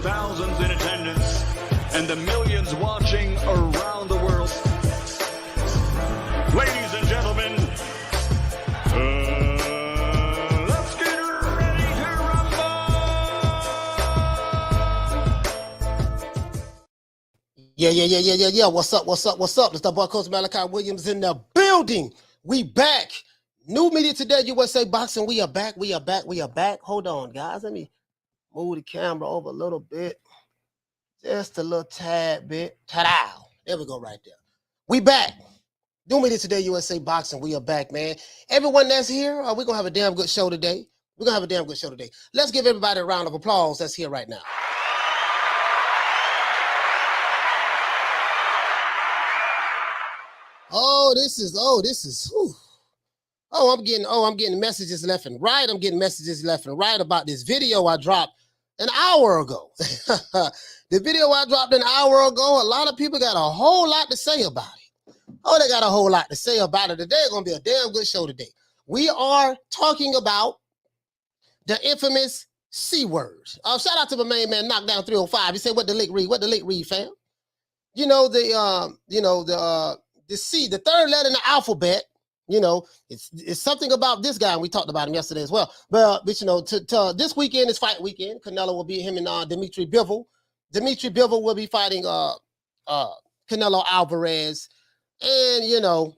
thousands in attendance and the millions watching around the world. Ladies and gentlemen, let's get ready to rumble! Yeah. What's up? It's the boy Coach Malachi Williams in the building. We back. New Media Today, USA Boxing. We are back. Hold on, guys. Let me move the camera over a little bit. Just a little tad bit. Ta-da! There we go right there. We back. New Media Today, USA Boxing. We are back, man. Everyone that's here, we're going to have a damn good show today. Let's give everybody a round of applause that's here right now. I'm getting messages left and right. About this video I dropped an hour ago. The video I dropped an hour ago, a lot of people got a whole lot to say about it. They got a whole lot to say about it today. It's going to be a damn good show today. We are talking about the infamous C word. Shout out to my main man, Knockdown 305. He said, what the lick read, fam? The C, the third letter in the alphabet, it's something about this guy, and we talked about him yesterday as well. But this weekend is fight weekend. Canelo will be him and Dmitry Bivol. Dmitry Bivol will be fighting Canelo Alvarez. And,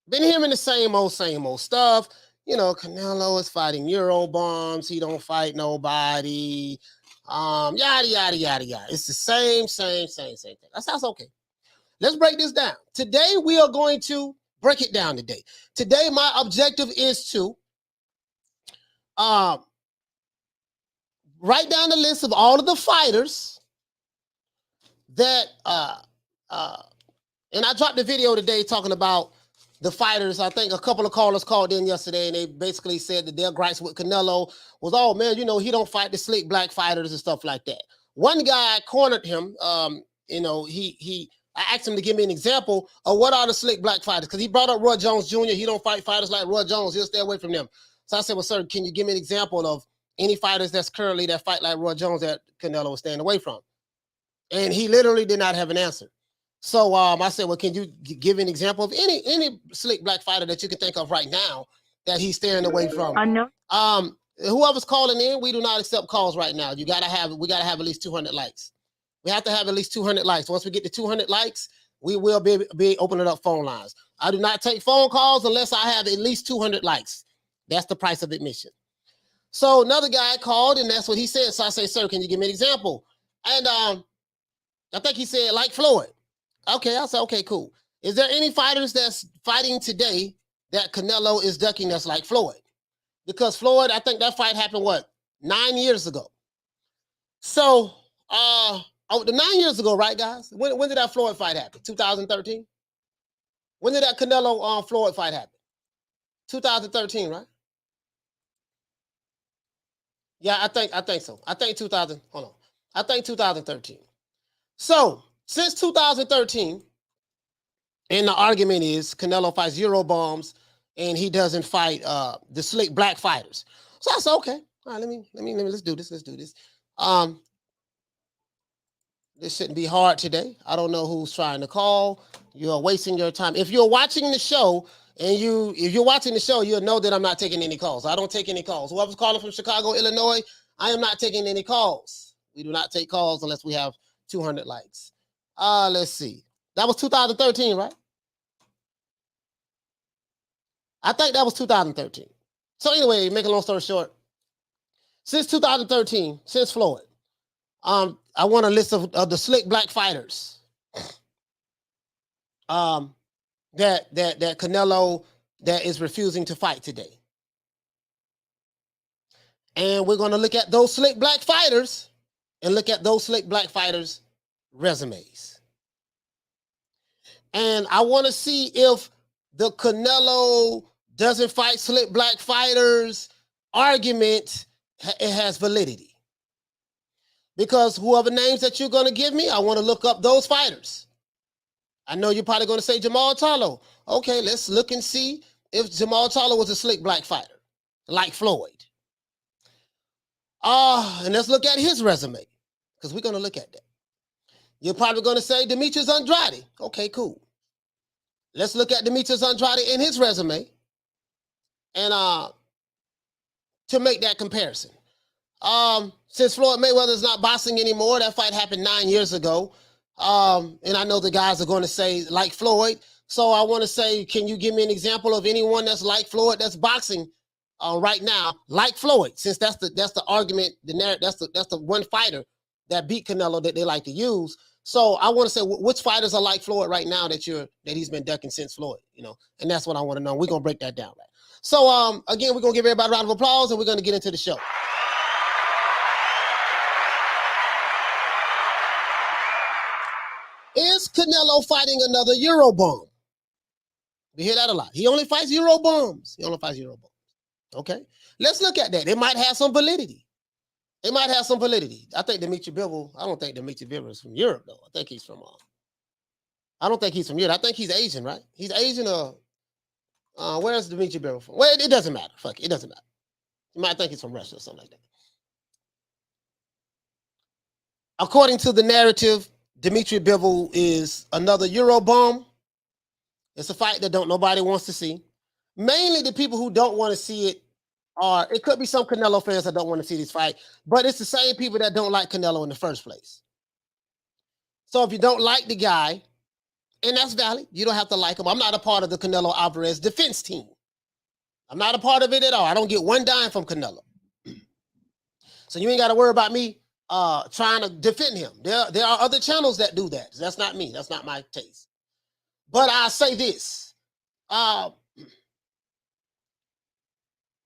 been hearing the same old stuff. Canelo is fighting Euro bombs. He don't fight nobody. Yada. It's the same thing. That sounds okay. Let's break this down. Today, we are going to break it down today. Today, my objective is to write down the list of all of the fighters that, and I dropped the video today talking about the fighters. I think a couple of callers called in yesterday, and they basically said that their gripes with Canelo was, oh, man, he don't fight the slick black fighters and stuff like that. One guy cornered him. I asked him to give me an example of what are the slick black fighters, because he brought up Roy Jones Jr. He don't fight fighters like Roy Jones. He'll stay away from them. So I said, well, sir, can you give me an example of any fighters that fight like Roy Jones that Canelo is staying away from? And he literally did not have an answer. So I said, well, can you give an example of any slick black fighter that you can think of right now that he's staying away from? I know. Whoever's calling in, we do not accept calls right now. We gotta have at least 200 likes. We have to have at least 200 likes. Once we get to 200 likes, we will be opening up phone lines. I do not take phone calls unless I have at least 200 likes. That's the price of admission. So another guy called, and that's what he said. So I say, sir, can you give me an example? And I think he said, like Floyd. Okay, I said, okay, cool. Is there any fighters that's fighting today that Canelo is ducking that's like Floyd? Because Floyd, I think that fight happened, 9 years ago. So, the 9 years ago, right, guys? When did that Floyd fight happen? 2013? When did that Canelo Floyd fight happen? 2013, right? Yeah, I think so. I think 2013. So, since 2013, and the argument is Canelo fights Euro bombs and he doesn't fight the slick black fighters. So I said, okay, all right, let's do this. This shouldn't be hard today. I don't know who's trying to call. You're wasting your time. If you're watching the show and you'll know that I'm not taking any calls. I don't take any calls. Whoever's calling from Chicago, Illinois, I am not taking any calls. We do not take calls unless we have 200 likes. Let's see. That was 2013, right? I think that was 2013. So anyway, make a long story short, since 2013, since Floyd, I want a list of the slick black fighters that Canelo that is refusing to fight today. And we're going to look at those slick black fighters and look at those slick black fighters' resumes. And I want to see if the Canelo doesn't fight slick black fighters argument it has validity. Because whoever names that you're going to give me, I want to look up those fighters. I know you're probably going to say Jermall Charlo. Okay, let's look and see if Jermall Charlo was a slick black fighter, like Floyd. And let's look at his resume. because we're going to look at that. You're probably going to say Demetrius Andrade. Okay, cool. Let's look at Demetrius Andrade in his resume and to make that comparison. Since Floyd Mayweather is not boxing anymore, that fight happened 9 years ago. And I know the guys are going to say like Floyd. So I want to say, can you give me an example of anyone that's like Floyd that's boxing right now, like Floyd? Since that's the argument, that's the one fighter that beat Canelo that they like to use. So I want to say, which fighters are like Floyd right now that he's been ducking since Floyd, and that's what I want to know. We're gonna break that down, right? So again, we're gonna give everybody a round of applause and we're gonna get into the show. Is Canelo fighting another Eurobomb? We hear that a lot. He only fights Eurobombs. Okay, let's look at that. It might have some validity. I think Dmitry Bivol. I don't think Dmitry Bivol is from Europe though. I think he's from. I don't think he's from Europe. I think he's Asian, right? He's Asian. Where's Dmitry Bivol from? Well, it doesn't matter. Fuck it. It doesn't matter. You might think he's from Russia or something like that. According to the narrative, Dmitry Bivol is another Eurobomb. It's a fight that nobody wants to see. Mainly the people who don't want to see it it could be some Canelo fans that don't want to see this fight, but it's the same people that don't like Canelo in the first place. So if you don't like the guy, and that's valid, you don't have to like him. I'm not a part of the Canelo Alvarez defense team. I'm not a part of it at all. I don't get one dime from Canelo. So you ain't got to worry about me trying to defend him. There are other channels that do that. That's not me. That's not my taste. But I say this.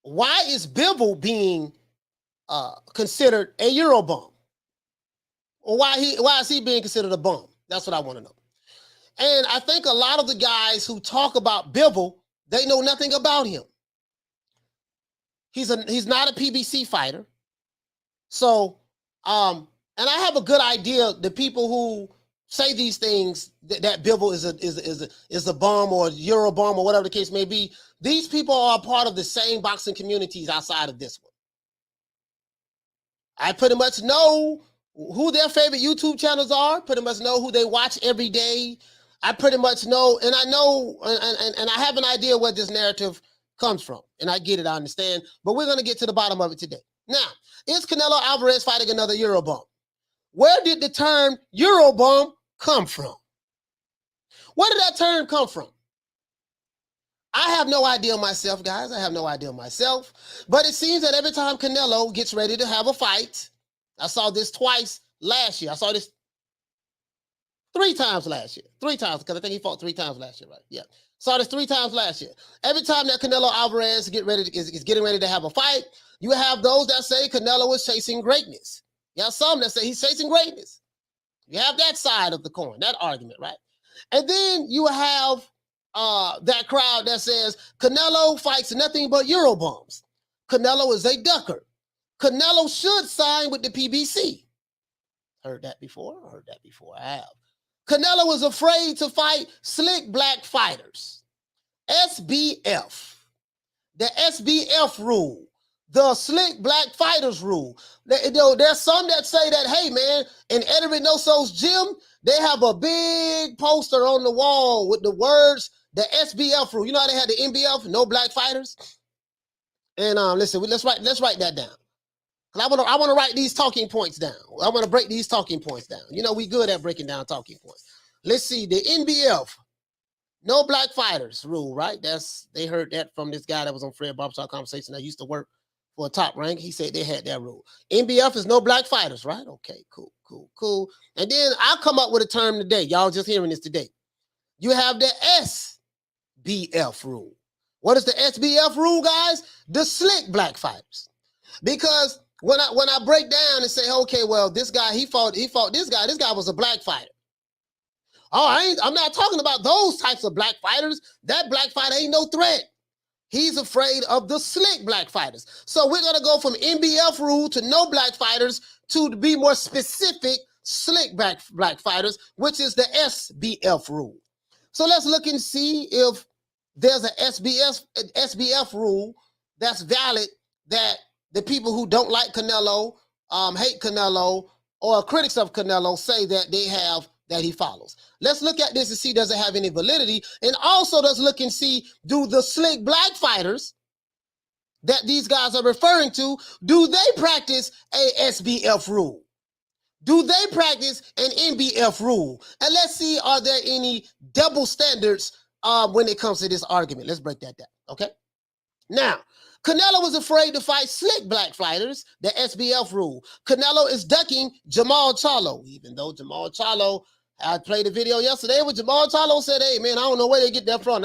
Why is Bivol being considered a Eurobomb? Or why is he being considered a bum? That's what I want to know. And I think a lot of the guys who talk about Bivol, they know nothing about him. He's not a PBC fighter. So, and I have a good idea. The people who say these things that Bivol is a bum or Eurobomb or whatever the case may be. These people are part of the same boxing communities outside of this one. I pretty much know who their favorite YouTube channels are. Pretty much know who they watch every day. I pretty much know, and I know, and I have an idea where this narrative comes from. And I get it, I understand. But we're going to get to the bottom of it today. Now, is Canelo Alvarez fighting another Eurobomb? Where did the term Eurobomb come from? Where did that term come from? I have no idea myself, guys. I have no idea myself. But it seems that every time Canelo gets ready to have a fight, I saw this twice last year. I saw this 3 times last year. 3 times, because I think he fought 3 times last year, right? Yeah. Saw this 3 times last year. Every time that Canelo Alvarez is getting ready to have a fight, you have those that say Canelo is chasing greatness. You have some that say he's chasing greatness. You have that side of the coin, that argument, right? And then you have that crowd that says Canelo fights nothing but Eurobombs. Canelo is a ducker. Canelo should sign with the PBC. Heard that before? I have. Canelo is afraid to fight slick black fighters. SBF. The SBF rule. The slick black fighters rule. There's some that say that, hey, man, in Eddie Reynoso's gym, they have a big poster on the wall with the words, the SBF rule. You know how they had the NBF, no black fighters? And listen, let's write that down. Because I want to write these talking points down. I want to break these talking points down. You know, we good at breaking down talking points. Let's see, the NBF, no black fighters rule, right? They heard that from this guy that was on Fred Barbershop Conversation that used to work for a top rank. He said they had that rule. NBF is no black fighters, right? Okay, cool. And then I'll come up with a term today. Y'all just hearing this today. You have the SBF rule. What is the SBF rule, guys? The slick black fighters. Because when I break down and say, okay, well, this guy, he fought this guy. This guy was a black fighter. Oh, I'm not talking about those types of black fighters. That black fighter ain't no threat. He's afraid of the slick black fighters. So we're going to go from NBF rule to no black fighters to be more specific, slick black fighters, which is the SBF rule. So let's look and see if there's an SBF rule that's valid, that the people who don't like Canelo, hate Canelo, or critics of Canelo say that they have, that he follows. Let's look at this and see, does it have any validity? And also let's look and see, do the slick black fighters that these guys are referring to, do they practice a SBF rule? Do they practice an NBF rule? And let's see, are there any double standards when it comes to this argument? Let's break that down, okay? Now, Canelo was afraid to fight slick black fighters, the SBF rule. Canelo is ducking Jermall Charlo, even though Jermall Charlo, I played a video yesterday where Jermall Charlo said, hey, man, I don't know where they get that from.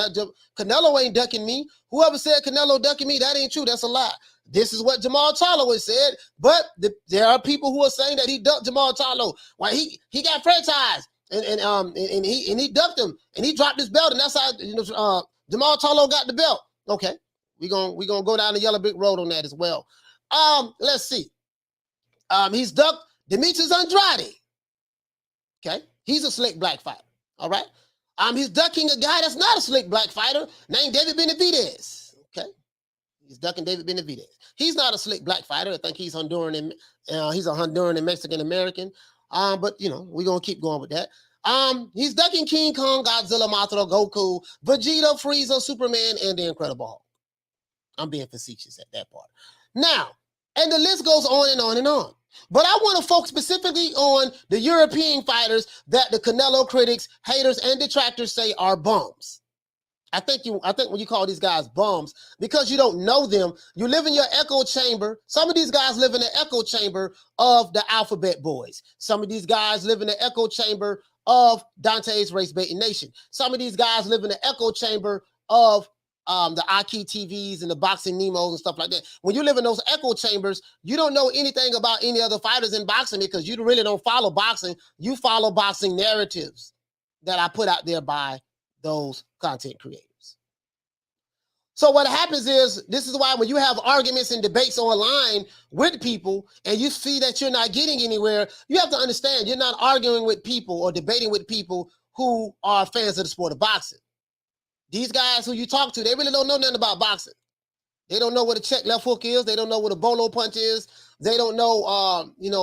Canelo ain't ducking me. Whoever said Canelo ducking me, that ain't true. That's a lie. This is what Jermall Charlo has said, but there are people who are saying that he ducked Jermall Charlo. Why he got franchised and he ducked him and he dropped his belt, and that's how Jermall Charlo got the belt. Okay, we gonna go down the yellow brick road on that as well. Let's see. He's ducked Dmitry Andrade. Okay, he's a slick black fighter. All right. He's ducking a guy that's not a slick black fighter named David Benavidez. Okay. He's ducking David Benavidez. He's not a slick black fighter. I think he's Honduran and he's a Honduran and Mexican American. But we're gonna keep going with that. He's ducking King Kong, Godzilla, Mothra, Goku, Vagetta, Freiza, Superman, and the Incredible Hulk. I'm being facetious at that part. Now, and the list goes on and on and on. But I want to focus specifically on the European fighters that the Canelo critics, haters, and detractors say are bums. I think when you call these guys bums, because you don't know them, you live in your echo chamber. Some of these guys live in the echo chamber of the Alphabet Boys. Some of these guys live in the echo chamber of Dante's Race Baiting Nation. Some of these guys live in the echo chamber of the Aki TVs and the Boxing Nemos and stuff like that. When you live in those echo chambers, you don't know anything about any other fighters in boxing because you really don't follow boxing. You follow boxing narratives that I put out there by those content creators. So what happens is, this is why when you have arguments and debates online with people and you see that you're not getting anywhere, you have to understand you're not arguing with people or debating with people who are fans of the sport of boxing. These guys who you talk to, they really don't know nothing about boxing. They don't know what a check left hook is. They don't know what a bolo punch is. They don't know,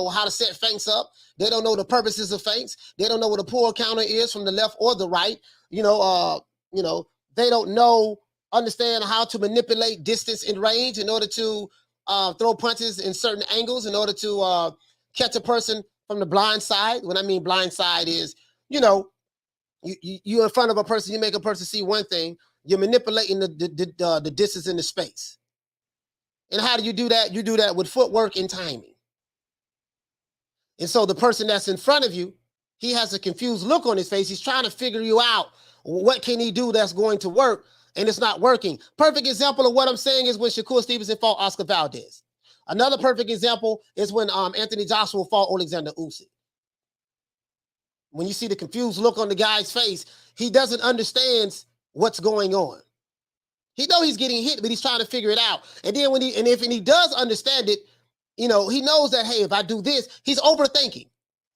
how to set feints up. They don't know the purposes of feints. They don't know what a pull counter is from the left or the right. They don't understand how to manipulate distance and range in order to throw punches in certain angles in order to catch a person from the blind side. When I mean blind side is, you're in front of a person, you make a person see one thing, you're manipulating the distance in the space. And how do you do that? You do that with footwork and timing. And so the person that's in front of you, he has a confused look on his face. He's trying to figure you out. What can he do that's going to work? And it's not working. Perfect example of what I'm saying is when Shakur Stevenson fought Oscar Valdez. Another perfect example is when Anthony Joshua fought Alexander Usyk. When you see the confused look on the guy's face, he doesn't understand what's going on. He knows he's getting hit, but he's trying to figure it out. And then if he does understand it, he knows that, hey, if I do this, he's overthinking.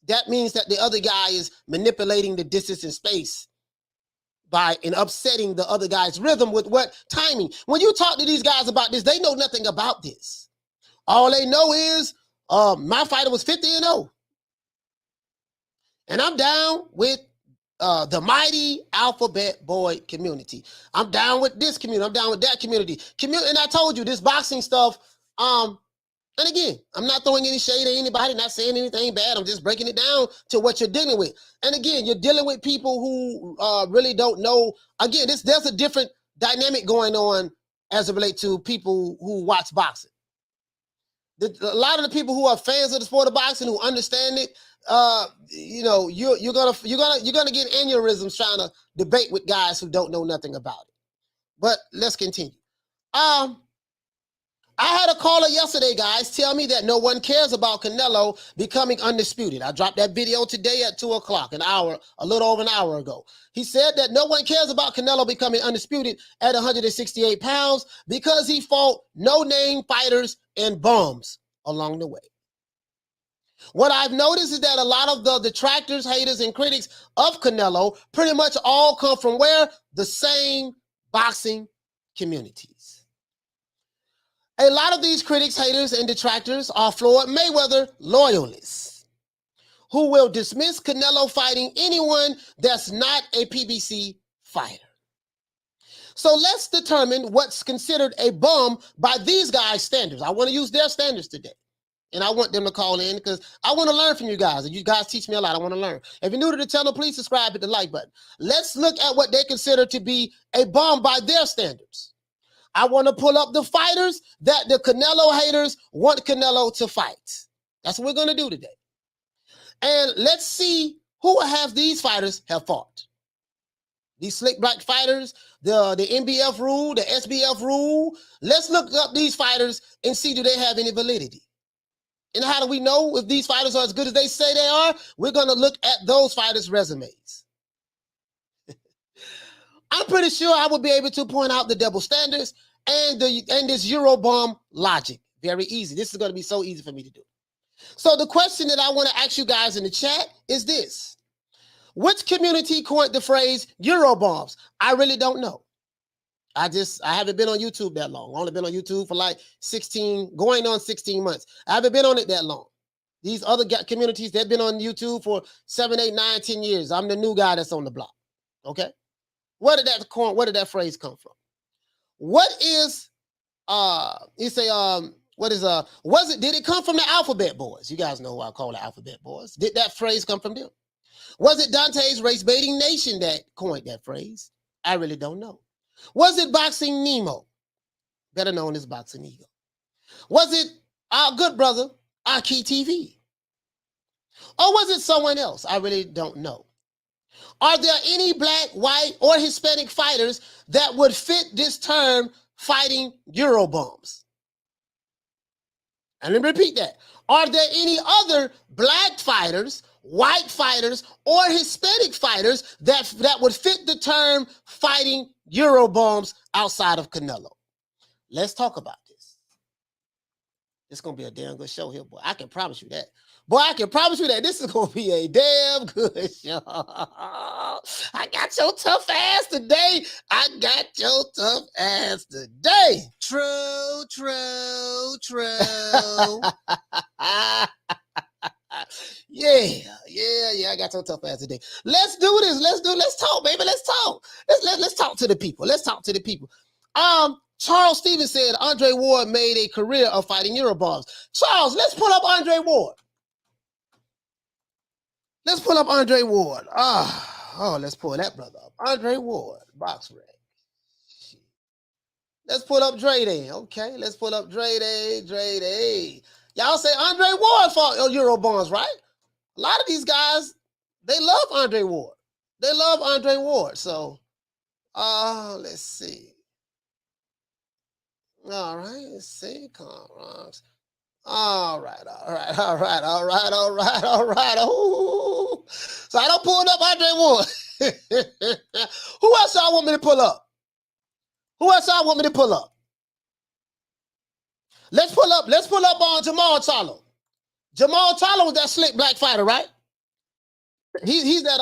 That means that the other guy is manipulating the distance and space and upsetting the other guy's rhythm with what timing. When you talk to these guys about this, they know nothing about this. All they know is my fighter was 50-0. And I'm down with the mighty Alphabet Boy community. I'm down with this community. I'm down with that community. And I told you this boxing stuff. And again, I'm not throwing any shade at anybody, not saying anything bad. I'm just breaking it down to what you're dealing with. And again, you're dealing with people who really don't know. Again, there's a different dynamic going on as it relates to people who watch boxing. A lot of the people who are fans of the sport of boxing, who understand it, you're gonna get aneurysms trying to debate with guys who don't know nothing about it. But let's continue. I had a caller yesterday, guys, tell me that no one cares about Canelo becoming undisputed. I dropped that video today at 2 o'clock, a little over an hour ago. He said that no one cares about Canelo becoming undisputed at 168 pounds because he fought no-name fighters and bums along the way. What I've noticed is that a lot of the detractors, haters, and critics of Canelo pretty much all come from where? The same boxing communities. A lot of these critics, haters, and detractors are Floyd Mayweather loyalists. who will dismiss Canelo fighting anyone that's not a PBC fighter. So let's determine what's considered a bum by these guys' standards. I want to use their standards today. And I want them to call in because I want to learn from you guys. And you guys teach me a lot. I want to learn. If you're new to the channel, please subscribe, hit the like button. Let's look at what they consider to be a bum by their standards. I want to pull up the fighters that the Canelo haters want Canelo to fight. That's what we're going to do today. And let's see who have these fighters have fought. These slick black fighters, the NBF rule, the SBF rule. Let's look up these fighters and see do they have any validity. And how do we know if these fighters are as good as they say they are? We're going to look at those fighters' resumes. I'm pretty sure I will be able to point out the double standards and this Eurobomb logic. Very easy. This is going to be so easy for me to do. So the question that I want to ask you guys in the chat is this. Which community coined the phrase Eurobombs? I really don't know. I haven't been on YouTube that long. I've only been on YouTube for like going on 16 months. I haven't been on it that long. These other communities, they've been on YouTube for 7, 8, 9, 10 years. I'm the new guy that's on the block. Okay. Where did that phrase come from? What is, did it come from the Alphabet Boys? You guys know who I call the Alphabet Boys. Did that phrase come from them? Was it Dante's Race Baiting Nation that coined that phrase? I really don't know. Was it Boxing Nemo, better known as Boxing Ego? Was it our good brother, Aki TV? Or was it someone else? I really don't know. Are there any black, white, or Hispanic fighters that would fit this term, fighting Eurobombs? And let me repeat that. Are there any other black fighters, white fighters, or Hispanic fighters that would fit the term fighting Eurobombs outside of Canelo? Let's talk about this. It's going to be a damn good show here, boy. I can promise you that. Boy, I can promise you that this is going to be a damn good show. I got your tough ass today. I got your tough ass today. True, true, true. Yeah, I got your tough ass today. Let's do this. Let's talk, baby. Let's talk. Let's talk to the people. Let's talk to the people. Charles Stevens said Andre Ward made a career of fighting Eurobombs. Charles, let's pull up Andre Ward. Let's pull up Andre Ward. Let's pull that brother up. Andre Ward, box rec. Let's pull up Dre then. Okay, let's pull up Dre. Y'all say Andre Ward fought Eurobonds, right? A lot of these guys, they love Andre Ward. They love Andre Ward. So, let's see. All right, let's see. All right. Oh, so I don't pull up Andre Ward. Who else y'all want me to pull up? Let's pull up on Jermall Charlo. Jermall Charlo was that slick black fighter, right? He's that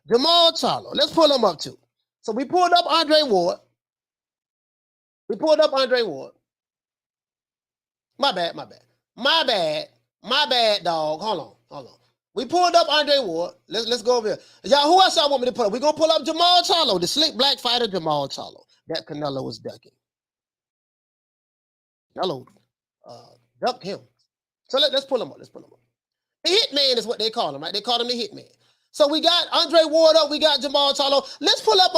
Jermall Charlo. Let's pull him up too. So we pulled up Andre Ward. My bad, dog. Hold on. We pulled up Andre Ward. Let's go over here. Y'all, who else y'all want me to pull up? We're gonna pull up Jermall Charlo, the slick black fighter Jermall Charlo. That Canelo was ducking. Canelo ducked him. So let's pull him up. The Hitman is what they call him, right? They call him the Hitman. So we got Andre Ward up. We got Jermall Charlo. Let's pull up.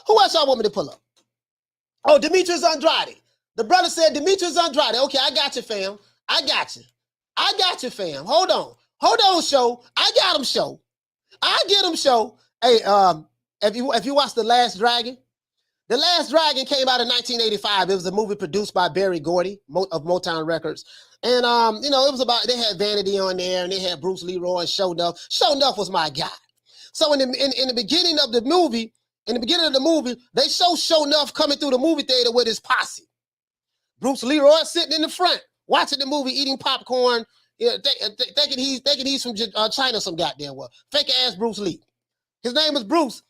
Who else y'all want me to pull up? Oh, Dmitry Andrade. The brother said Dmitry Andrade. Okay, I got you, fam. I got you, fam. Hold on, show. I got him, show. I get him, show. Hey, if you watch The Last Dragon, The Last Dragon came out in 1985. It was a movie produced by Barry Gordy of Motown Records. And, it was about, they had Vanity on there, and they had Bruce Leroy and Show Nuff. Show Nuff was my guy. So in the beginning of the movie, they show Nuff coming through the movie theater with his posse. Bruce Leroy sitting in the front, watching the movie, eating popcorn, thinking he's from China some goddamn well. Fake ass Bruce Lee. His name is Bruce,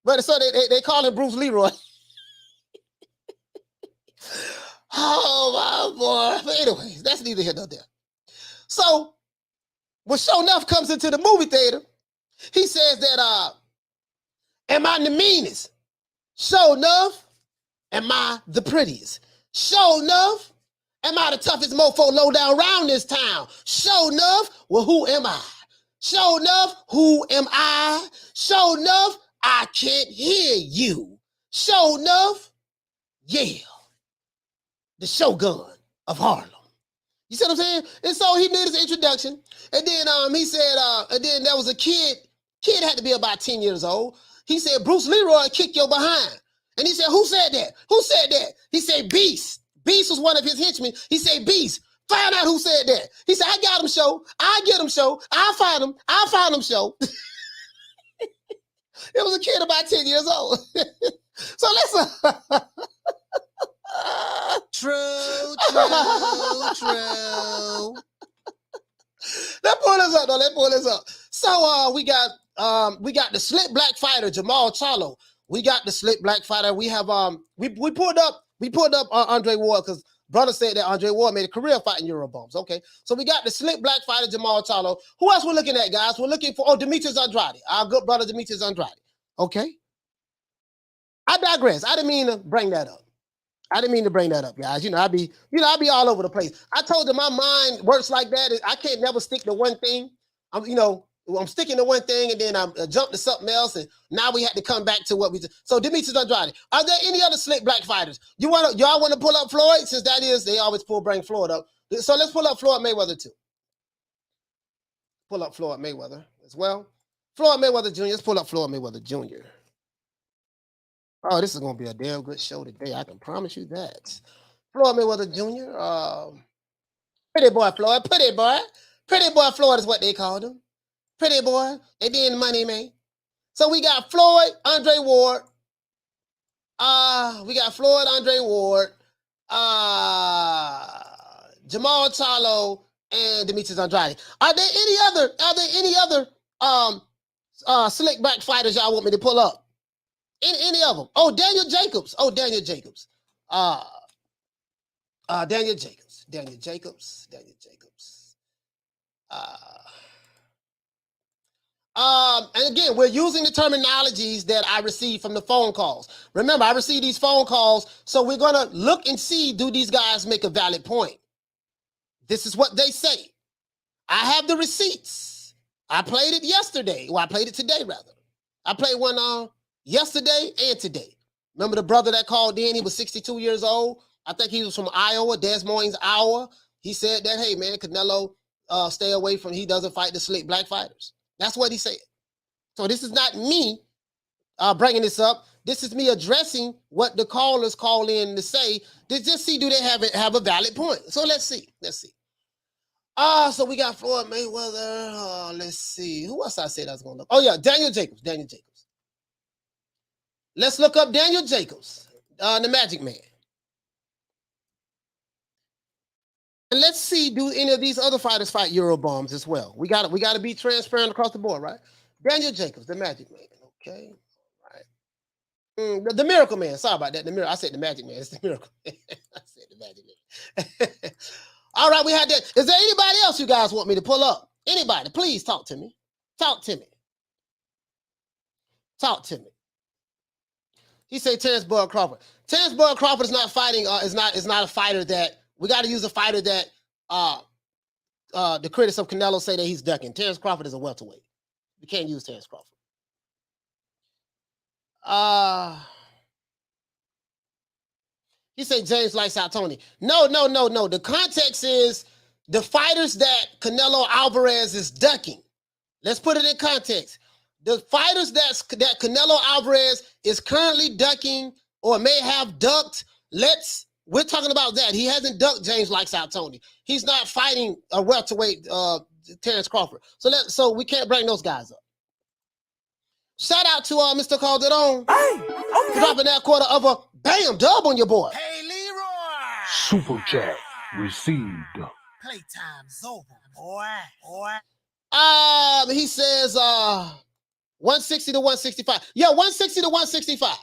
but so they call him Bruce Leroy. Oh my boy. But anyways, that's neither here nor there. So when Show Enough comes into the movie theater, he says that, am I the meanest? Show Enough, am I the prettiest? Show Enough, am I the toughest mofo low down around this town? Show Enough, well, who am I? Show Enough, who am I? Show Enough, I can't hear you. Show Enough, yeah, the Shogun of Harlem. You see what I'm saying? And so he did his introduction, and then he said, and then there was a kid had to be about 10 years old. He said, Bruce Leroy kicked your behind. And he said, who said that? Who said that? He said, Beast. Beast was one of his henchmen. He said, Beast. Find out who said that. He said, I got him, Show. I get him, Show. I'll find him. I'll find him, Show. It was a kid about 10 years old. So listen. True. Let's pull this up, though. Let's pull this up. So we got the slick black fighter, Jermall Charlo. We got the slick black fighter. We have we pulled up Andre Ward, because brother said that Andre Ward made a career fighting Eurobums. Okay, so we got the slick black fighter Jermall Charlo. Who else we're looking at, guys? We're looking for Dmitry Andrade, our good brother Dmitry Andrade. Okay, I digress. I didn't mean to bring that up. Guys. I be all over the place. I told you my mind works like that. I can't never stick to one thing. I'm sticking to one thing, and then I jump to something else, and now we had to come back to what we did. So Dmitry Andrade, are there any other slick black fighters? Y'all want to pull up Floyd, since that is, they always bring Floyd up. So let's pull up Floyd Mayweather too. Pull up Floyd Mayweather as well. Floyd Mayweather Jr. Let's pull up Floyd Mayweather Jr. Oh, this is gonna be a damn good show today. I can promise you that. Floyd Mayweather Jr. Pretty boy Floyd, pretty boy Floyd is what they called him. Pretty boy, they did money, man. So we got Floyd, Andre Ward. Jermall Charlo, and Dmitry Andrade. Are there any other slick back fighters y'all want me to pull up? Any of them? Oh, Daniel Jacobs. Daniel Jacobs. And again, we're using the terminologies that I received from the phone calls. Remember, I received these phone calls, so we're gonna look and see, do these guys make a valid point? This is what they say. I have the receipts. I played it yesterday. Well, I played it today, rather. I played one yesterday and today. Remember the brother that called in? He was 62 years old. I think he was from Iowa, Des Moines, Iowa. He said that, hey, man, Canelo, stay away from, he doesn't fight the slick black fighters. That's what he said. So this is not me bringing this up. This is me addressing what the callers call in to say, to just see, do they have a valid point? So let's see. So we got Floyd Mayweather. Let's see. Who else I said I was going to look? Oh, yeah, Daniel Jacobs. Let's look up Daniel Jacobs, the Magic Man. And let's see, do any of these other fighters fight Eurobombs as well? We got to be transparent across the board, right? Daniel Jacobs, the Magic Man. Okay, all right. The Miracle Man. Sorry about that. I said the Magic Man. It's the Miracle Man. I said the Magic Man. All right, we had that. Is there anybody else you guys want me to pull up? Anybody? Please talk to me. He said Terrence Bud Crawford. Terrence Bud Crawford is not fighting. Is not a fighter that we got to use a fighter that the critics of Canelo say that he's ducking. Terrence Crawford is a welterweight. You can't use Terrence Crawford. He said James Lights Out Tony. No. The context is the fighters that Canelo Alvarez is ducking. Let's put it in context. The fighters that Canelo Alvarez is currently ducking or may have ducked, we're talking about that. He hasn't ducked James Lights Out Tony. He's not fighting a welterweight Terrence Crawford. So we can't bring those guys up. Shout out to Mr. Calderon. Hey, okay. Dropping that quarter of a bam dub on your boy. Hey, Leroy. Super chat received. Playtime's over, boy. He says 160 to 165. Yeah, 160 to 165.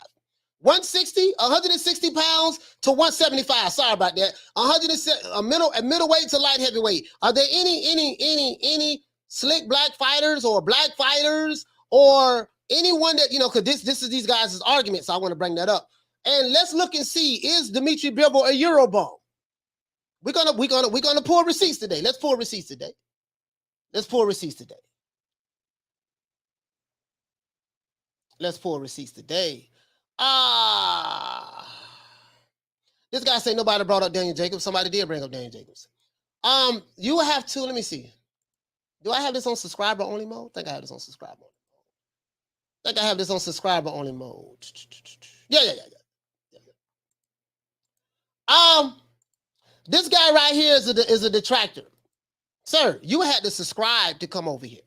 160, 160 pounds to 175. Sorry about that. 170, a middleweight to light heavyweight. Are there any slick black fighters or black fighters or anyone that, because this is these guys' argument, so I want to bring that up. And let's look and see, is Dmitry Bivol a Eurobomb? We're gonna pull receipts today. Let's pull receipts today. Let's pull receipts today. Let's pull receipts today. This guy said nobody brought up Daniel Jacobs. Somebody did bring up Daniel Jacobs. You have to, let me see. Do I have this on subscriber only mode? I think I have this on subscriber only mode. I think I have this on subscriber only mode. Yeah. This guy right here is a detractor. Sir, you had to subscribe to come over here.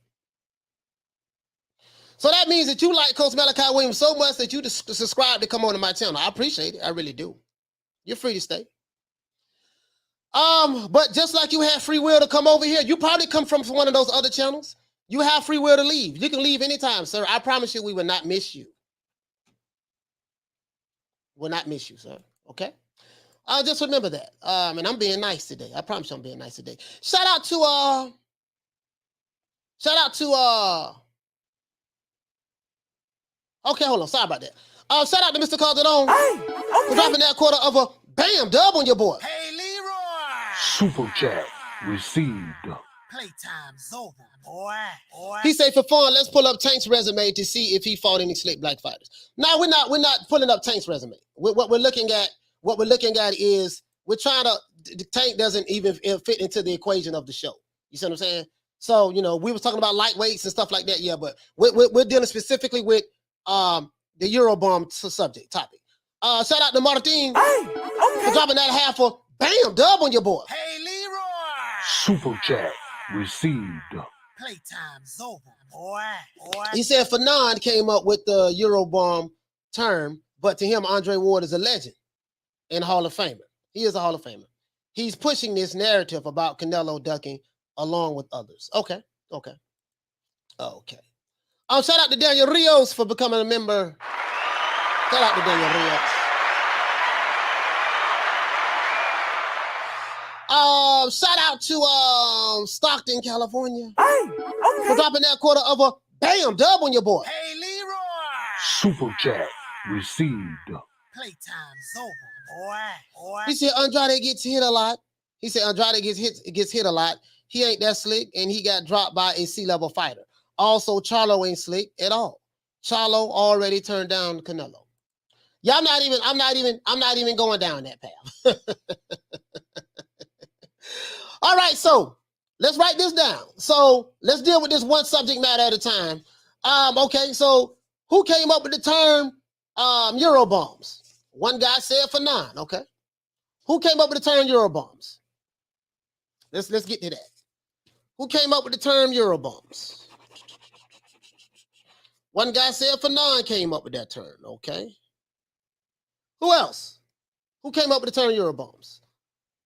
So that means that you like Coach Malachi Williams so much that you subscribe to come on to my channel. I appreciate it. I really do. You're free to stay. But just like you have free will to come over here, you probably come from one of those other channels. You have free will to leave. You can leave anytime, sir. I promise you we will not miss you. Will not miss you, sir. Okay? Just remember that. And I'm being nice today. I promise you I'm being nice today. Shout out to okay, hold on. Sorry about that. Shout out to Mr. Calderon for dropping that quarter of a bam dub on your boy. Hey, Leroy! Super chat received. Playtime's over, boy. He said, for fun, let's pull up Tank's resume to see if he fought any slick black fighters. No, we're not pulling up Tank's resume. What we're looking at is we're trying to. The Tank doesn't even fit into the equation of the show. You see what I'm saying? So we was talking about lightweights and stuff like that. Yeah, but we're dealing specifically with the Eurobomb subject topic. Shout out to Martin for dropping that half a bam dub on your boy. Hey, Leroy! Super chat received. Playtime's over, boy. He said Fernand came up with the Eurobomb term, but to him, Andre Ward is a legend and Hall of Famer. He is a Hall of Famer. He's pushing this narrative about Canelo ducking along with others. Okay. Shout out to Daniel Rios for becoming a member. Shout out to Daniel Rios. Shout out to Stockton, California. For dropping that quarter of a bam dub on your boy. Hey, Leroy! Super chat received. Playtime's over, boy. He said Andrade gets hit a lot. Gets hit a lot. He ain't that slick, and he got dropped by a C-level fighter. Also, Charlo ain't slick at all. Charlo already turned down Canelo. Yeah, I'm not even going down that path. All right, so let's write this down. So let's deal with this one subject matter at a time. Okay, so who came up with the term Eurobombs? One guy said for 9. Okay, who came up with the term Eurobombs? Let's get to that. Who came up with the term Eurobombs? One guy said for 9 came up with that term. Okay, who else? Who came up with the term Eurobombs?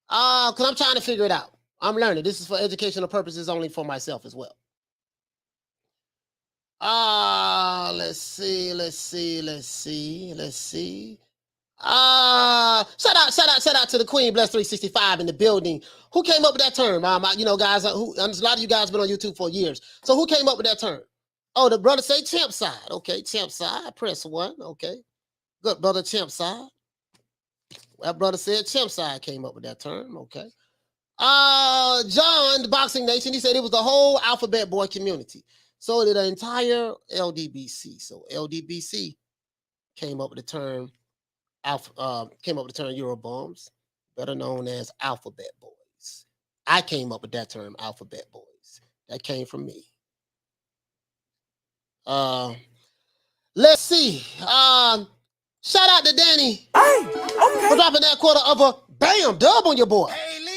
Because I'm trying to figure it out. I'm learning. This is for educational purposes only for myself as well. Let's see. Shout out to the Queen Bless 365 in the building. Who came up with that term? Guys, a lot of you guys been on YouTube for years. So who came up with that term? Oh, the brother say champ side. Okay, champ side. Press 1. Okay, good brother, champ side. That brother said champ side came up with that term. Okay. John, the Boxing Nation, he said it was the whole Alphabet Boy community. So did the entire LDBC. So LDBC came up with the term Eurobombs, better known as Alphabet Boys. I came up with that term, Alphabet Boys. That came from me. Let's see. Shout out to Danny for dropping that quarter of a bam dub on your boy. Hey, Leroy!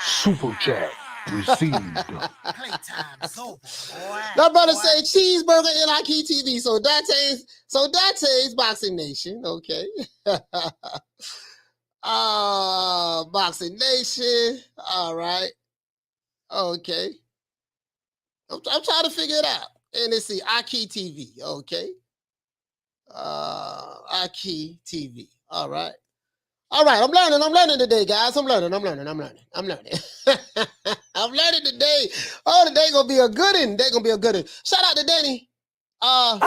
Super chat received. Playtime's over, boy. My brother said cheeseburger and IKEA TV. So Dante's Boxing Nation. Okay. Boxing Nation. All right. Okay. I'm trying to figure it out. And let's see, IKEA TV. Okay. Aki TV. All right. All right. I'm learning today, guys. I'm learning. I'm learning today. Oh, today gonna be a good one. Today gonna be a good one. Shout out to Danny. For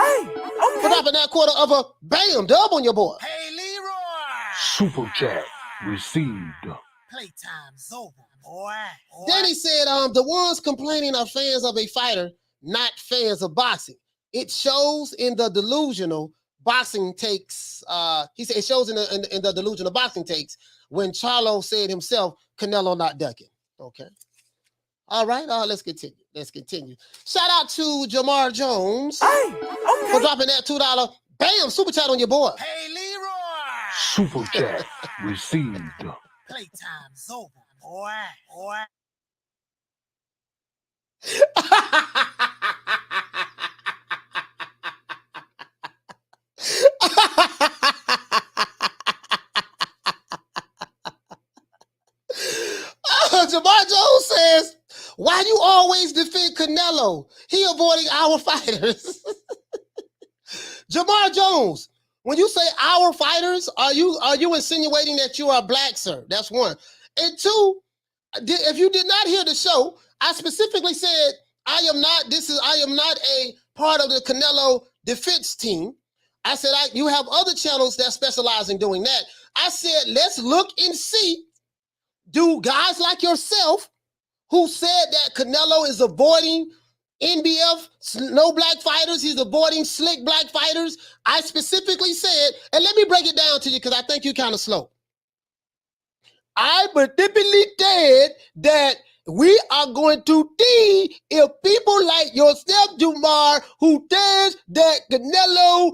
dropping that quarter of a bam dub on your board. Hey, Leroy. Super chat received. Playtime's over, boy. Danny said, the ones complaining are fans of a fighter, not fans of boxing. It shows in the delusional boxing takes. He said it shows in the delusional boxing takes when Charlo said himself, Canelo not ducking. Okay. All right. Let's continue. Shout out to Jermall Jones for dropping that $2 bam super chat on your board. Hey, Leroy. Super chat received. Playtime's over, boy. Jermall Jones says, why you always defend Canelo? He avoiding our fighters. Jermall Jones, when you say our fighters, are you insinuating that you are black, sir? That's one. And two, if you did not hear the show, I specifically said I am not a part of the Canelo defense team. I said you have other channels that specialize in doing that. I said let's look and see, do guys like yourself who said that Canelo is avoiding NBF, no black fighters, he's avoiding slick black fighters. I specifically said, and let me break it down to you because I think you're kind of slow. I manipulated that we are going to see if people like yourself, Jermall, who says that Canelo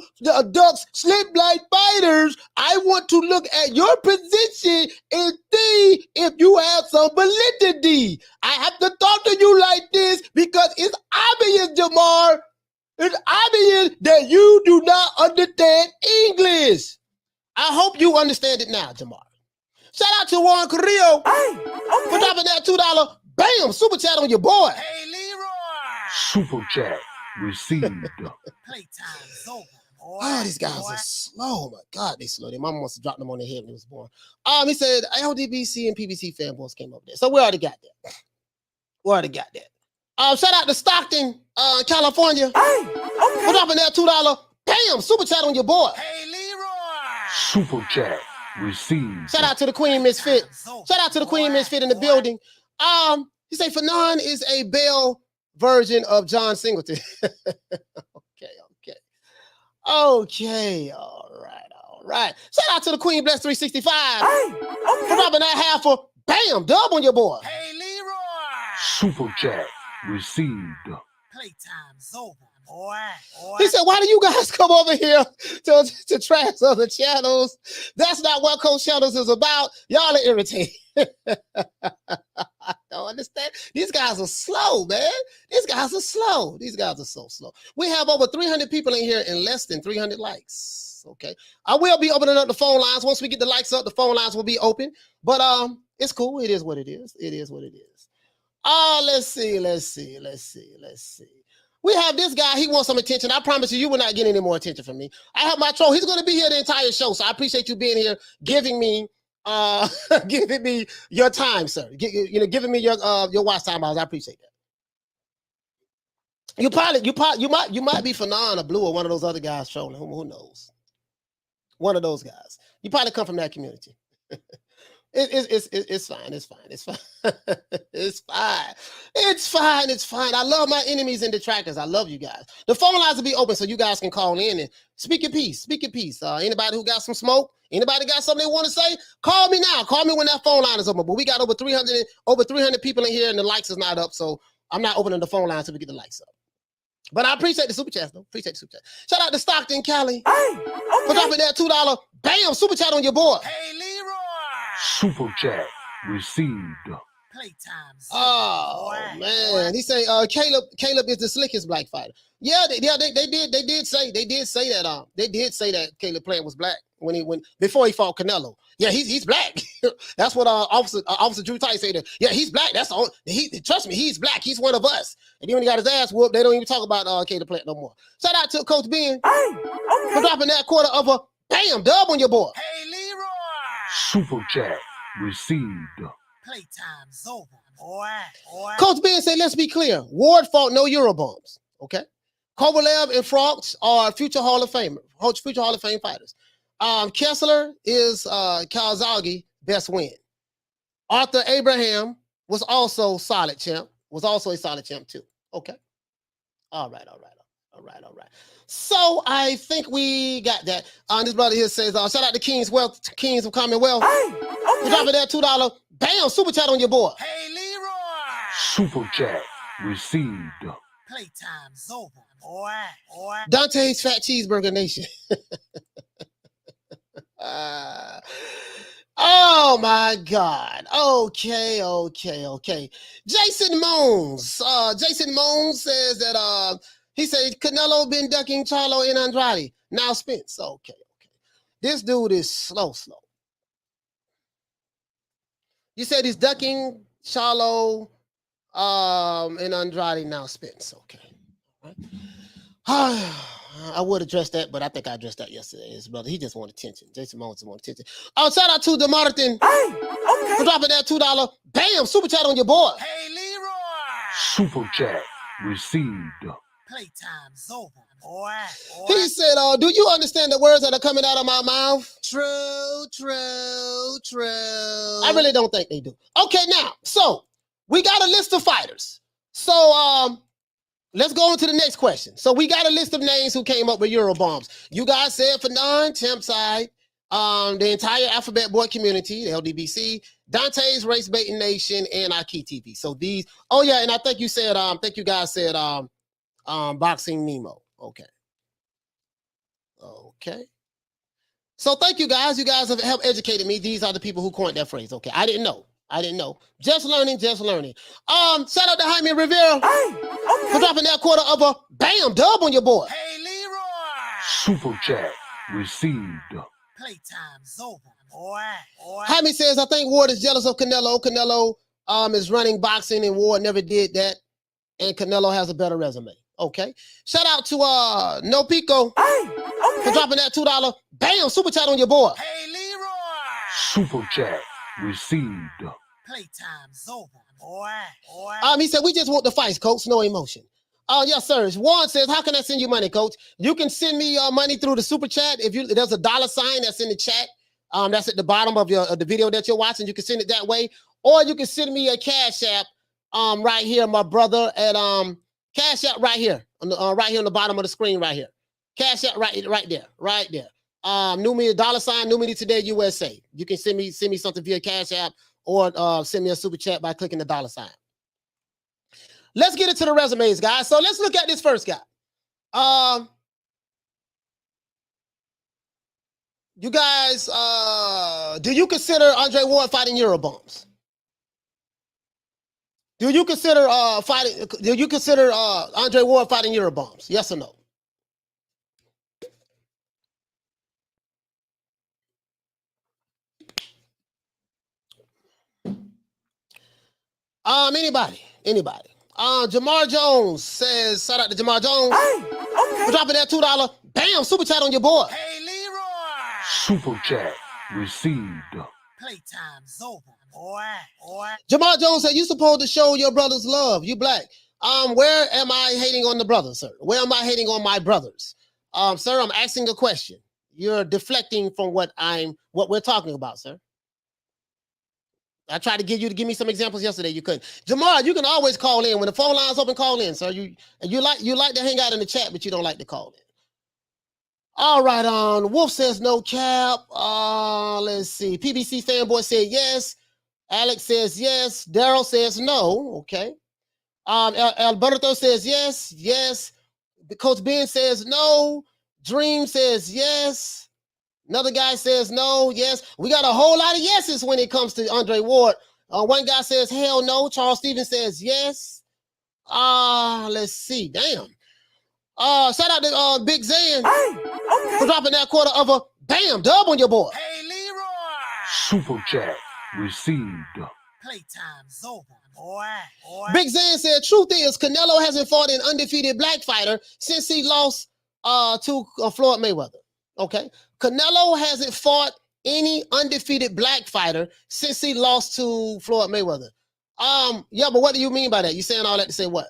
ducks slick black fighters, I want to look at your position and see if you have some validity. I have to talk to you like this because it's obvious, Jermall. It's obvious that you do not understand English. I hope you understand it now, Jermall. Shout out to Juan Carrillo for dropping that $2 bam super chat on your board. Hey, Leroy. Super chat received. Playtime's over, boy. Oh, these guys are slow. Oh my God, they slow. Their mama must have dropped them on their head when he was born. He said LDBC and PBC fanboys came up there. So we already got that. Shout out to Stockton, California. For dropping that $2 bam super chat on your board. Hey, Leroy. Super chat received. Shout out to the Queen Misfit. Shout out to the Queen Misfit in the building. He say Fanon is a Bell version of John Singleton. Okay. All right. Shout out to the Queen Bless 365 for dropping that half for bam dub on your board. Hey, Leroy. Super chat received. Playtime's over, boy. He said, why do you guys come over here to trash other channels? That's not what Coach Channels is about. Y'all are irritating. I don't understand. These guys are slow, man. These guys are so slow. We have over 300 people in here and less than 300 likes. Okay. I will be opening up the phone lines. Once we get the likes up, the phone lines will be open. But it's cool. It is what it is. Let's see. We have this guy. He wants some attention. I promise you will not get any more attention from me. I have my troll. He's going to be here the entire show. So I appreciate you being here, giving me your time, sir. Giving me your watch time hours. I appreciate that. You might be Fanon or Blue or one of those other guys trolling. Who knows? One of those guys. You probably come from that community. It's fine. It's fine. I love my enemies and detractors. I love you guys. The phone lines will be open so you guys can call in and speak your piece. Anybody who got some smoke, anybody got something they want to say, call me now. Call me when that phone line is open. But we got over 300 people in here and the likes is not up. So I'm not opening the phone line until we get the likes up. But I appreciate the super chat, though. Shout out to Stockton, Cali. For dropping that $2 bam super chat on your board. Hey, Leroy. Super chat received. Playtime's Oh over, boy. man, he say Caleb is the slickest black fighter. Yeah, they did say that they did say that Caleb Plant was black when before he fought Canelo. Yeah, he's black. That's what Officer Drew Tice said. Yeah, he's black. That's all. Trust me, he's black. He's one of us. And then when he got his ass whooped, they don't even talk about Caleb Plant no more. Shout out to Coach Ben for dropping that quarter of a bam dub on your boy. Hey, Leroy. Super chat received. Playtime's over, boy. Coach Ben said, let's be clear. Ward fought no Eurobombs. Okay. Kovalev and Froch are future Hall of Fame fighters. Kessler is Kawasaki best win. Arthur Abraham was also a solid champ too. Okay. All right. So I think we got that. This brother here says, shout out to Kings of Commonwealth. We're dropping that $2. Bam, super chat on your boy. Hey, Leroy. Super chat received. Playtime's over, boy. Dante's Fat Cheeseburger Nation. Oh my God. Okay. Jason Moons says that he said Canelo been ducking Charlo and Andrade. Now Spence. Okay. This dude is slow. You said he's ducking Charlo and Andrade, now Spence. Okay. All right. I would address that, but I think I addressed that yesterday. His brother, he just wanted attention. Jason Mones wanted attention. Oh, shout out to DeMartin for dropping that $2. Bam, super chat on your boy. Hey, Leroy. Super chat received. Playtime's over, boy. He said, do you understand the words that are coming out of my mouth? True. I really don't think they do. Okay, now, so we got a list of fighters. So let's go on to the next question. So we got a list of names who came up with Eurobombs. You guys said for non-temp side, the entire Alphabet Boy community, the LDBC, Dante's Race Baiting Nation, and Aki TV. So these, oh yeah, and I think you said, you guys said Boxing Nemo. Okay. So thank you guys. You guys have helped educated me. These are the people who coined that phrase. Okay. I didn't know. Just learning. Shout out to Jaime Rivera for dropping that quarter of a bam dub on your boy. Hey, Leroy. Super chat received. Playtime's over, boy. Jaime says, I think Ward is jealous of Canelo. Canelo is running boxing and Ward never did that. And Canelo has a better resume. Okay. Shout out to No Pico for dropping that $2. Bam, super chat on your boy. Hey, Leroy. Super chat received. Playtime's over, boy. He said, we just want the fights, coach. No emotion. Yes, sir. Juan says, how can I send you money, coach? You can send me money through the super chat. There's a $sign that's in the chat. That's at the bottom of the video that you're watching. You can send it that way. Or you can send me a Cash App right here, my brother, at Cash App right here on the bottom of the screen right here. Cash App right there. New me a $sign, New me today USA. You can send me something via Cash App or send me a super chat by clicking the $sign. Let's get into the resumes, guys. So let's look at this first guy. You guys, do you consider Andre Ward fighting Eurobombs? Do you consider Andre Ward fighting Eurobombs? Yes or no? Anybody. Jermall Jones says, shout out to Jermall Jones for dropping that $2. Bam, super chat on your boy. Hey, Leroy. Super chat received. Playtime's over, boy. Jermall Jones said, you supposed to show your brothers love. You black. Where am I hating on the brothers, sir? Where am I hating on my brothers? Sir, I'm asking a question. You're deflecting from what we're talking about, sir. I tried to get you to give me some examples yesterday. You couldn't. Jermall, you can always call in. When the phone line's open, call in, sir. You like to hang out in the chat, but you don't like to call in. All right, Wolf says no cap. Let's see. PBC fanboy said yes. Alex says yes. Daryl says no. Okay. Alberto says yes. Coach Ben says no. Dream says yes. Another guy says no, yes. We got a whole lot of yeses when it comes to Andre Ward One guy says, hell no. Charles Stevens says yes. Let's see. Damn. Shout out to Big Zan for dropping that quarter of a bam dub on your boy. Hey, Leroy. Super chat received. Playtime's over, boy. Big Zan said, truth is, Canelo hasn't fought an undefeated black fighter since he lost to Floyd Mayweather. Okay. Canelo hasn't fought any undefeated black fighter since he lost to Floyd Mayweather. Yeah, but what do you mean by that? You saying all that to say what?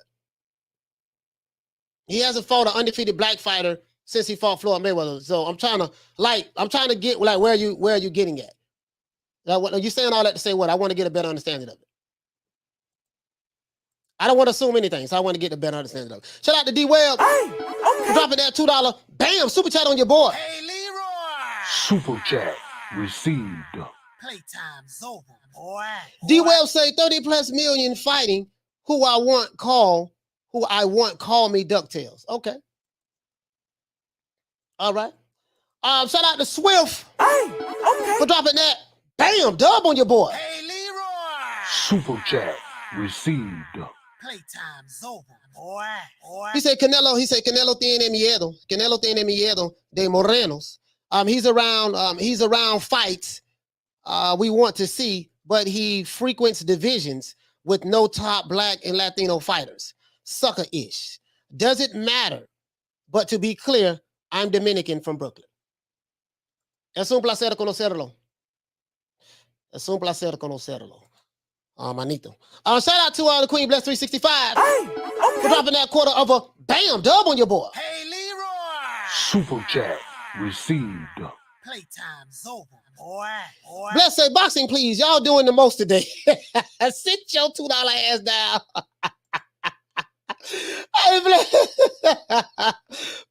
He hasn't fought an undefeated black fighter since he fought Floyd Mayweather. So I'm trying to get like where are you getting at? Now, what are you saying all that to say what? I want to get a better understanding of it. I don't want to assume anything, so I want to get a better understanding of it. Shout out to D-Web for dropping that $2 bam super chat on your boy. Hey, Leroy. Super chat received. Playtime's over, boy. D-Web say 30 plus million fighting who I want call me DuckTales. Okay. All right. Shout out to Swift for dropping that bam dub on your boy. Hey, Leroy. Super chat received. Playtime's over, boy. He said Canelo tiene miedo. Canelo tiene miedo de morenos. He's around fights we want to see, but he frequents divisions with no top black and Latino fighters. Sucker-ish. Does it matter? But to be clear, I'm Dominican from Brooklyn. Es un placer conocerlo. Es un placer conocerlo. Manito. Shout out to the Queen Bless 365 for dropping that quarter of a bam dub on your boy. Hey, Leroy. Super chat received. Playtime's over, boy. Bless say boxing, please. Y'all doing the most today. Sit your $2 ass down. Hey,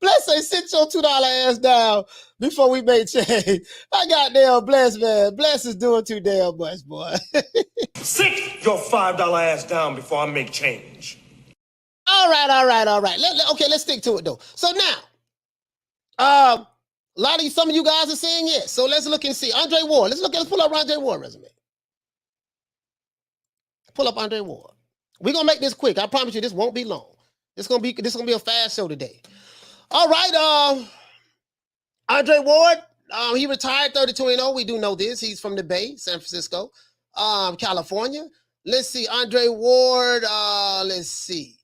Bless say sit your $2 ass down before we make change. I got damn Bless, man. Bless is doing too damn much, boy. Sit your $5 ass down before I make change. All right. Okay, let's stick to it though. So now, some of you guys are saying yes. So let's look and see. Andre Ward. Let's pull up Andre Ward resume. Pull up Andre Ward. We're gonna make this quick. I promise you this won't be long. This is gonna be a fast show today. All right, Andre Ward, he retired 32-0. We do know this. He's from the Bay, San Francisco, California. Let's see, Andre Ward, let's see.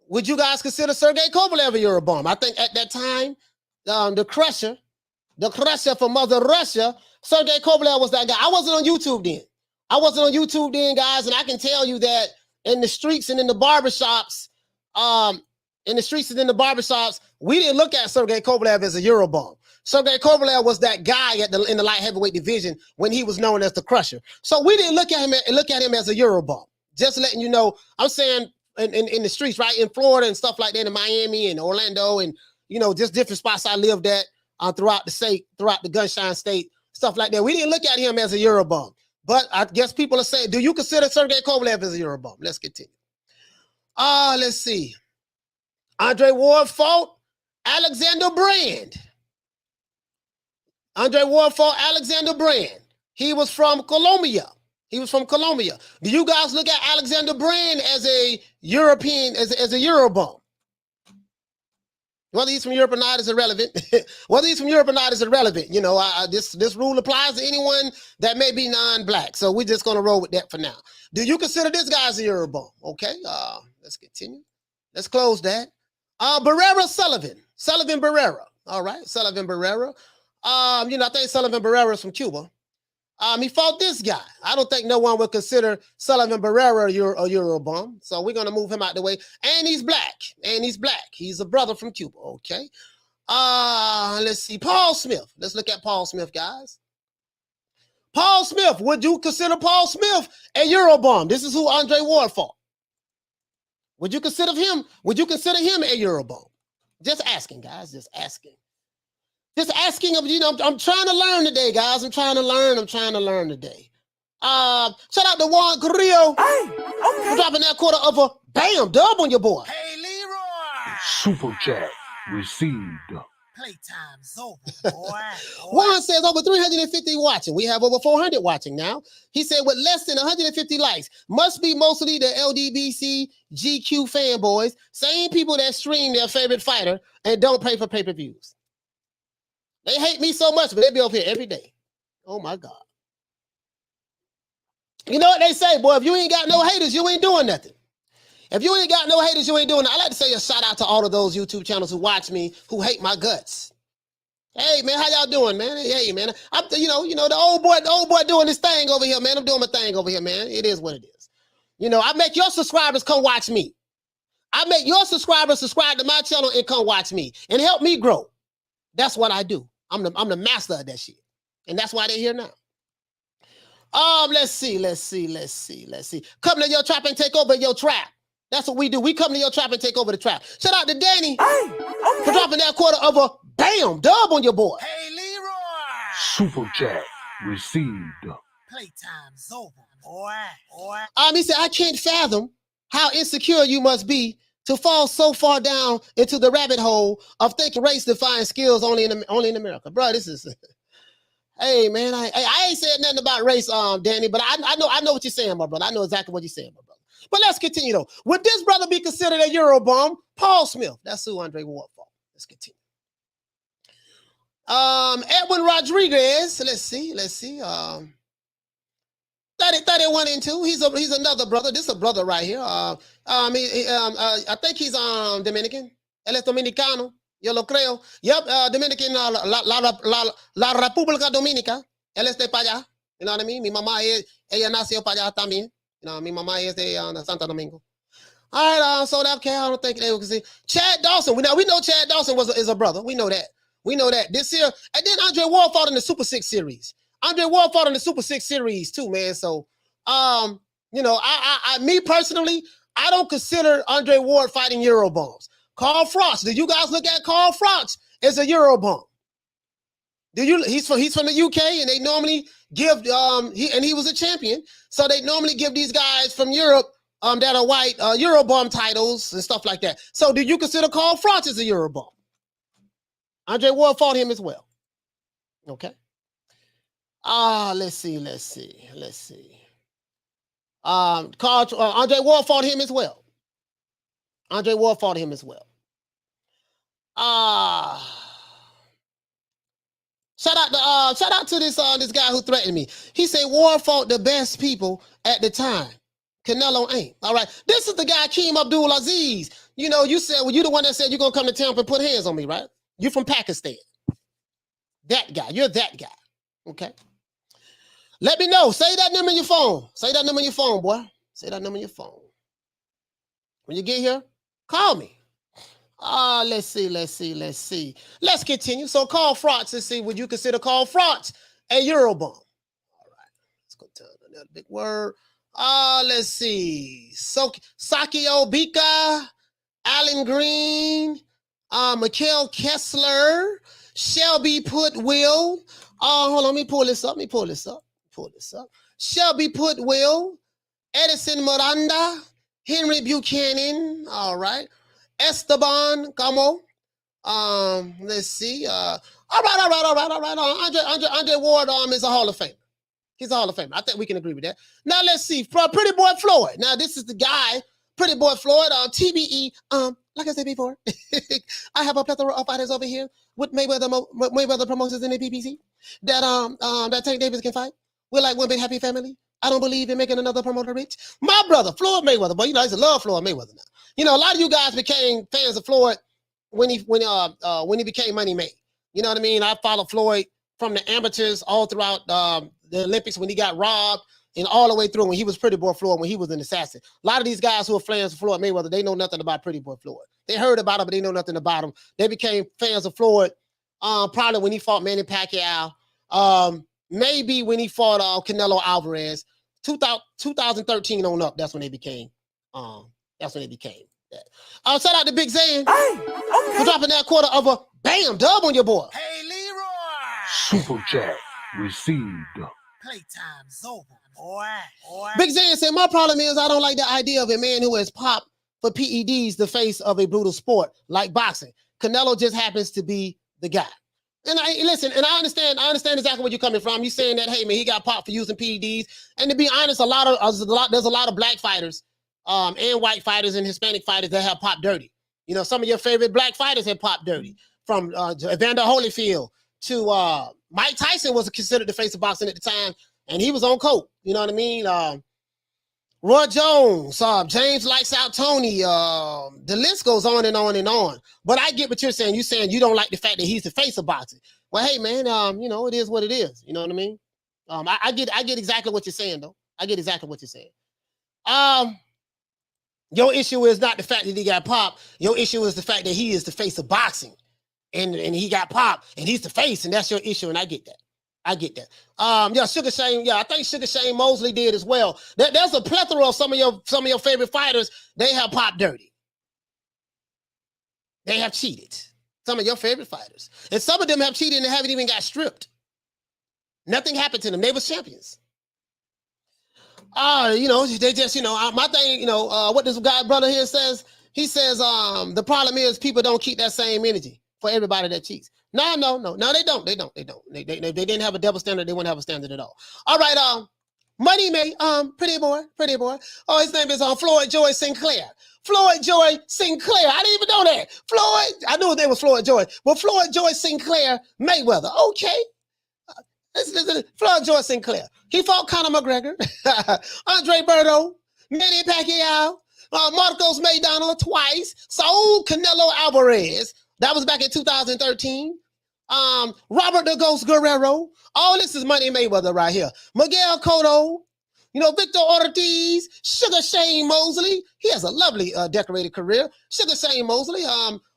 Would you guys consider Sergey Kovalev a Eurobomb? I think at that time, the crusher from Mother Russia, Sergey Kovalev was that guy. I wasn't on YouTube then, guys, and I can tell you that in the streets and in the barbershops, we didn't look at Sergey Kovalev as a Eurobomb. Sergey Kovalev was that guy in the light heavyweight division when he was known as the Crusher. So we didn't look at him as a Eurobomb. Just letting you know, I'm saying in the streets, right, in Florida and stuff like that, in Miami and Orlando, and just different spots I lived at throughout the state, throughout the Gunshine State, stuff like that. We didn't look at him as a Eurobomb. But I guess people are saying, do you consider Sergey Kovalev as a Eurobomb? Let's continue. Let's see. Andre Ward fought Alexander Brand. He was from Colombia. Do you guys look at Alexander Brand as a European, as a Eurobomb? Whether he's from Europe or not is irrelevant. This rule applies to anyone that may be non-black. So we're just going to roll with that for now. Do you consider this guy as a Eurobomb? Okay, let's continue. Let's close that. Barrera Sullivan Barrera. All right, Sullivan Barrera. I think Sullivan Barrera is from Cuba. He fought this guy. I don't think no one would consider Sullivan Barrera a Eurobomb. So we're going to move him out the way. And he's black. He's a brother from Cuba. Okay. Let's see. Paul Smith. Let's look at Paul Smith, guys. Paul Smith. Would you consider Paul Smith a Eurobomb? This is who Andre Ward fought. Would you consider him a Eurobomb? Just asking, guys. Just asking. I'm trying to learn today, guys. I'm trying to learn today. Shout out to Juan Carrillo for dropping that quarter of a bam dub on your boy. Hey, Leroy. Super chat received. Playtime's over, boy. Juan says over 350 watching. We have over 400 watching now. He said with less than 150 likes, must be mostly the LDBC GQ fanboys, same people that stream their favorite fighter and don't pay for pay-per-views. They hate me so much, but they be up here every day. Oh my God. You know what they say, boy, if you ain't got no haters, you ain't doing nothing. If you ain't got no haters, you ain't doing it. I like to say a shout out to all of those YouTube channels who watch me, who hate my guts. Hey man, how y'all doing, man? Hey man, I'm you know the old boy doing this thing over here, man. I'm doing my thing over here, man. It is what it is. You know, I make your subscribers come watch me. I make your subscribers subscribe to my channel and come watch me and help me grow. That's what I do. I'm the master of that shit, and that's why they're here now. Let's see. Come to your trap and take over your trap. That's what we do. We come to your trap and take over the trap. Shout out to Danny for dropping that quarter of a bam dub on your boy. Hey, Leroy. Super chat received. Playtime's over, boy. He said, I can't fathom how insecure you must be to fall so far down into the rabbit hole of thinking race defines skills only in America. Bro, this is hey man, I ain't saying nothing about race, Danny, but I know what you're saying, my brother. I know exactly what you're saying, my brother. But let's continue though. Would this brother be considered a Eurobomb? Paul Smith. That's who Andre Ward fought. Let's continue. Edwin Rodriguez. Let's see. 31-2. He's another brother. This is a brother right here. I think he's Dominican. Él es dominicano. Yo lo creo. Yep, Dominican, la República Dominica. Él es de para allá. You know what I mean? Mi mamá, ella nació para allá también. You know, mi mamá is de Santo Domingo. All right, so that okay, I don't think they will see. Chad Dawson. We know Chad Dawson is a brother. We know that. This year, and then Andre Ward fought in the Super 6 series. Andre Ward fought in the Super 6 series too, man. So, me personally, I don't consider Andre Ward fighting Eurobombs. Carl Froch. Do you guys look at Carl Froch as a Eurobomb? He's from the UK, and they normally give he was a champion, so they normally give these guys from Europe that are white Eurobomb titles and stuff like that. So do you consider Carl Froch as a Eurobomb? Andre Ward fought him as well. Okay. Let's see. Andre Ward fought him as well. Shout out to this guy who threatened me. He said Ward fought the best people at the time. Canelo ain't. All right. This is the guy, Keem Abdul-Aziz. You know, you said, well, you the one that said you're going to come to Tampa and put hands on me, right? You're from Pakistan. That guy. You're that guy. Okay. Let me know. Say that number in your phone. Say that number in your phone, boy. Say that number in your phone. When you get here, call me. Let's see. Let's continue. So Carl Froch, let's see, would you consider Carl Froch a Eurobomb? All right. Let's go to another big word. Let's see. Sakio Bika, Alan Green, Mikhail Kessler, Shelby Putwill. Hold on, let me pull this up. Shelby Putwill, Edison Miranda, Henry Buchanan. All right. Esteban Camo. Let's see. All right. Andre Ward is a Hall of Famer. He's a Hall of Famer. I think we can agree with that. Now let's see. Pretty Boy Floyd. Now this is the guy, Pretty Boy Floyd, TBE. Like I said before, I have a plethora of fighters over here with Mayweather Promotions in the PPC that Tank Davis can fight. We're like one big happy family. I don't believe in making another promoter rich. My brother, Floyd Mayweather, but I used to love Floyd Mayweather now. You know, a lot of you guys became fans of Floyd when he became money made. You know what I mean? I followed Floyd from the amateurs all throughout the Olympics when he got robbed and all the way through when he was Pretty Boy Floyd, when he was an assassin. A lot of these guys who are fans of Floyd Mayweather, they know nothing about Pretty Boy Floyd. They heard about him, but they know nothing about him. They became fans of Floyd probably when he fought Manny Pacquiao, maybe when he fought Canelo Alvarez. 2013 on up, that's when they became that. Shout out to Big Zan for dropping that quarter of a bam dub on your boy. Hey, Leroy. Super chat received. Playtime's over, boy. Big Zan said, my problem is I don't like the idea of a man who has popped for PEDs the face of a brutal sport like boxing. Canelo just happens to be the guy. And and I understand exactly where you're coming from. You're saying that, hey man, he got popped for using PEDs. And to be honest, there's a lot of black fighters, and white fighters and Hispanic fighters that have popped dirty. You know, some of your favorite black fighters have popped dirty, from Evander Holyfield to Mike Tyson was considered the face of boxing at the time, and he was on coke. You know what I mean? Roy Jones, James Lights Out Tony, the list goes on and on and on. But I get what you're saying. You're saying you don't like the fact that he's the face of boxing. Well, hey man, you know, it is what it is. You know what I mean? I get exactly what you're saying, though. I get exactly what you're saying. Your issue is not the fact that he got popped. Your issue is the fact that he is the face of boxing, and he got popped, and he's the face, and that's your issue, and I get that. I get that. Yeah, Sugar Shane. Yeah, I think Sugar Shane Mosley did as well. There's a plethora of some of your favorite fighters. They have popped dirty. They have cheated. Some of your favorite fighters, and some of them have cheated and haven't even got stripped. Nothing happened to them. They were champions. You know, they just, you know, my thing, you know, what this guy brother here says. He says, the problem is people don't keep that same energy for everybody that cheats. No, they don't. They didn't have a double standard. They wouldn't have a standard at all. All right, Money May, pretty boy. Oh, his name is Floyd Joy Sinclair. Floyd Joy Sinclair. I didn't even know that. Floyd, I knew his name was Floyd Joy, but Floyd Joy Sinclair Mayweather. Okay. Listen, Floyd Joy Sinclair. He fought Conor McGregor, Andre Berto, Manny Pacquiao, Marcos Maidana twice, Saul Canelo Alvarez. That was back in 2013. Robert the Ghost Guerrero. All this is Money Mayweather right here. Miguel Cotto, you know, Victor Ortiz, Sugar Shane Mosley. He has a lovely decorated career. Sugar Shane Mosley.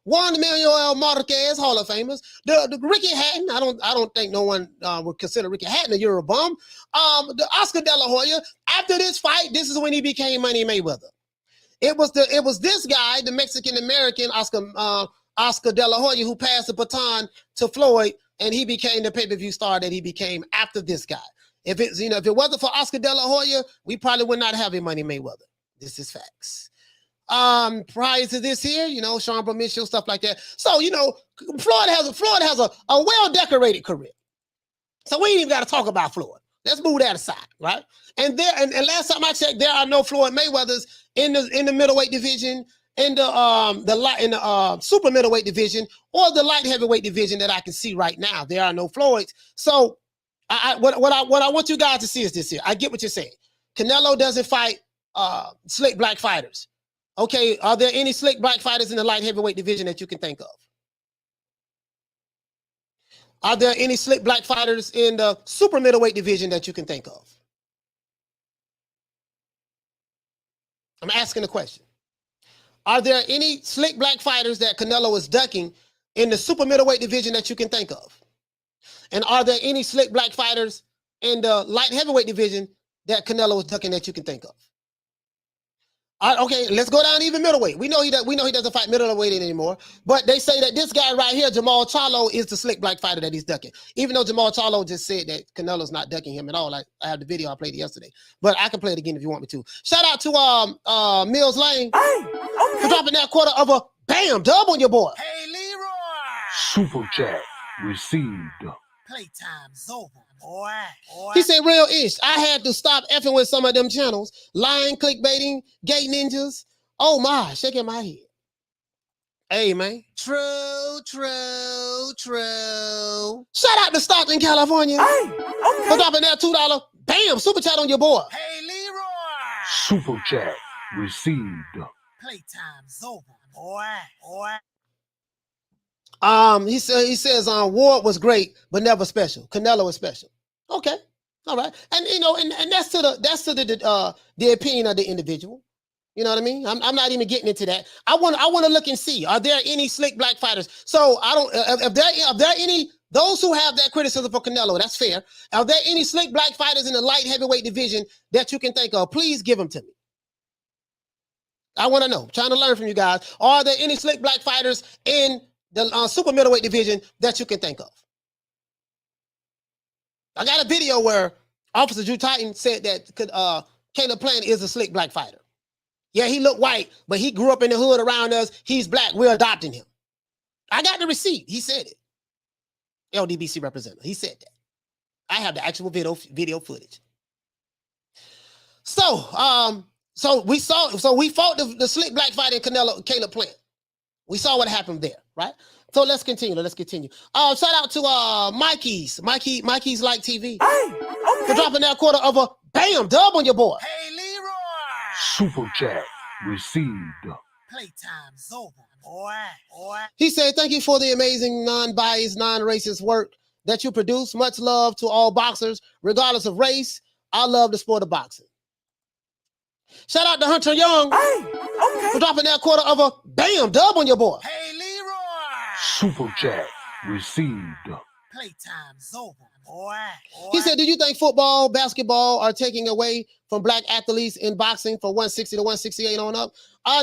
Juan Manuel Marquez, Hall of Famers. The Ricky Hatton. I don't think no one would consider Ricky Hatton a Eurobum. The Oscar De La Hoya. After this fight, this is when he became Money Mayweather. It was this guy, the Mexican American Oscar De La Hoya, who passed the baton to Floyd, and he became the pay-per-view star that he became after this guy. If it wasn't for Oscar De La Hoya, we probably would not have a Money Mayweather. This is facts. Prior to this here, you know, Sean Mitchell, stuff like that. So, you know, Floyd has a well-decorated career. So we ain't even got to talk about Floyd. Let's move that aside, right? And last time I checked, there are no Floyd Mayweathers in the middleweight division, in the super middleweight division, or the light heavyweight division that I can see right now. There are no Floyds. So what I want you guys to see is this here. I get what you're saying. Canelo doesn't fight slick black fighters. Okay, are there any slick black fighters in the light heavyweight division that you can think of? Are there any slick black fighters in the super middleweight division that you can think of? I'm asking the question. Are there any slick black fighters that Canelo is ducking in the super middleweight division that you can think of? And are there any slick black fighters in the light heavyweight division that Canelo is ducking that you can think of? Okay, let's go down even middleweight. We know he doesn't fight middleweight anymore, but they say that this guy right here, Jermall Charlo, is the slick black fighter that he's ducking. Even though Jermall Charlo just said that Canelo's not ducking him at all. I have the video, I played it yesterday, but I can play it again if you want me to. Shout out to Mills Lane for dropping that quarter of a bam dub on your boy. Hey, Leroy! Super chat received. Playtime's over, boy. He said, real ish. I had to stop effing with some of them channels. Lying, clickbaiting, gay ninjas. Oh my, shaking my head. Hey, man. True. Shout out to Stockton, California. For dropping that $2 bam super chat on your boy. Hey, Leroy! Super chat received. Playtime's over, boy. He says Ward was great, but never special. Canelo was special. Okay. All right. And you know, and that's to the opinion of the individual. You know what I mean? I'm not even getting into that. I want to look and see, are there any slick black fighters? So I don't, if there any, those who have that criticism for Canelo, that's fair. Are there any slick black fighters in the light heavyweight division that you can think of? Please give them to me. I want to know. I'm trying to learn from you guys. Are there any slick black fighters in the super middleweight division that you can think of? I got a video where Officer Drew Titan said that Caleb Plant is a slick black fighter. Yeah, he looked white, but he grew up in the hood around us. He's black. We're adopting him. I got the receipt. He said it. LDBC representative. He said that. I have the actual video footage. So we fought the slick black fight in Caleb Plant. We saw what happened there, right? So let's continue. Shout out to Mikey's Like TV. For dropping that quarter of a bam dub on your boy. Hey, Leroy. Super chat received. Playtime's over, boy. He said, thank you for the amazing, non-biased, non-racist work that you produce. Much love to all boxers, regardless of race. I love the sport of boxing. Shout out to Hunter Young for dropping that quarter of a bam dub on your boy. Hey, Leroy. Super chat received. Playtime's over, boy. He said, do you think football, basketball are taking away from black athletes in boxing from 160 to 168 on up?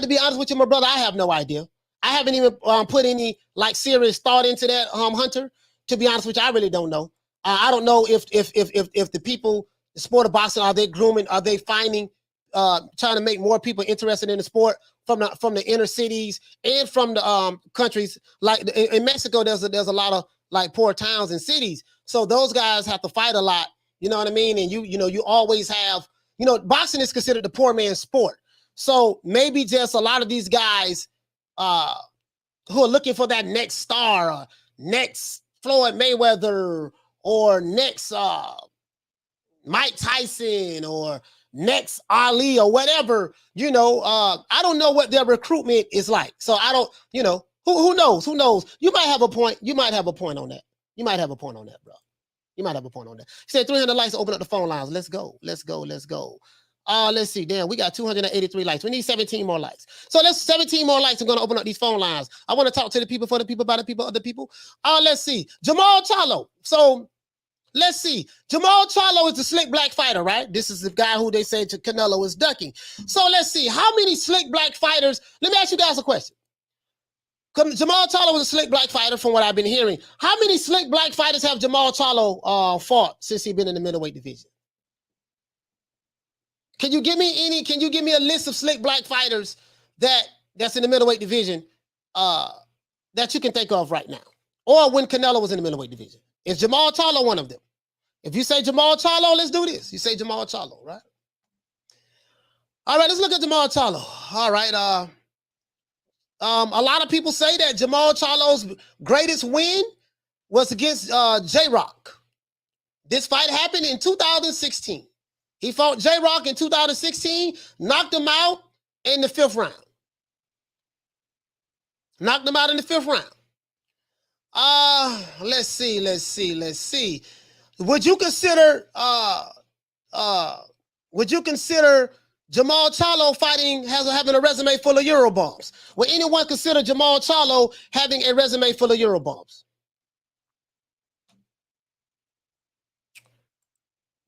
To be honest with you, my brother, I have no idea. I haven't even put any like serious thought into that, Hunter. To be honest with you, I really don't know. I don't know if the people, the sport of boxing, are they grooming? Are they finding, trying to make more people interested in the sport from the inner cities and from the countries? Like in Mexico, there's a lot of like poor towns and cities, so those guys have to fight a lot. You know what I mean? And you always have, boxing is considered the poor man's sport. So maybe just a lot of these guys who are looking for that next star, or next Floyd Mayweather, or next Mike Tyson, or next Ali, or whatever, I don't know what their recruitment is like. So I don't, who knows? You might have a point. You might have a point on that. Bro. You might have a point on that. He said 300 likes to open up the phone lines. Let's go. Let's see. Damn, we got 283 likes. We need 17 more likes. So let's 17 more likes. I'm going to open up these phone lines. I want to talk to the people, for the people, by the people, other people. Let's see. Jermall Charlo. So let's see. Jermall Charlo is the slick black fighter, right? This is the guy who they say to Canelo is ducking. So let's see. How many slick black fighters? Let me ask you guys a question. Jermall Charlo was a slick black fighter from what I've been hearing. How many slick black fighters have Jermall Charlo fought since he's been in the middleweight division? Can you give me a list of slick black fighters that's in the middleweight division that you can think of right now? Or when Canelo was in the middleweight division? Is Jermall Charlo one of them? If you say Jermall Charlo, let's do this. You say Jermall Charlo, right? All right, let's look at Jermall Charlo. All right, a lot of people say that Jermall Charlo's greatest win was against J-Rock. This fight happened in 2016. He fought J-Rock in 2016, knocked him out in the 5th round. Let's see. Would you consider Jermall Charlo having a resume full of Eurobombs? Would anyone consider Jermall Charlo having a resume full of Eurobombs?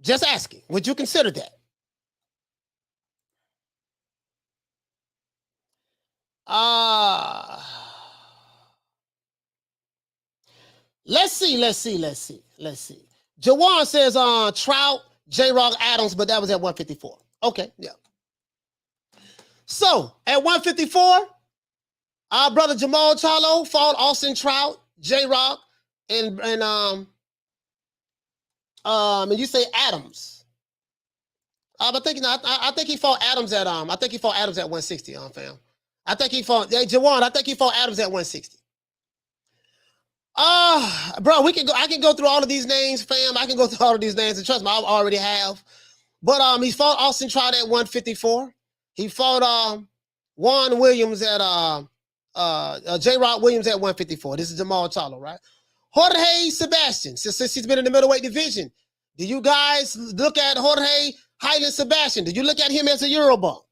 Just asking. Would you consider that? Let's see. Jawan says Trout, J-Rock, Adams, but that was at 154. Okay, yeah. So at 154, our brother Jermall Charlo fought Austin Trout, J-Rock, and you say Adams. I think he fought Adams at 160, fam. I think he fought Adams at 160. Bro, I can go through all of these names, fam. I can go through all of these names, and trust me, I already have. But he fought Austin Trout at 154. He fought Juan Williams at J-Rock Williams at 154. This is Jermall Charlo, right? Jorge Sebastian, since he's been in the middleweight division. Do you guys look at Jorge Highland Sebastian? Do you look at him as a Eurobomb?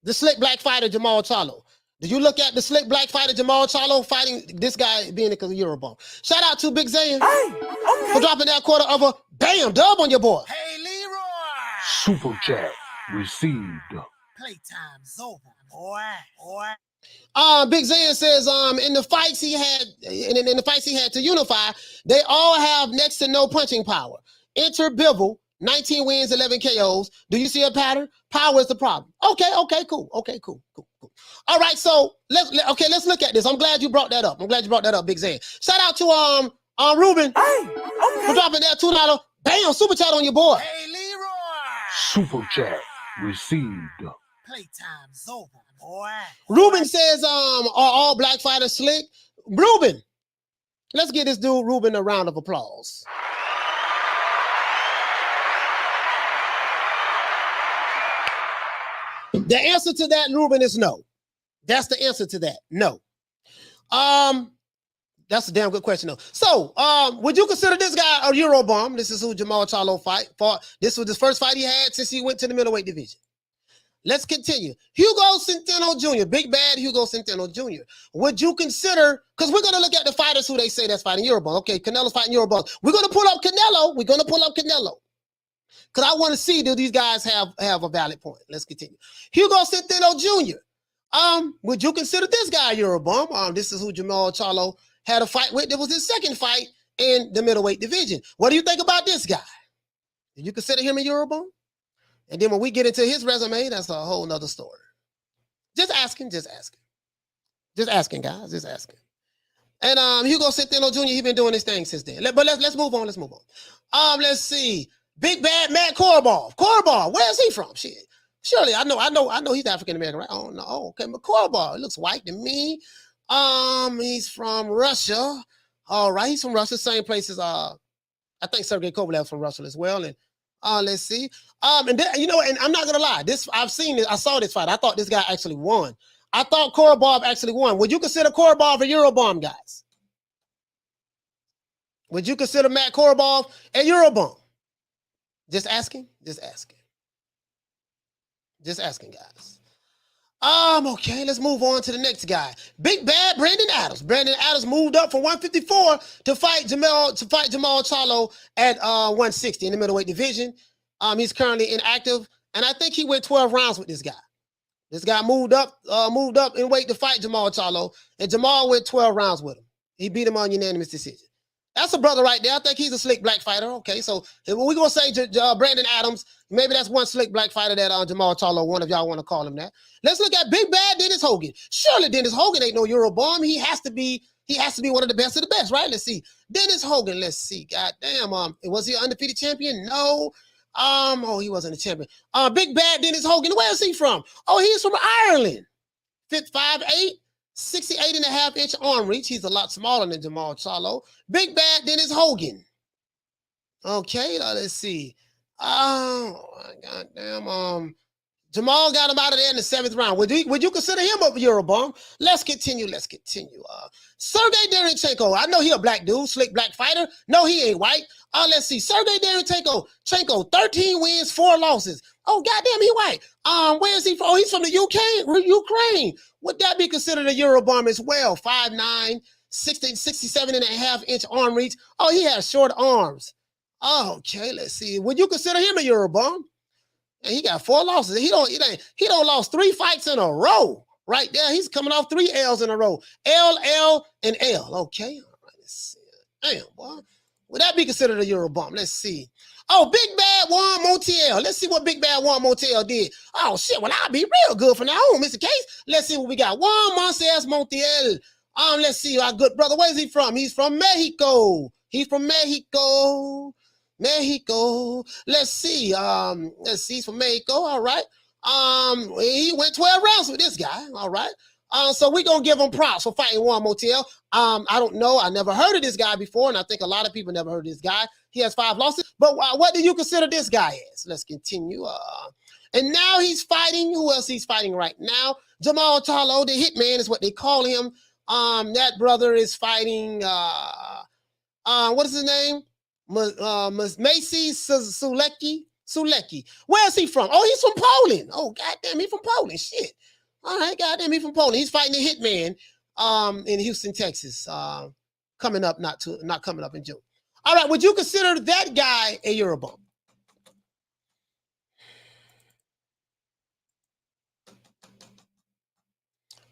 The slick black fighter, Jermall Charlo. Do you look at the slick black fighter, Jermall Charlo, fighting this guy being a Eurobomb? Shout out to Big Zan for dropping that quarter of a bam dub on your boy. Hey, Leroy. Super chat received. Playtime's over, boy. Big Zan says in the fights he had to unify, they all have next to no punching power. Enter Bivol 19 wins, 11 KOs. Do you see a pattern? Power is the problem. Okay, cool. All right, so let's look at this. I'm glad you brought that up. Big Zan. Shout out to Ruben. Hey, For dropping that $2. Bam, super chat on your board. Hey, Leroy. Super chat received. Playtime's over, boy. Ruben says, are all black fighters slick? Ruben, let's give this dude Ruben a round of applause. The answer to that, Ruben, is no. That's the answer to that. No. That's a damn good question, though. So, would you consider this guy a Eurobomb? This is who Jermall Charlo fought. This was the first fight he had since he went to the middleweight division. Let's continue. Hugo Centeno Jr., big bad Hugo Centeno Jr. Would you consider, because we're going to look at the fighters who they say that's fighting Eurobomb. Okay, Canelo's fighting Eurobomb. We're going to pull up Canelo. Because I want to see, do these guys have a valid point? Let's continue. Hugo Centeno Jr. Would you consider this guy a Eurobomb? This is who Jermall Charlo had a fight with. It was his second fight in the middleweight division. What do you think about this guy? Do you consider him a Eurobomb? And then when we get into his resume, that's a whole nother story. Just asking, guys, just asking. And Hugo Centeno Jr., he's been doing his thing since then. But let's move on. Let's see. Big bad Matt Korobov. Where is he from? Shit. Surely I know he's African American, right? Oh no, okay, but Korobov, it looks white to me. He's from Russia. All right, he's from Russia, same place as I think Sergey Kovalev's from Russia as well. And let's see. And then, and I'm not gonna lie, I saw this fight. I thought this guy actually won. I thought Korobov actually won. Would you consider Korobov a Eurobomb, guys? Would you consider Matt Korobov a Eurobomb? Just asking, guys. Okay, let's move on to the next guy. Big bad Brandon Adams. Brandon Adams moved up from 154 to fight Jermall Charlo at 160 in the middleweight division. He's currently inactive, and I think he went 12 rounds with this guy. This guy moved up in weight to fight Jermall Charlo, and Jermall went 12 rounds with him. He beat him on unanimous decision. That's a brother right there. I think he's a slick black fighter. Okay, so if we're going to say Brandon Adams, maybe that's one slick black fighter that Jermall Charlo, one of y'all want to call him that. Let's look at big bad Dennis Hogan. Surely Dennis Hogan ain't no Eurobomb. He has to be one of the best of the best, right? Let's see. Dennis Hogan, let's see. God damn, was he an undefeated champion? No. He wasn't a champion. Big bad Dennis Hogan, where is he from? Oh, he's from Ireland. 5'8", 68.5-inch arm reach. He's a lot smaller than Jermall Charlo. Big bad Dennis Hogan. Okay, let's see. Oh, goddamn. Jermall got him out of there in the 7th round. Would you consider him a Eurobomb? Let's continue. Sergey Derenchenko. I know he a black dude, slick black fighter. No, he ain't white. Let's see. Sergey Derenchenko, 13 wins, 4 losses. Oh, goddamn, he white. Where is he from? Oh, he's from the Ukraine. Would that be considered a Eurobomb as well? 5'9", 67.5-inch arm reach. Oh, he has short arms. Okay, let's see. Would you consider him a Eurobomb? And he got 4 losses. He don't lost 3 fights in a row. Right there, he's coming off 3 L's in a row. L, and L. Okay, all right, let's see. Damn, boy. Would that be considered a Eurobomb? Let's see. Oh, Big Bad Juan Montiel. Let's see what Big Bad Juan Montiel did. Oh, shit. Well, I'll be real good from now on, Mr. Case. Let's see what we got. Juan Montiel Montiel. Let's see our good brother. Where's he from? He's from Mexico. He's see. He's from Mexico. All right. He went 12 rounds with this guy. All right. So we're going to give him props for fighting Juan Montiel. I don't know. I never heard of this guy before, and I think a lot of people never heard of this guy. He has 5 losses. But what do you consider this guy as? Let's continue. And now he's fighting. Who else he's fighting right now? Jermall Charlo, the hitman is what they call him. That brother is fighting, what is his name? Maciej Sulecki. Where is he from? Oh, he's from Poland. Oh, goddamn, he's from Poland. Shit. All right, goddamn, he's from Poland. He's fighting the hitman in Houston, Texas. Coming up, not coming up in June. All right, would you consider that guy a Eurobomb?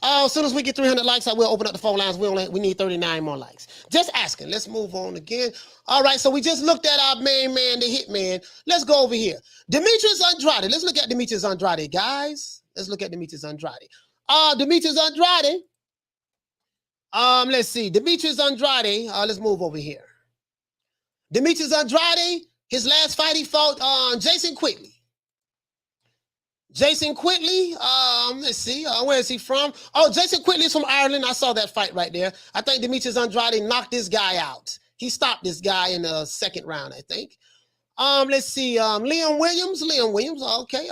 As soon as we get 300 likes, I will open up the phone lines. We need 39 more likes. Just asking. Let's move on again. All right, so we just looked at our main man, the hitman. Let's go over here. Demetrius Andrade. Let's look at Demetrius Andrade, guys. Let's look at Demetrius Andrade. Demetrius Andrade. Let's see. Demetrius Andrade. Let's move over here. Demetrius Andrade, his last fight, he fought Jason Quigley. Jason Quigley, let's see, where is he from? Oh, Jason Quigley is from Ireland. I saw that fight right there. I think Demetrius Andrade knocked this guy out. He stopped this guy in the second round, I think. Let's see, Liam Williams, okay.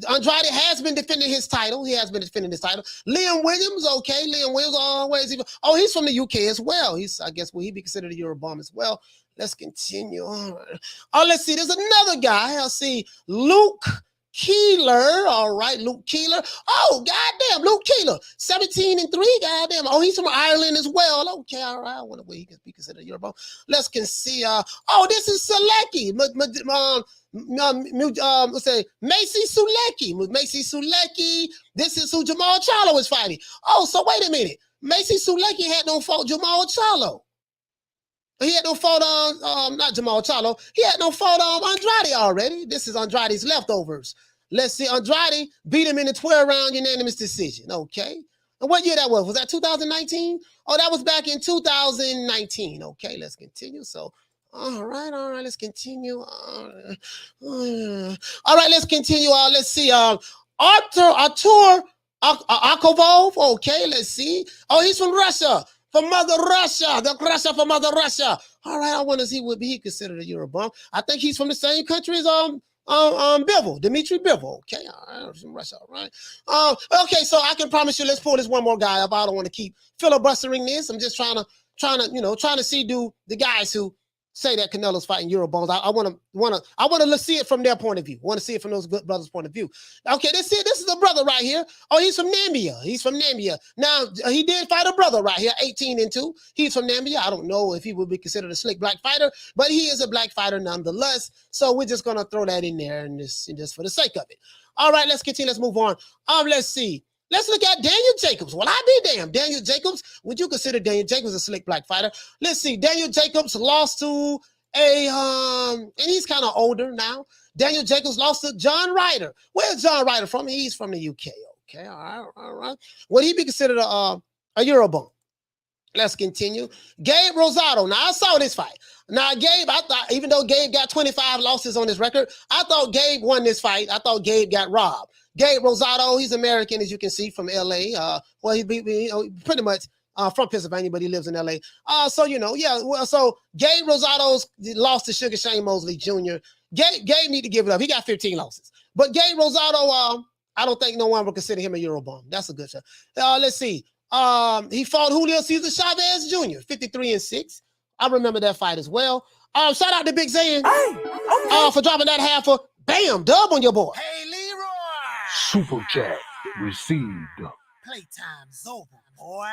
Andrade has been defending his title. He has been defending his title. Liam Williams, okay. Liam Williams, where is he? Oh, he's from the UK as well. I guess, will he be considered a Eurobomb as well? Let's continue. All right. Oh, let's see, there's another guy. I'll see Luke Keeler, all right, Luke Keeler. Oh, goddamn, Luke Keeler, 17-3, goddamn. Oh, he's from Ireland as well. Okay, all right. I wonder where he can be considered Eurobomb. Let's see. Oh, this is Sulecki. Let's say Macy Sulecki. Macy Sulecki. This is who Jermall Charlo is fighting. Oh, so wait a minute. Macy Sulecki had no fault Jermall Charlo. He had no fault on, not Jermall Charlo. He had no fault on Andrade already. This is Andrade's leftovers. Let's see. Andrade beat him in a 12-round unanimous decision. Okay. And what year that was? Was that 2019? Oh, that was back in 2019. Okay, let's continue. So, all right, let's continue. All right, let's continue. Let's see. Artur Akovov. Okay, let's see. Oh, he's from Russia. From Mother Russia, from Mother Russia. All right, I wonder if he would be considered a Eurobomb. I think he's from the same country as Bivol, Dmitry Bivol. Okay, all right, from Russia, all right. Okay, so I can promise you, let's pull this one more guy up. I don't want to keep filibustering this. I'm just trying to see do the guys who say that Canelo's fighting Eurobombs. I want to see it from their point of view. I want to see it from those good brothers' point of view. Okay, this is a brother right here. Oh, he's from Namibia. Now, he did fight a brother right here, 18-2. He's from Namibia. I don't know if he would be considered a slick black fighter, but he is a black fighter nonetheless. So we're just going to throw that in there and just for the sake of it. All right, let's continue. Let's move on. Let's see. Let's look at Daniel Jacobs. Well, I be damned. Daniel Jacobs, would you consider Daniel Jacobs a slick black fighter? Let's see. Daniel Jacobs lost to and he's kind of older now. Daniel Jacobs lost to John Ryder. Where's John Ryder from? He's from the UK. Okay, all right. Would he be considered a Eurobomb? Let's continue. Gabe Rosado. Now, I saw this fight. Now, Gabe, I thought, even though Gabe got 25 losses on his record, I thought Gabe won this fight. I thought Gabe got robbed. Gabe Rosado, he's American, as you can see, from L.A. Well, he's pretty much from Pennsylvania, but he lives in L.A. So Gabe Rosado's lost to Sugar Shane Mosley Jr. Gabe need to give it up. He got 15 losses. But Gabe Rosado, I don't think no one will consider him a Eurobomb. That's a good shot. Let's see. He fought Julio Cesar Chavez Jr., 53-6. I remember that fight as well. Shout out to Big Zan for dropping that half bam, dub on your boy. Hey, Leroy. Super chat received. Playtime's over, boy.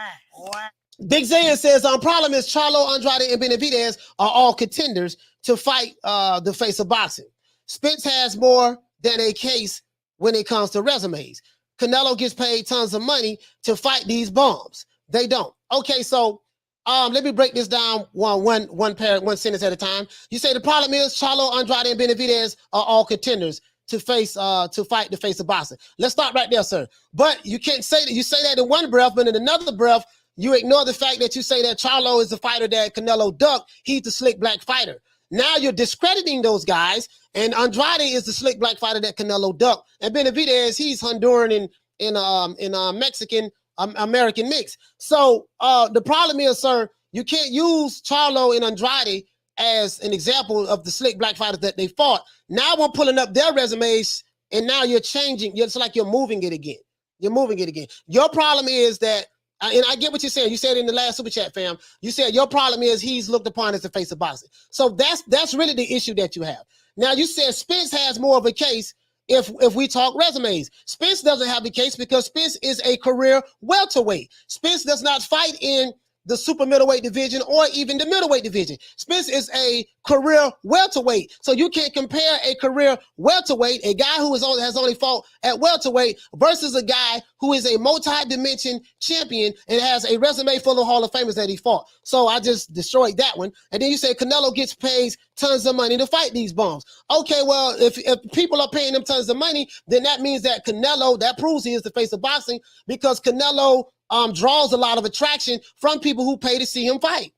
Big Zan says, problem is Charlo, Andrade, and Benavidez are all contenders to fight the face of boxing. Spence has more than a case when it comes to resumes. Canelo gets paid tons of money to fight these bombs. They don't. Okay, so let me break this down one sentence at a time. You say the problem is Charlo, Andrade, and Benavidez are all contenders to fight the face of boxing. Let's start right there, sir. But you can't say that. You say that in one breath, but in another breath, you ignore the fact that you say that Charlo is the fighter that Canelo ducked. He's the slick black fighter. Now you're discrediting those guys, and Andrade is the slick black fighter that Canelo ducked, and Benavidez, he's Honduran in Mexican American mix. So the problem is, sir, you can't use Charlo and Andrade as an example of the slick black fighters that they fought. Now we're pulling up their resumes, and now you're changing. It's like you're moving it again. Your problem is that, and I get what you're saying. You said in the last super chat, fam. You said your problem is he's looked upon as the face of boxing. So that's really the issue that you have. Now you said Spence has more of a case if we talk resumes. Spence doesn't have the case because Spence is a career welterweight. Spence does not fight in the super middleweight division or even the middleweight division. Spence is a career welterweight. So you can't compare a career welterweight, a guy who has only fought at welterweight, versus a guy who is a multi-dimension champion and has a resume full of Hall of Famers that he fought. So I just destroyed that one. And then you say Canelo gets paid tons of money to fight these bums. Okay, well, if people are paying them tons of money, then that means that Canelo, that proves he is the face of boxing, because Canelo draws a lot of attraction from people who pay to see him fight.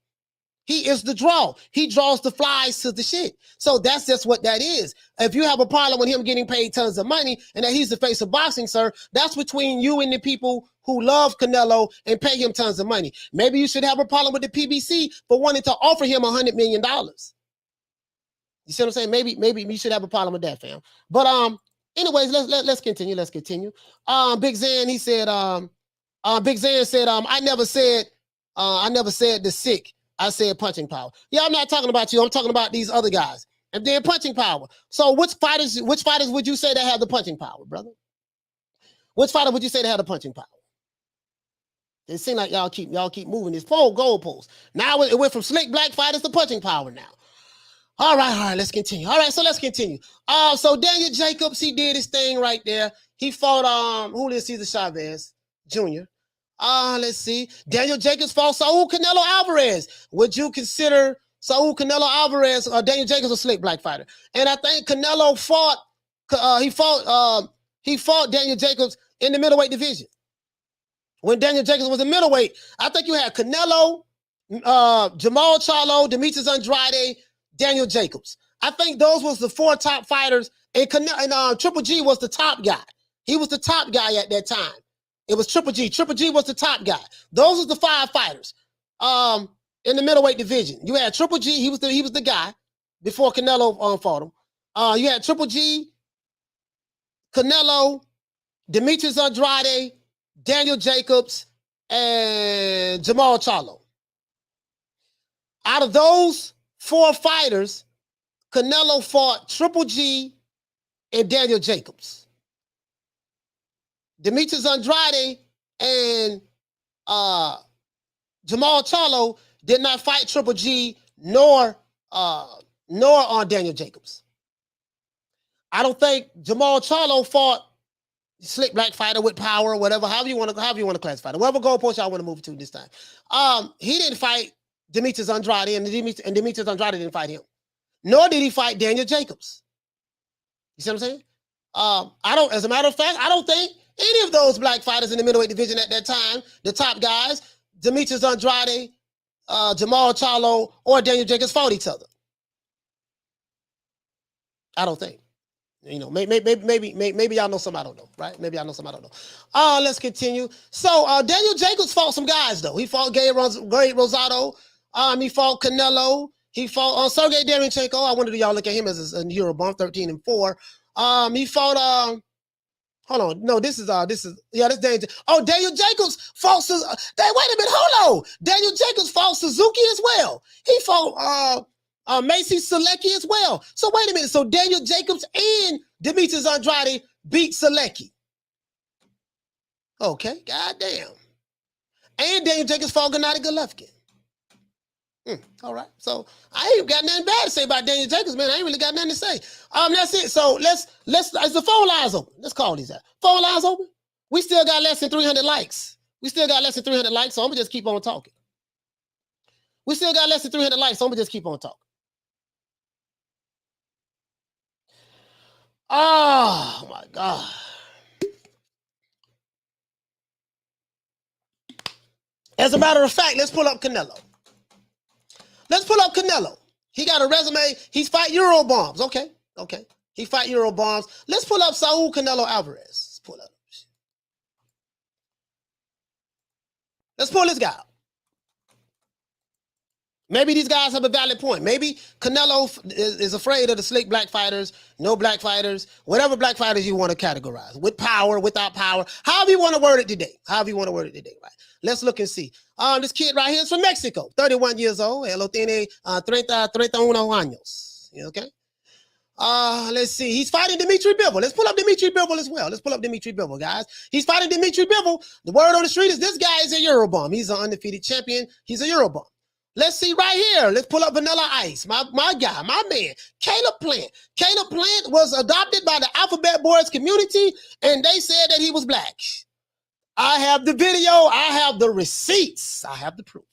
He is the draw. He draws the flies to the shit. So that's just what that is. If you have a problem with him getting paid tons of money and that he's the face of boxing, sir, that's between you and the people who love Canelo and pay him tons of money. Maybe you should have a problem with the PBC for wanting to offer him $100 million. You see what I'm saying? Maybe you should have a problem with that, fam. But anyways, let's continue. Let's continue. Big Zan, he said, Big Zan said, I never said the sick. I said punching power. Yeah, I'm not talking about you. I'm talking about these other guys. And they're punching power. So which fighters would you say that have the punching power, brother? Which fighter would you say that have the punching power? It seems like y'all keep moving this goalpost. Now it went from slick black fighters to punching power now. All right, let's continue. All right, so let's continue. So Daniel Jacobs, he did his thing right there. He fought Julio Cesar Chavez Jr. Let's see. Daniel Jacobs fought Saul Canelo Alvarez. Would you consider Saul Canelo Alvarez or Daniel Jacobs a slick black fighter? And I think Canelo fought Daniel Jacobs in the middleweight division. When Daniel Jacobs was a middleweight, I think you had Canelo, Jermall Charlo, Dmitry Andrade, Daniel Jacobs. I think those was the 4 top fighters, and Triple G was the top guy. He was the top guy at that time. It was Triple G. Triple G was the top guy. Those was the 5 fighters in the middleweight division. You had Triple G. He was the guy before Canelo fought him. You had Triple G, Canelo, Demetrius Andrade, Daniel Jacobs, and Jermall Charlo. Out of those 4 fighters, Canelo fought Triple G and Daniel Jacobs. Demetrius Andrade and Jermall Charlo did not fight Triple G nor on Daniel Jacobs. I don't think Jermall Charlo fought slick black fighter with power or whatever, however you want to classify it. Whatever goalpost y'all want to move to this time. He didn't fight Demetrius Andrade, and Demetrius Andrade didn't fight him. Nor did he fight Daniel Jacobs. You see what I'm saying? As a matter of fact, I don't think any of those black fighters in the middleweight division at that time, the top guys, Demetrius Andrade, Jermall Charlo, or Daniel Jacobs fought each other. I don't think. You know, maybe y'all know some I don't know, right? Maybe y'all know some I don't know. Let's continue. So Daniel Jacobs fought some guys though. He fought Gabe Rosado. He fought Canelo. He fought Sergey Derevyanchenko. I wanted to y'all look at him as a Eurobump, 13-4. He fought hold on. No, this is this Daniel. Oh, Daniel Jacobs fought wait a minute, hold on. Daniel Jacobs fought Suzuki as well. He fought Macy Selecki as well. So wait a minute. So Daniel Jacobs and Demetrius Andrade beat Selecki. Okay, goddamn. And Daniel Jacobs fought Gennady Golovkin. All right. So I ain't got nothing bad to say about Daniel Jacobs, man. I ain't really got nothing to say. That's it. So let's is the phone lines open? Let's call these out. Phone lines open? We still got less than 300 likes. So I'm gonna just keep on talking. We still got less than 300 likes, so I'm gonna just keep on talking. Oh my God. As a matter of fact, let's pull up Canelo. He got a resume. He's fight Euro bombs. Okay. He fight Euro bombs. Let's pull up Saul Canelo Alvarez. Let's pull this guy out. Maybe these guys have a valid point. Maybe Canelo is afraid of the slick black fighters, no black fighters, whatever black fighters you want to categorize, with power, without power, however you want to word it today. Right? Let's look and see. This kid right here is from Mexico, 31 years old. Él tiene 31 años. Okay? Let's see. He's fighting Dmitry Bivol. Let's pull up Dmitry Bivol as well. Let's pull up Dmitry Bivol, guys. He's fighting Dmitry Bivol. The word on the street is this guy is a Eurobum. He's an undefeated champion. He's a Eurobum. Let's see right here. Let's pull up Vanilla Ice. My guy, my man, Caleb Plant. Caleb Plant was adopted by the Alphabet Boys community, and they said that he was black. I have the video. I have the receipts. I have the proof.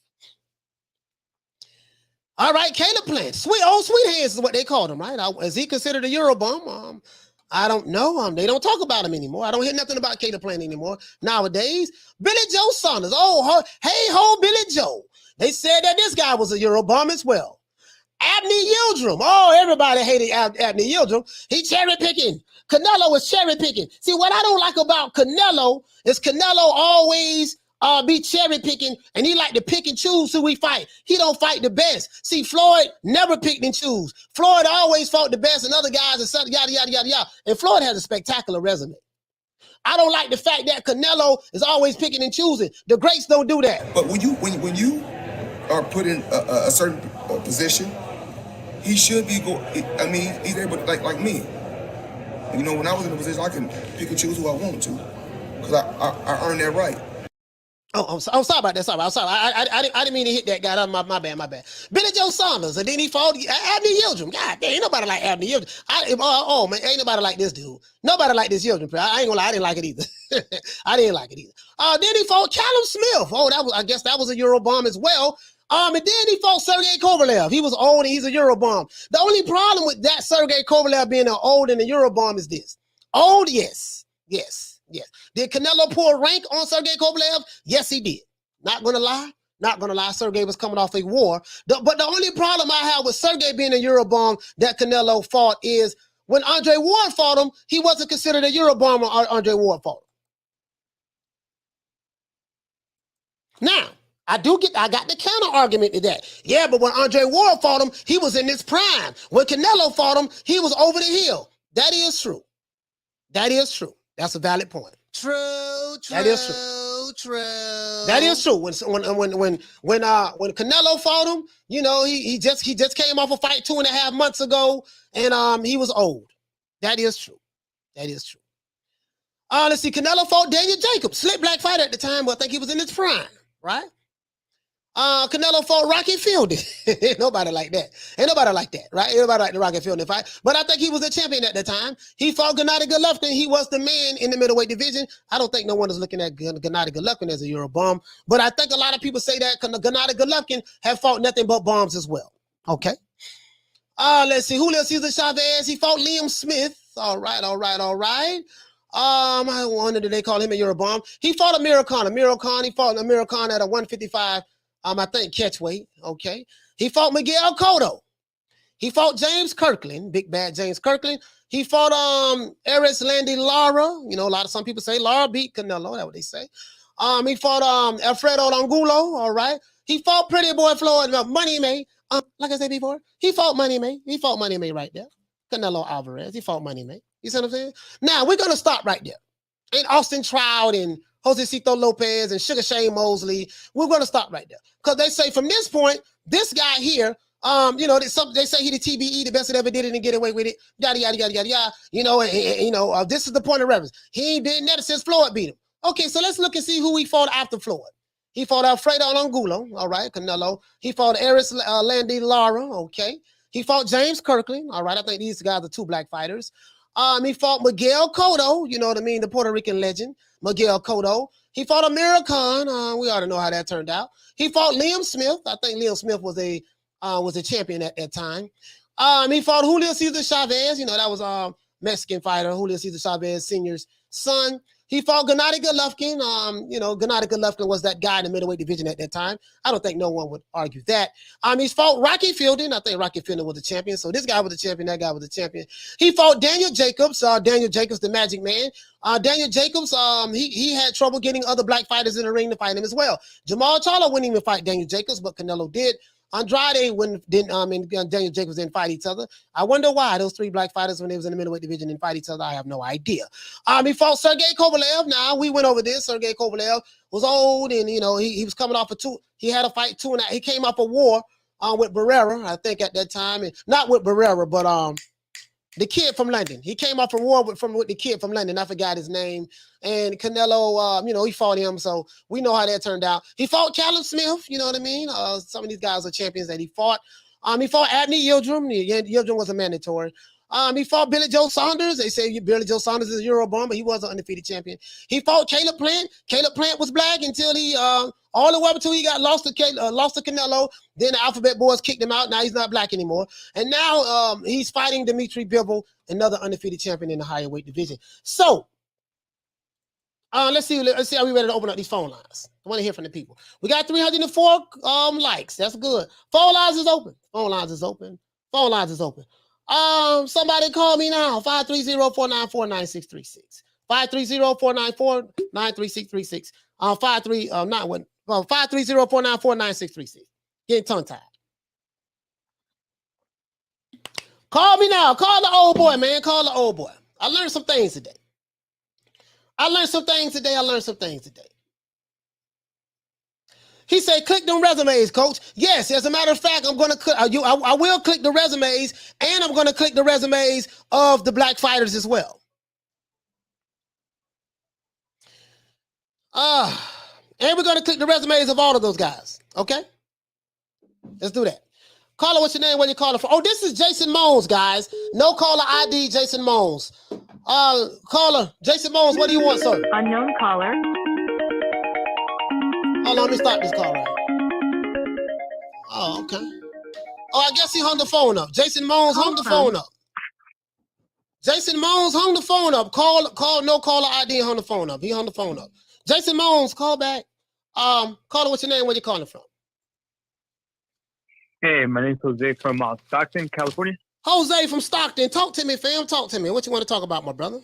All right, Caleb Plant. Sweet hands is what they called him, right? Is he considered a Eurobum? I don't know. They don't talk about him anymore. I don't hear nothing about Caleb Plant anymore nowadays. Billy Joe Saunders. Oh, hey ho, Billy Joe. They said that this guy was a Eurobum as well. Abney Yildirim. Oh, everybody hated Abney Yildirim. He cherry picking. Canelo was cherry picking. See, what I don't like about Canelo is Canelo always be cherry picking, and he like to pick and choose who we fight. He don't fight the best. See, Floyd never picked and choose. Floyd always fought the best, and other guys and something yada yada yada yada. And Floyd has a spectacular resume. I don't like the fact that Canelo is always picking and choosing. The greats don't do that. But when you are put in a certain position, he should be he's able to, like me. You know, when I was in a position, I can pick and choose who I want to, because I earned that right. Oh, I'm sorry about that. I'm sorry. I didn't mean to hit that guy. My bad. Billy Joe Saunders, and then he fought Abney Yildirim. God damn, ain't nobody like Abney Yildirim. Man, ain't nobody like this dude. Nobody like this Yildirim. I ain't gonna lie, I didn't like it either. I didn't like it either. Then he fought Callum Smith. Oh, I guess that was a Eurobomb as well. And then he fought Sergey Kovalev. He was old and he's a Eurobomb. The only problem with that Sergey Kovalev being an old and a Eurobomb is this. Old, yes. Did Canelo pull rank on Sergey Kovalev? Yes, he did. Not gonna lie. Sergey was coming off a war. But the only problem I have with Sergey being a Eurobomb that Canelo fought is when Andre Ward fought him, he wasn't considered a Eurobomb when Andre Ward fought him. Now, I got the counter argument to that. Yeah, but when Andre Ward fought him, he was in his prime. When Canelo fought him, he was over the hill. That is true. That's a valid point. True. That is true. That is true. When Canelo fought him, you know, he just came off a fight 2.5 months ago, and he was old. That is true. Let's see. Canelo fought Daniel Jacobs, slick black fighter at the time, but I think he was in his prime, right? Canelo fought Rocky Fielding. Ain't nobody like that, right? Everybody like the Rocky Fielding fight. But I think he was a champion at the time. He fought Gennady Golovkin. He was the man in the middleweight division. I don't think no one is looking at Gennady Golovkin as a Eurobomb. But I think a lot of people say that Gennady Golovkin have fought nothing but bombs as well. Okay. Let's see. Julio Cesar Chavez. He fought Liam Smith. All right. I wonder, did they call him a Eurobomb? He fought Amir Khan. He fought Amir Khan at a 155. I think catch weight. Okay. He fought Miguel Cotto. He fought James Kirkland, big bad James Kirkland. He fought Eris Landy Lara. You know, some people say Lara beat Canelo. That's what they say. He fought Alfredo Angulo. All right. He fought Pretty Boy Floyd, Money May. Like I said before, he fought Money May. He fought Money May right there. Canelo Alvarez. He fought Money May. You see what I'm saying? Now we're gonna stop right there. And Austin Trout and Josecito Lopez and Sugar Shane Mosley. We're going to stop right there. Because they say from this point, this guy here, you know, they say he the TBE, the best that ever did it and get away with it. Yada, yada, yada, yada, yada. You know, this is the point of reference. He ain't been there since Floyd beat him. Okay, so let's look and see who he fought after Floyd. He fought Alfredo Angulo, all right, Canelo. He fought Eris Landy Lara, okay. He fought James Kirkland, all right. I think these guys are two black fighters. He fought Miguel Cotto, you know what I mean, the Puerto Rican legend, Miguel Cotto. He fought Amir Khan. We ought to know how that turned out. He fought Liam Smith. I think Liam Smith was a champion at that time. He fought Julio Cesar Chavez. You know, that was a Mexican fighter, Julio Cesar Chavez Sr.'s son. He fought Gennady Golovkin. You know, Gennady Golovkin was that guy in the middleweight division at that time. I don't think no one would argue that. He's fought Rocky Fielding. I think Rocky Fielding was the champion. So this guy was the champion. That guy was the champion. He fought Daniel Jacobs. Daniel Jacobs, the Magic Man. Daniel Jacobs, he had trouble getting other black fighters in the ring to fight him as well. Jermall Charlo wouldn't even fight Daniel Jacobs, but Canelo did. Andrade and Daniel Jacobs didn't fight each other. I wonder why those three black fighters, when they was in the middleweight division, didn't fight each other. I have no idea. He fought Sergey Kovalev. Now we went over this. Sergey Kovalev was old, and you know he was coming off he had a fight he came off a war with Barrera, I think at that time, and not with Barrera, but the kid from London. He came off a war with the kid from London. I forgot his name. And Canelo, you know, he fought him. So we know how that turned out. He fought Callum Smith. You know what I mean? Some of these guys are champions that he fought. He fought Abney Yildirim. Yildirim was a mandatory. He fought Billy Joe Saunders. They say Billy Joe Saunders is a Eurobomb, but he was an undefeated champion. He fought Caleb Plant. Caleb Plant was black until he all the way up until he got lost to Canelo. Then the Alphabet Boys kicked him out. Now he's not black anymore. And now he's fighting Dmitry Bivol, another undefeated champion in the higher weight division. So let's see how we ready to open up these phone lines. I want to hear from the people. We got 304 likes. That's good. Phone lines is open. Phone lines is open. Phone lines is open. Somebody call me now. 530-494-9636. 530-494-93636. 530-494-9636. Getting tongue tied. Call me now. Call the old boy, man. Call the old boy. I learned some things today. He said, click them resumes, coach. Yes, as a matter of fact, I'm going to click. I will click the resumes, and I'm going to click the resumes of the black fighters as well. And we're going to click the resumes of all of those guys. Okay? Let's do that. Caller, what's your name? Where you calling from? Oh, this is Jason Mones, guys. No caller ID, Jason Mones. Caller, Jason Mones, what do you want, sir? Unknown caller. Hold on, let me stop this call right. Oh, okay. Oh, I guess he hung the phone up. Jason Mones hung the phone up. Jason Mones hung the phone up. Call, no caller ID, hung the phone up. He hung the phone up. Jason Mones, call back. Caller, what's your name? Where you calling from? Hey, my name's Jose from Stockton, California. Jose from Stockton. Talk to me, fam. Talk to me. What you want to talk about, my brother?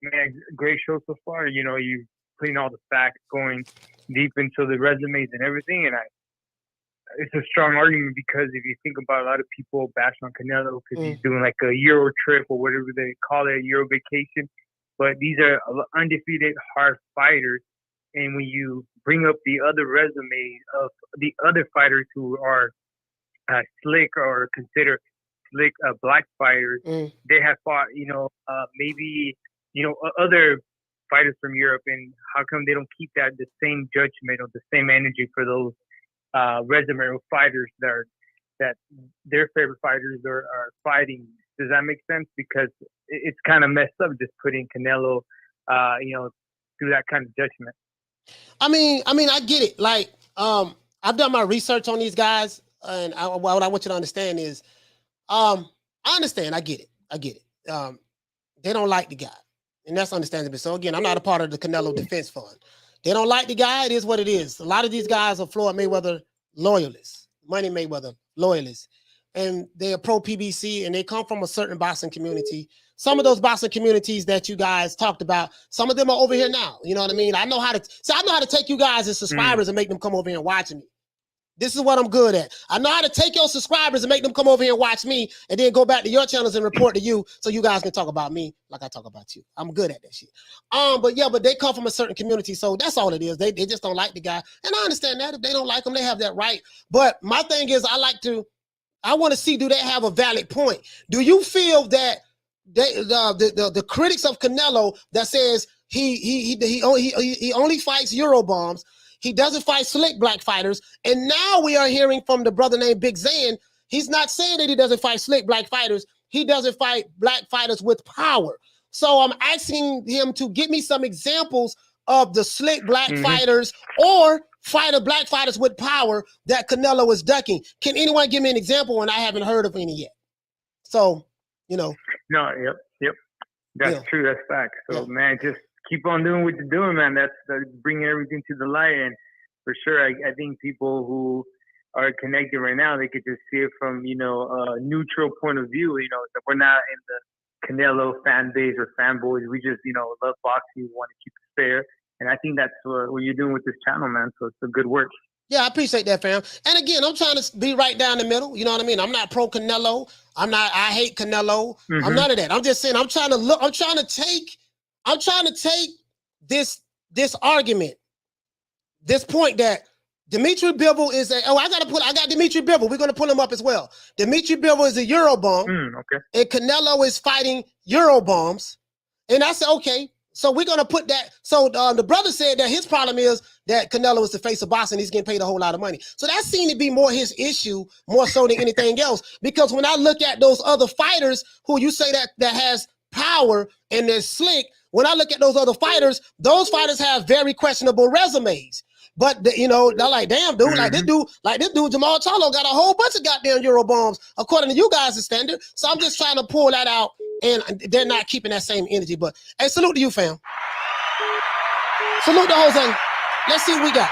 Man, great show so far. You know, you putting all the facts, going deep into the resumes and everything. And it's a strong argument because if you think about a lot of people bash on Canelo because he's doing like a Euro trip or whatever they call it, a Euro vacation. But these are undefeated, hard fighters. And when you bring up the other resumes of the other fighters who are slick or considered slick black fighters, they have fought, maybe, other fighters from Europe, and how come they don't keep the same judgment or the same energy for those resume of fighters that their favorite fighters are fighting? Does that make sense? Because it's kind of messed up just putting Canelo, through that kind of judgment. I mean, I get it. Like, I've done my research on these guys, and what I want you to understand is, I understand. I get it. They don't like the guy, and that's understandable. So again, I'm not a part of the Canelo Defense Fund. They don't like the guy. It is what it is. A lot of these guys are Floyd Mayweather loyalists, Money Mayweather loyalists, and they are pro PBC, and they come from a certain boxing community. Some of those boxing communities that you guys talked about, some of them are over here now. You know what I mean? I know how to take you guys as subscribers and make them come over here and watch me. This is what I'm good at. I know how to take your subscribers and make them come over here and watch me, and then go back to your channels and report to you, so you guys can talk about me like I talk about you. I'm good at that shit. But they come from a certain community, so that's all it is. They just don't like the guy, and I understand that. If they don't like him, they have that right. But my thing is, I want to see, do they have a valid point? Do you feel that the critics of Canelo that says he only fights Eurobombs, he doesn't fight slick black fighters, and now we are hearing from the brother named Big Zan, he's not saying that he doesn't fight slick black fighters, he doesn't fight black fighters with power. So I'm asking him to give me some examples of the slick black fighters or black fighters with power that Canelo is ducking. Can anyone give me an example? And I haven't heard of any yet. So, No, yep. That's true. That's fact. So, man, just keep on doing what you're doing, man. That's bringing everything to the light. And for sure, I think people who are connected right now, they could just see it from, a neutral point of view. That we're not in the Canelo fan base or fanboys. We just, love boxing. We want to keep it fair. And I think that's what you're doing with this channel, man. So it's a good work. Yeah, I appreciate that, fam. And again, I'm trying to be right down the middle. You know what I mean? I'm not pro Canelo. I hate Canelo. I'm none of that. I'm just saying, I'm trying to take this argument, this point that Dmitry Bivol is I got Dmitry Bivol. We're gonna pull him up as well. Dmitry Bivol is a Eurobomb, Okay. and Canelo is fighting Eurobombs. And I said, okay, so we're gonna put that. So the brother said that his problem is that Canelo is the face of boxing. He's getting paid a whole lot of money. So that seemed to be more his issue, more so than anything else. Because when I look at those other fighters who you say that has power and they're slick, when I look at those other fighters, those fighters have very questionable resumes. But they're like, damn, dude, like this dude, Jermall Charlo got a whole bunch of goddamn Eurobombs according to you guys' standard. So I'm just trying to pull that out, and they're not keeping that same energy. But hey, salute to you, fam. Salute to Jose. Let's see what we got.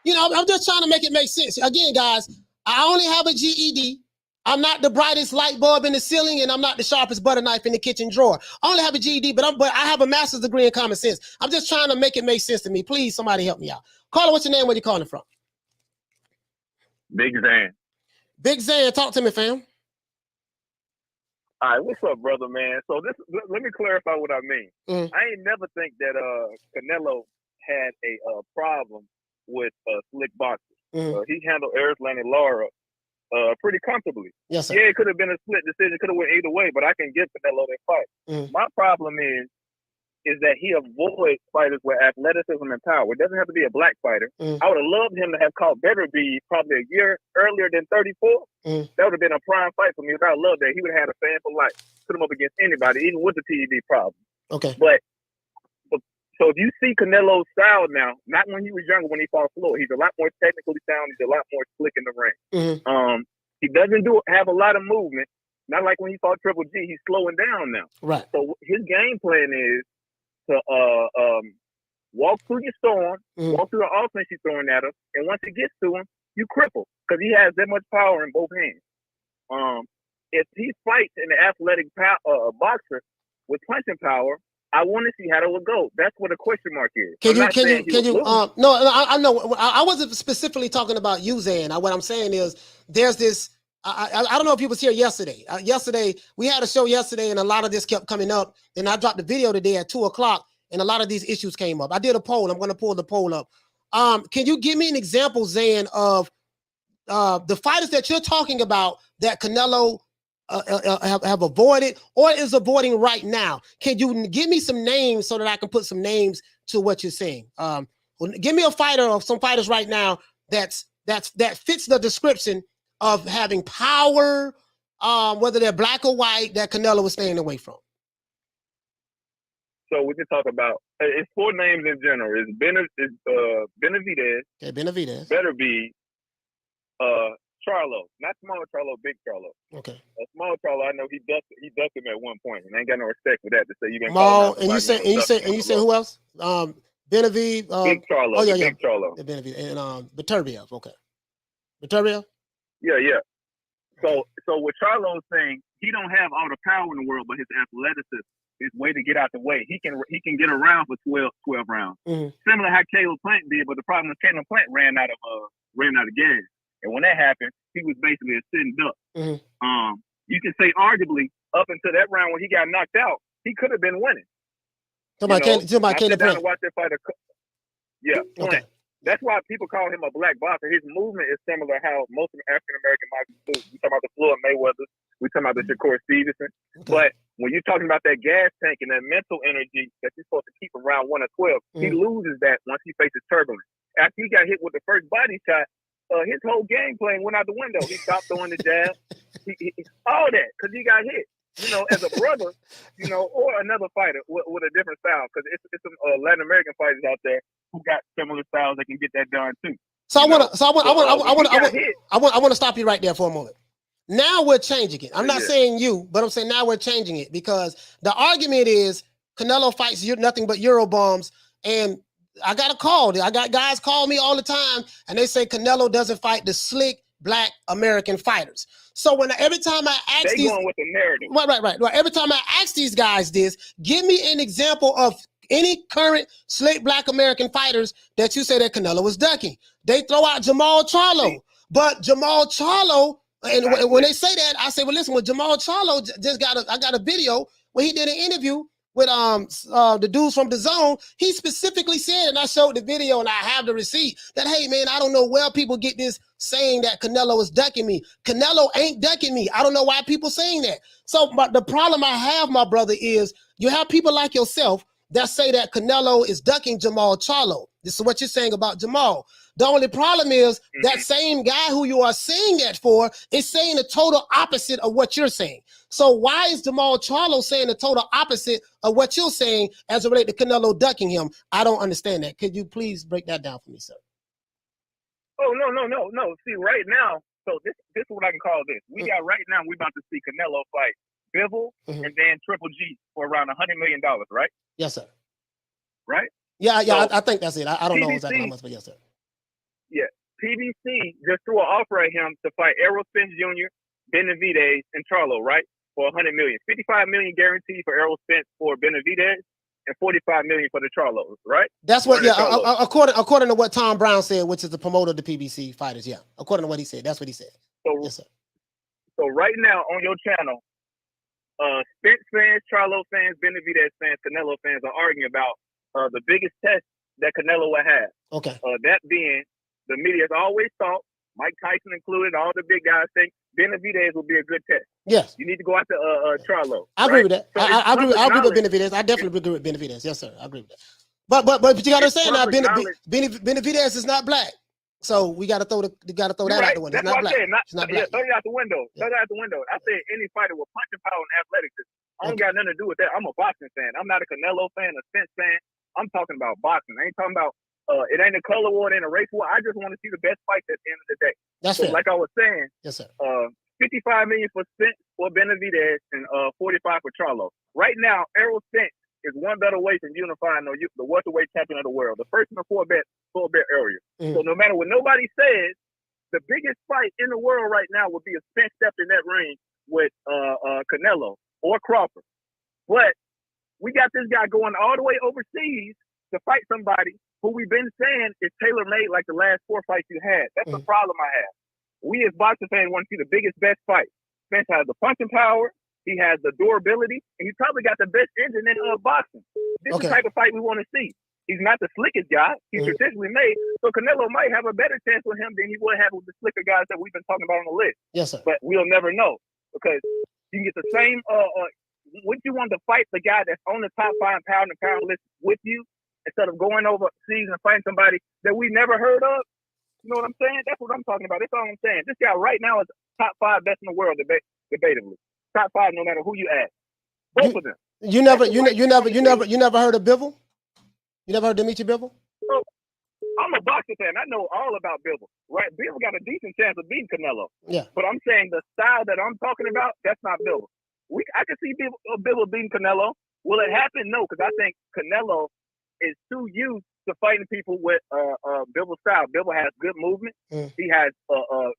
I'm just trying to make it make sense. Again, guys, I only have a GED. I'm not the brightest light bulb in the ceiling, and I'm not the sharpest butter knife in the kitchen drawer. I only have a GED, but I have a master's degree in common sense. I'm just trying to make it make sense to me. Please, somebody help me out. Caller, what's your name? Where you calling from? Big Zan. Big Zan, talk to me, fam. All right, what's up, brother, man? So let me clarify what I mean. I ain't never think that Canelo had a problem with slick boxers. He handled Erisland and Lara pretty comfortably. Yes, sir. Yeah, it could have been a split decision, could have went either way, but I can give Canelo that fight. My problem is that he avoids fighters with athleticism and power. It doesn't have to be a black fighter. I would have loved him to have caught Benavidez probably a year earlier than 34. That would have been a prime fight for me. I would love that. He would have had a fan for life. Put him up against anybody, even with the TED problem. Okay. But so if you see Canelo's style now, not when he was younger, when he fought Floyd, he's a lot more technically sound. He's a lot more slick in the ring. He doesn't have a lot of movement. Not like when he fought Triple G. He's slowing down now. Right. So his game plan is to walk through your storm, walk through the offense you're throwing at him, and once it gets to him, you cripple because he has that much power in both hands. If he fights an athletic boxer with punching power, I want to see how that would go. That's what a question mark is. Can you? No, I know. I wasn't specifically talking about you, Zan. What I'm saying is there's this. I don't know if you was here yesterday. Yesterday we had a show yesterday, and a lot of this kept coming up. And I dropped the video today at 2:00, and a lot of these issues came up. I did a poll. I'm going to pull the poll up. Can you give me an example, Zan, of the fighters that you're talking about that Canelo have avoided or is avoiding right now? Can you give me some names so that I can put some names to what you're saying? Give me a fighter or some fighters right now that fits the description of having power, whether they're black or white, that Canelo was staying away from. So we can talk about it's 4 names in general. It's Benavidez. Okay, Benavidez. Benavidez. Charlo, not small Charlo, big Charlo. Okay. Small Charlo, I know he ducked him at one point, and I ain't got no respect for that to say you been small. And you say who else? Benavidez. Big Charlo. Oh yeah, Big Charlo. Benavidez and Beterbiev. Okay. Beterbiev. Yeah. So what Charlo's saying, he don't have all the power in the world, but his athleticism, his way to get out the way, he can get around for 12 rounds. Similar to how Caleb Plant did, but the problem is Caleb Plant ran out of gas. And when that happened, he was basically a sitting duck. You can say arguably up until that round when he got knocked out, he could have been winning. Somebody Caleb Plant. Watch that fight. Yeah, Plant. Okay. That's why people call him a black boxer. His movement is similar to how most African American boxers do. We talking about the Floyd Mayweather. We talking about the Shakur Stevenson. Okay. But when you're talking about that gas tank and that mental energy that you're supposed to keep around 1 or 12, he loses that once he faces turbulence. After he got hit with the first body shot, his whole game plan went out the window. He stopped throwing the jab, all that, because he got hit. As a brother, or another fighter with a different style, because it's some Latin American fighters out there who got similar styles that can get that done too. So I want to stop you right there for a moment. Now we're changing it. I'm not saying you, but I'm saying now we're changing it because the argument is Canelo fights nothing but Eurobombs, and I got a call. I got guys call me all the time, and they say Canelo doesn't fight the slick black American fighters. So every time I ask these, going with the narrative. Right. Every time I ask these guys this, give me an example of any current slick black American fighters that you say that Canelo was ducking. They throw out Jermall Charlo, but Jermall Charlo, and when they say that, I say, well, listen, when Jermall Charlo I got a video where he did an interview the dudes from the Zone, he specifically said, and I showed the video and I have the receipt, that, hey, man, I don't know where people get this saying that Canelo is ducking me. Canelo ain't ducking me. I don't know why people saying that. So the problem I have, my brother, is you have people like yourself that say that Canelo is ducking Jermall Charlo. This is what you're saying about Jermall. The only problem is that same guy who you are saying that for is saying the total opposite of what you're saying. So why is Jermall Charlo saying the total opposite of what you're saying as it relates to Canelo ducking him? I don't understand that. Could you please break that down for me, sir? Oh, no. See, right now, so this is what I can call this. We got right now, we about to see Canelo fight Bivol and then Triple G for around $100 million, right? Yes, sir. Right? Yeah, So, I think that's it. I don't know PBC, exactly how much, but yes, sir. Yeah, PBC just threw an offer at him to fight Errol Spence Jr., Benavidez, and Charlo, right? For $100 million. $55 million guaranteed for Errol Spence for Benavidez and $45 million for the Charlos, right? That's what, according to what Tom Brown said, which is the promoter of the PBC fighters, yeah. According to what he said, that's what he said. So, yes, sir. So right now on your channel, Spence fans, Charlo fans, Benavidez fans, Canelo fans are arguing about the biggest test that Canelo will have. Okay. That being, the media has always thought, Mike Tyson included, all the big guys think Benavidez will be a good test. Yes. You need to go after Charlo. I agree with that. So I agree with Benavidez. I definitely agree with Benavidez. Yes, sir. I agree with that. But you gotta understand now, Benavidez is not black. So we gotta throw that out the window. That's not black. It's not black. Throw it out the window. Throw that out the window. I said any fighter with punching power and athletics. I don't got nothing to do with that. I'm a boxing fan. I'm not a Canelo fan, a Spence fan. I'm talking about boxing. I ain't talking about it ain't a color war, it ain't a race war. I just want to see the best fights at the end of the day. That's so fair. Like I was saying, yes, sir. $55 million for Spence for Benavidez and $45 for Charlo. Right now, Errol Spence is one better way from unifying the welterweight champion of the world. The first in the four bet area. So no matter what nobody says, the biggest fight in the world right now would be if Spence stepped in that ring with Canelo or Crawford. But we got this guy going all the way overseas to fight somebody who we've been saying is tailor-made like the last 4 fights you had. That's the problem I have. We as boxing fans want to see the biggest, best fight. Spence has the punching power, he has the durability, and he's probably got the best engine in boxing. This is the type of fight we want to see. He's not the slickest guy. He's traditionally made. So Canelo might have a better chance with him than he would have with the slicker guys that we've been talking about on the list. Yes, sir. But we'll never know because you can get the same. Would you want to fight the guy that's on the top 5 pound and pound list with you instead of going overseas and fighting somebody that we never heard of? You know what I'm saying? That's what I'm talking about. That's all I'm saying. This guy right now is top 5 best in the world, debatably. Top 5, no matter who you ask. Both of them. You never heard of Bivol? You never heard of Dmitry Bivol? So, I'm a boxing fan. I know all about Bivol. Right? Bivol got a decent chance of beating Canelo. Yeah. But I'm saying the style that I'm talking about, that's not Bivol. I can see Bivol beating Canelo. Will it happen? No, because I think Canelo is too used to fighting people with Bivol's style. Bivol has good movement. He has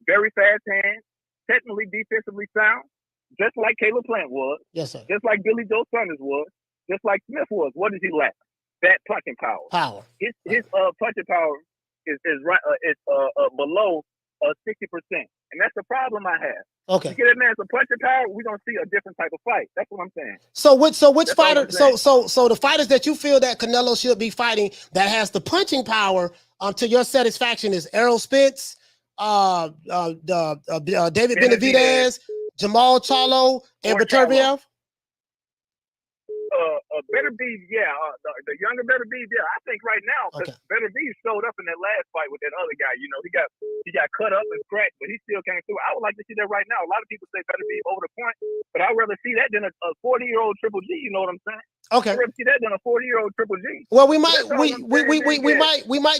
very fast hands, technically defensively sound, just like Caleb Plant was. Yes, sir. Just like Billy Joe Saunders was. Just like Smith was. What does he lack? That punching power. His punching power is below 60%, and that's the problem I have. Okay. To get that man some punching power, we're gonna see a different type of fight. That's what I'm saying. So which fighter? So the fighters that you feel that Canelo should be fighting that has the punching power to your satisfaction is Errol Spence, David Benavidez, Jermall Charlo, and Beterbiev. Benavidez, the younger Benavidez, I think right now, because Benavidez showed up in that last fight with that other guy. You know, he got cut up and cracked, but he still came through. I would like to see that right now. A lot of people say Benavidez over the point, but I'd rather see that than a 40-year-old Triple G. You know what I'm saying? Okay. I'd rather see that than a 40-year-old Triple G. Well, we might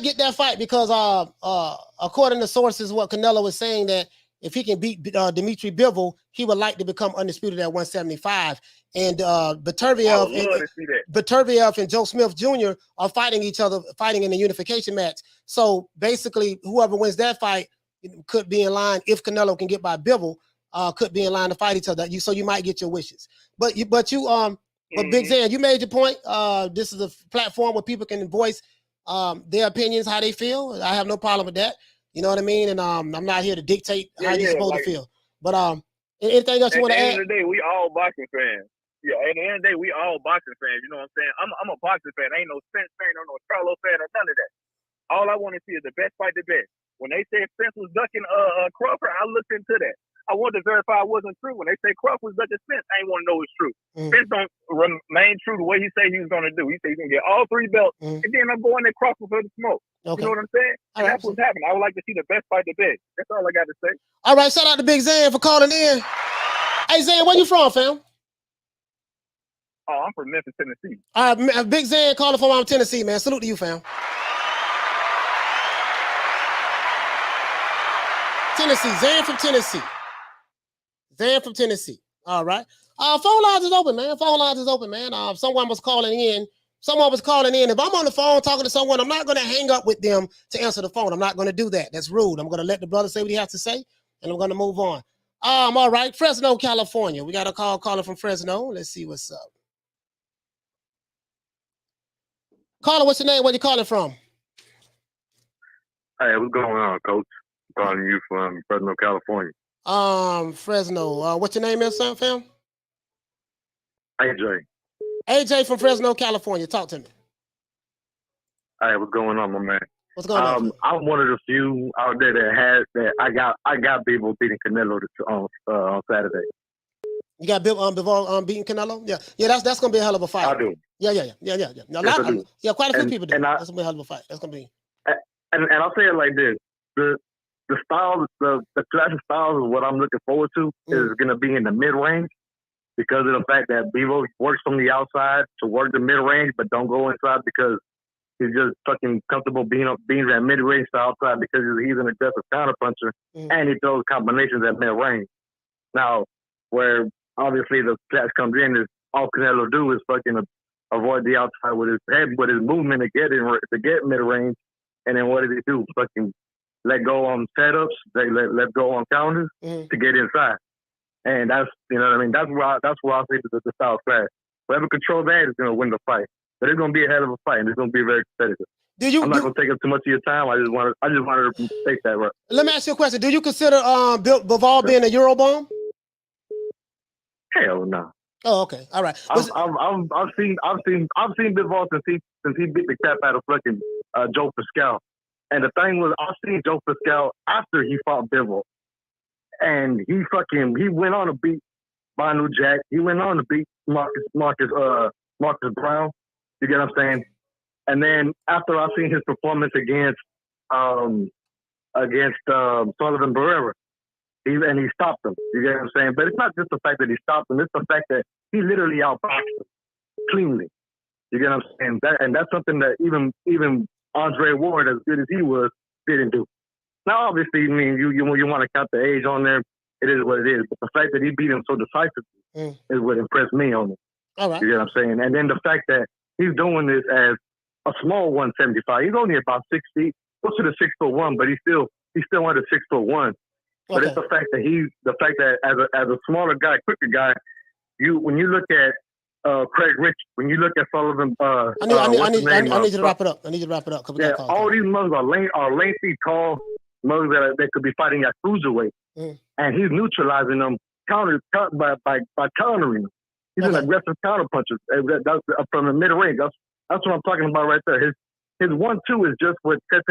get that fight because according to sources, what Canelo is saying that if he can beat Dmitry Bivol, he would like to become undisputed at 175. And Beterbiev and Joe Smith Jr. are fighting each other, fighting in a unification match. So basically, whoever wins that fight could be in line, if Canelo can get by Bivol, could be in line to fight each other. So you might get your wishes. But Big Zan, you made your point. This is a platform where people can voice their opinions, how they feel. I have no problem with that. You know what I mean? And I'm not here to dictate how you're supposed to feel. But anything else you want to add? At the end of the day, we all boxing fans. Yeah, at the end of the day, we all boxing fans. You know what I'm saying? I'm a boxing fan. I ain't no Spence fan or no Charlo fan or none of that. All I want to see is the best fight the best. When they said Spence was ducking Crawford, I looked into that. I wanted to verify it wasn't true. When they say Crawford was ducking Spence, I ain't want to know it's true. Spence don't remain true to what he said he was going to do. He said he's going to get all 3 belts, and then I'm going to Crawford for the smoke. Okay. You know what I'm saying? And that's what's happening. I would like to see the best fight the best. That's all I got to say. All right, shout out to Big Zan for calling in. Hey, Zan, where you from, fam? Oh, I'm from Memphis, Tennessee. All right, Big Zan calling from Tennessee, man. Salute to you, fam. Tennessee, Zan from Tennessee. Zan from Tennessee. All right. Phone lines is open, man. Phone lines is open, man. Someone was calling in. Someone was calling in. If I'm on the phone talking to someone, I'm not going to hang up with them to answer the phone. I'm not going to do that. That's rude. I'm going to let the brother say what he has to say, and I'm going to move on. All right. Fresno, California. We got a caller from Fresno. Let's see what's up. Caller, what's your name? Where you calling from? Hey, what's going on, Coach? I'm calling you from Fresno, California. Fresno. What's your name, fam? AJ. AJ from Fresno, California. Talk to me. Hey, what's going on, my man? What's going on? I'm one of the few out there that I got Bivol beating Canelo on Saturday. You got Bivol beating Canelo? Yeah. That's gonna be a hell of a fight. I do. Yeah. Quite a few people do. That's gonna be a hell of a fight. That's gonna be. And I'll say it like this: the styles, the classic styles is what I'm looking forward to is gonna be in the mid range because of the fact that Bivol works from the outside to work the mid range, but don't go inside because he's just fucking comfortable being that mid range to outside because he's an aggressive counterpuncher and he throws combinations at mid range. Now, where obviously the class comes in is all Canelo do is fucking avoid the outside with his head, with his movement to get mid range, and then what does he do? Fucking let go on setups, they let go on counters to get inside, and that's you know what I mean. That's where I say the style clash. Whoever controls that is gonna win the fight, but it's gonna be a hell of a fight, and it's gonna be very competitive. I'm not gonna take up too much of your time. I just wanted to take that right. Let me ask you a question. Do you consider Bivol being a Eurobomb? Hell no. Oh, okay. All right. I've seen Bivol since he beat the crap out of fucking Joe Pascal. And the thing was, I've seen Joe Pascal after he fought Bivol, and he went on to beat Banu Jack. He went on to beat Marcus Brown. You get what I'm saying? And then after I seen his performance against Sullivan Barrera, he stopped him. You get what I'm saying? But it's not just the fact that he stopped him; it's the fact that he literally outboxed him cleanly. You get what I'm saying? And that's something that even Andre Ward, as good as he was, didn't do. Now, obviously, I mean, you want to count the age on there. It is what it is. But the fact that he beat him so decisively is what impressed me on it. All right. You get what I'm saying? And then the fact that he's doing this as a small 175. He's only about 6 feet, closer to 6'1", but he's still under 6'1". But it's the fact that as a smaller guy, quicker guy, when you look at Craig Rich, when you look at Sullivan, I need you to wrap it up. All these mugs are lengthy, tall mugs that could be fighting at cruiserweight, and he's neutralizing them by countering them. He's an aggressive counterpuncher. That's from the mid range. That's what I'm talking about right there. His 1-2 is just what sets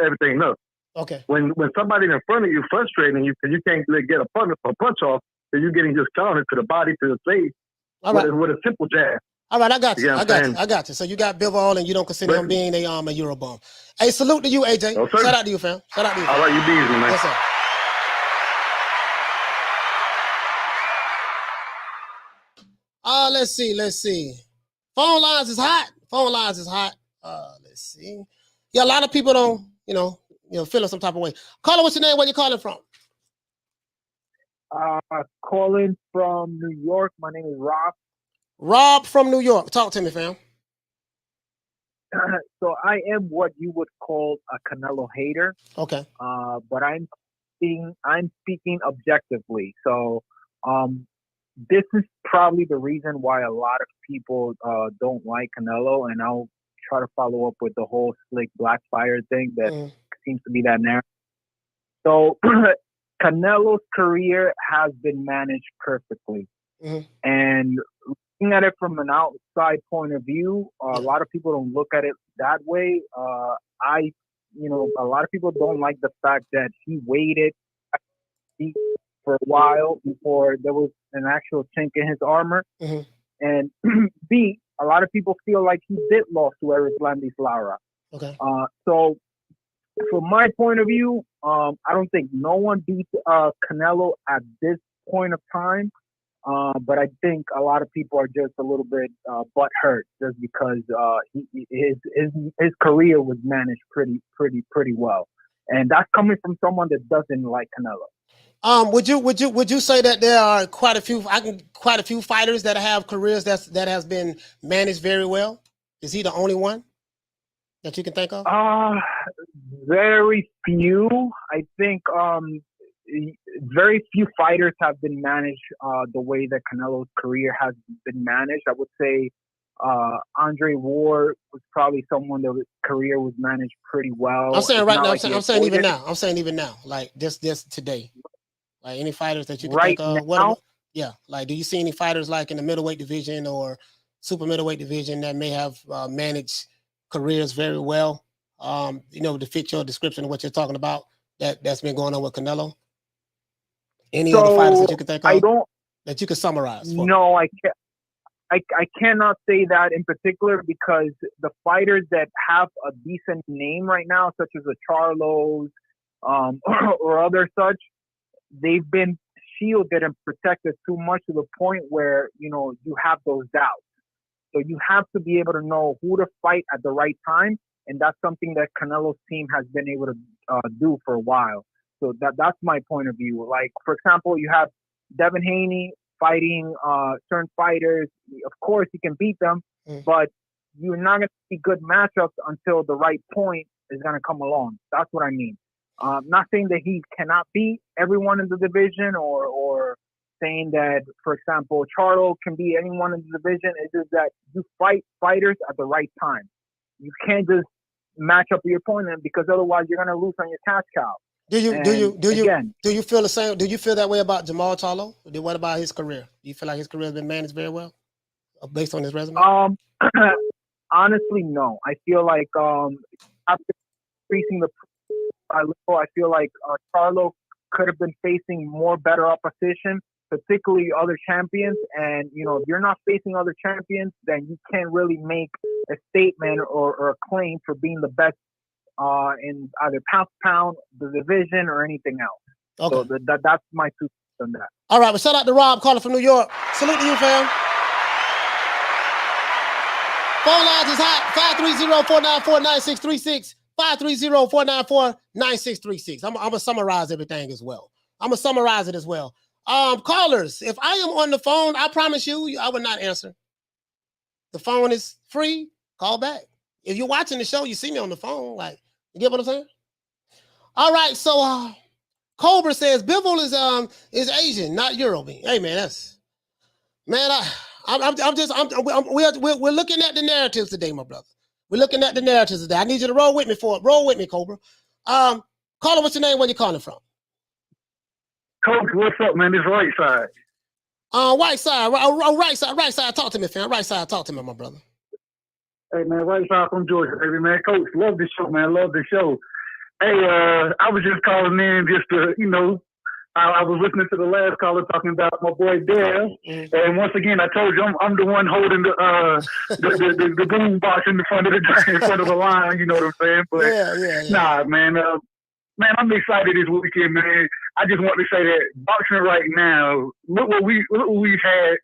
everything up. Okay. When somebody's in front of you, frustrating you because you can't get a punch off, so you're getting just countered to the body, to the face, with a simple jab. All right, I got you. I got you. So you got Bivol, and you don't consider him being a Eurobomb. Hey, salute to you, AJ. No, shout out to you, fam. Shout out to you. All right, you busy, man. Yes, sir. Let's see. Phone lines is hot. Let's see. Yeah, a lot of people don't, feeling some type of way. Caller, what's your name? Where you calling from? Calling from New York. My name is Rob. Rob from New York. Talk to me, fam. So I am what you would call a Canelo hater. Okay. But I'm speaking objectively. So this is probably the reason why a lot of people don't like Canelo, and I'll try to follow up with the whole slick black fire thing that seems to be that narrative. So Canelo's career has been managed perfectly. And looking at it from an outside point of view, a lot of people don't look at it that way. A lot of people don't like the fact that he waited for a while before there was an actual chink in his armor. Mm-hmm. And B, a lot of people feel like he did lose to Eric Landis-Lara. Okay. So from my point of view, I don't think no one beat Canelo at this point of time. But I think a lot of people are just a little bit butthurt just because his career was managed pretty well, and that's coming from someone that doesn't like Canelo. Would you say that there are quite a few fighters that have careers that has been managed very well? Is he the only one that you can think of? Very few. I think very few fighters have been managed the way that Canelo's career has been managed. I would say Andre Ward was probably someone that his career was managed pretty well. I'm saying right now. I'm saying even now. I'm saying even now. Like this today. Like any fighters that you can think of. Like do you see any fighters like in the middleweight division or super middleweight division that may have managed careers very well? To fit your description of what you're talking about. That's been going on with Canelo. Any other fighters that you can think of? That you can summarize. No, I can't. I cannot say that in particular because the fighters that have a decent name right now, such as the Charlos or other such, they've been shielded and protected too much to the point where you have those doubts. So you have to be able to know who to fight at the right time, and that's something that Canelo's team has been able to do for a while. So that's my point of view. Like, for example, you have Devin Haney fighting certain fighters. Of course, you can beat them, but you're not going to see good matchups until the right point is going to come along. That's what I mean. Not saying that he cannot beat everyone in the division or saying that, for example, Charlo can beat anyone in the division. It's just that you fight fighters at the right time. You can't just match up your opponent because otherwise you're going to lose on your cash cow. Do you feel the same? Do you feel that way about Jermall Charlo? What about his career? Do you feel like his career has been managed very well based on his resume? Honestly, no. I feel like after increasing the I feel like Charlo could have been facing more better opposition, particularly other champions. And if you're not facing other champions, then you can't really make a statement or a claim for being the best in either pound, the division, or anything else. Okay. So that's my two cents on that. All right, well, shout out to Rob calling from New York. Salute to you, fam. Phone lines is hot. 530-494-9636. 530-494-9636. I'm gonna summarize everything as well. I'm gonna summarize it as well. Callers, if I am on the phone, I promise you, I will not answer. The phone is free. Call back. If you're watching the show, you see me on the phone. Like, you get what I'm saying? All right. So, Cobra says Bivol is Asian, not European. Hey, man, we're looking at the narratives today, my brother. We're looking at the narratives today. I need you to roll with me Roll with me, Cobra. Caller, what's your name? Where you calling from? Coach, what's up, man? This right side. Right side. Right side. Talk to me, fam. Right side. Talk to me, my brother. Hey, man, right side from Georgia, baby, man. Coach, love the show, man. Love the show. Hey, I was just calling in just to, I was listening to the last caller talking about my boy Dale, and once again, I told you I'm the one holding the boom box in front of the line. You know what I'm saying? But yeah. Nah, man, I'm excited this weekend, man. I just want to say that boxing right now. Look what we've had.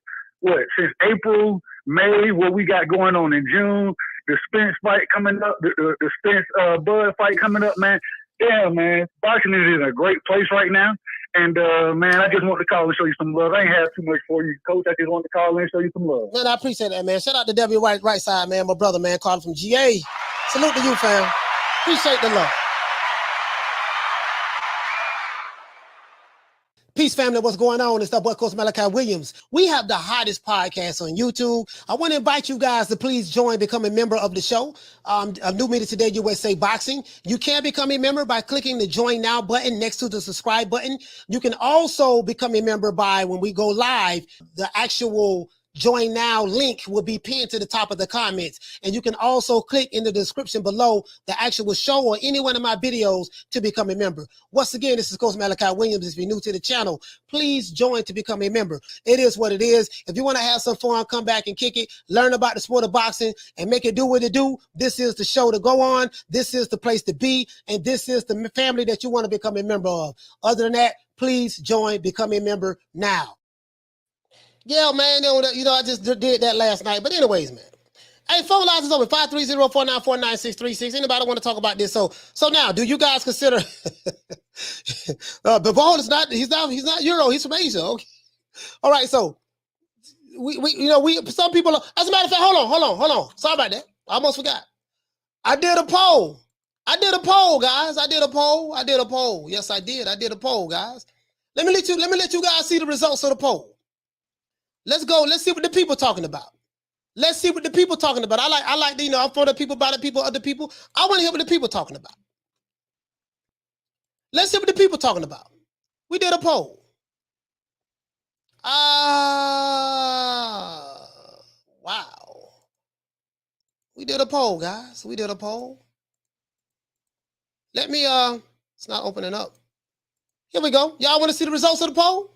Since April, May, what we got going on in June. The Spence fight coming up. The Spence Bud fight coming up, man. Yeah, man. Boxing is in a great place right now. And, man, I just want to call and show you some love. I ain't have too much for you, Coach. I just want to call in and show you some love. Man, I appreciate that, man. Shout out to W right side, man. My brother, man, calling from GA. Salute to you, fam. Appreciate the love. Peace, family. What's going on? It's the boy, Coach Malachi Williams. We have the hottest podcast on YouTube. I want to invite you guys to please join, become a member of the show. A new media today, USA Boxing. You can become a member by clicking the Join Now button next to the subscribe button. You can also become a member by, when we go live, the actual join now link will be pinned to the top of the comments. And you can also click in the description below the actual show or any one of my videos to become a member. Once again, this is Coach Malachi Williams. If you're new to the channel, please join to become a member. It is what it is. If you want to have some fun, come back and kick it, learn about the sport of boxing, and make it do what it do, this is the show to go on. This is the place to be. And this is the family that you want to become a member of. Other than that, please join, become a member now. Yeah, man, you know, I just did that last night. But anyways, man. Hey, phone lines is open, 530-494-9636. Anybody want to talk about this? So now, do you guys consider Bivol is not, he's not Euro, he's from Asia. Okay. All right, so some people, as a matter of fact, hold on. Sorry about that. I almost forgot. I did a poll, guys. I did a poll. Yes, I did. I did a poll, guys. Let me let you guys see the results of the poll. Let's go. Let's see what the people talking about. I like, you know, I'm for the people, by the people, other people. I want to hear what the people talking about. Let's see what the people talking about. We did a poll. Wow. We did a poll, guys. We did a poll. Let me, it's not opening up. Here we go. Y'all want to see the results of the poll?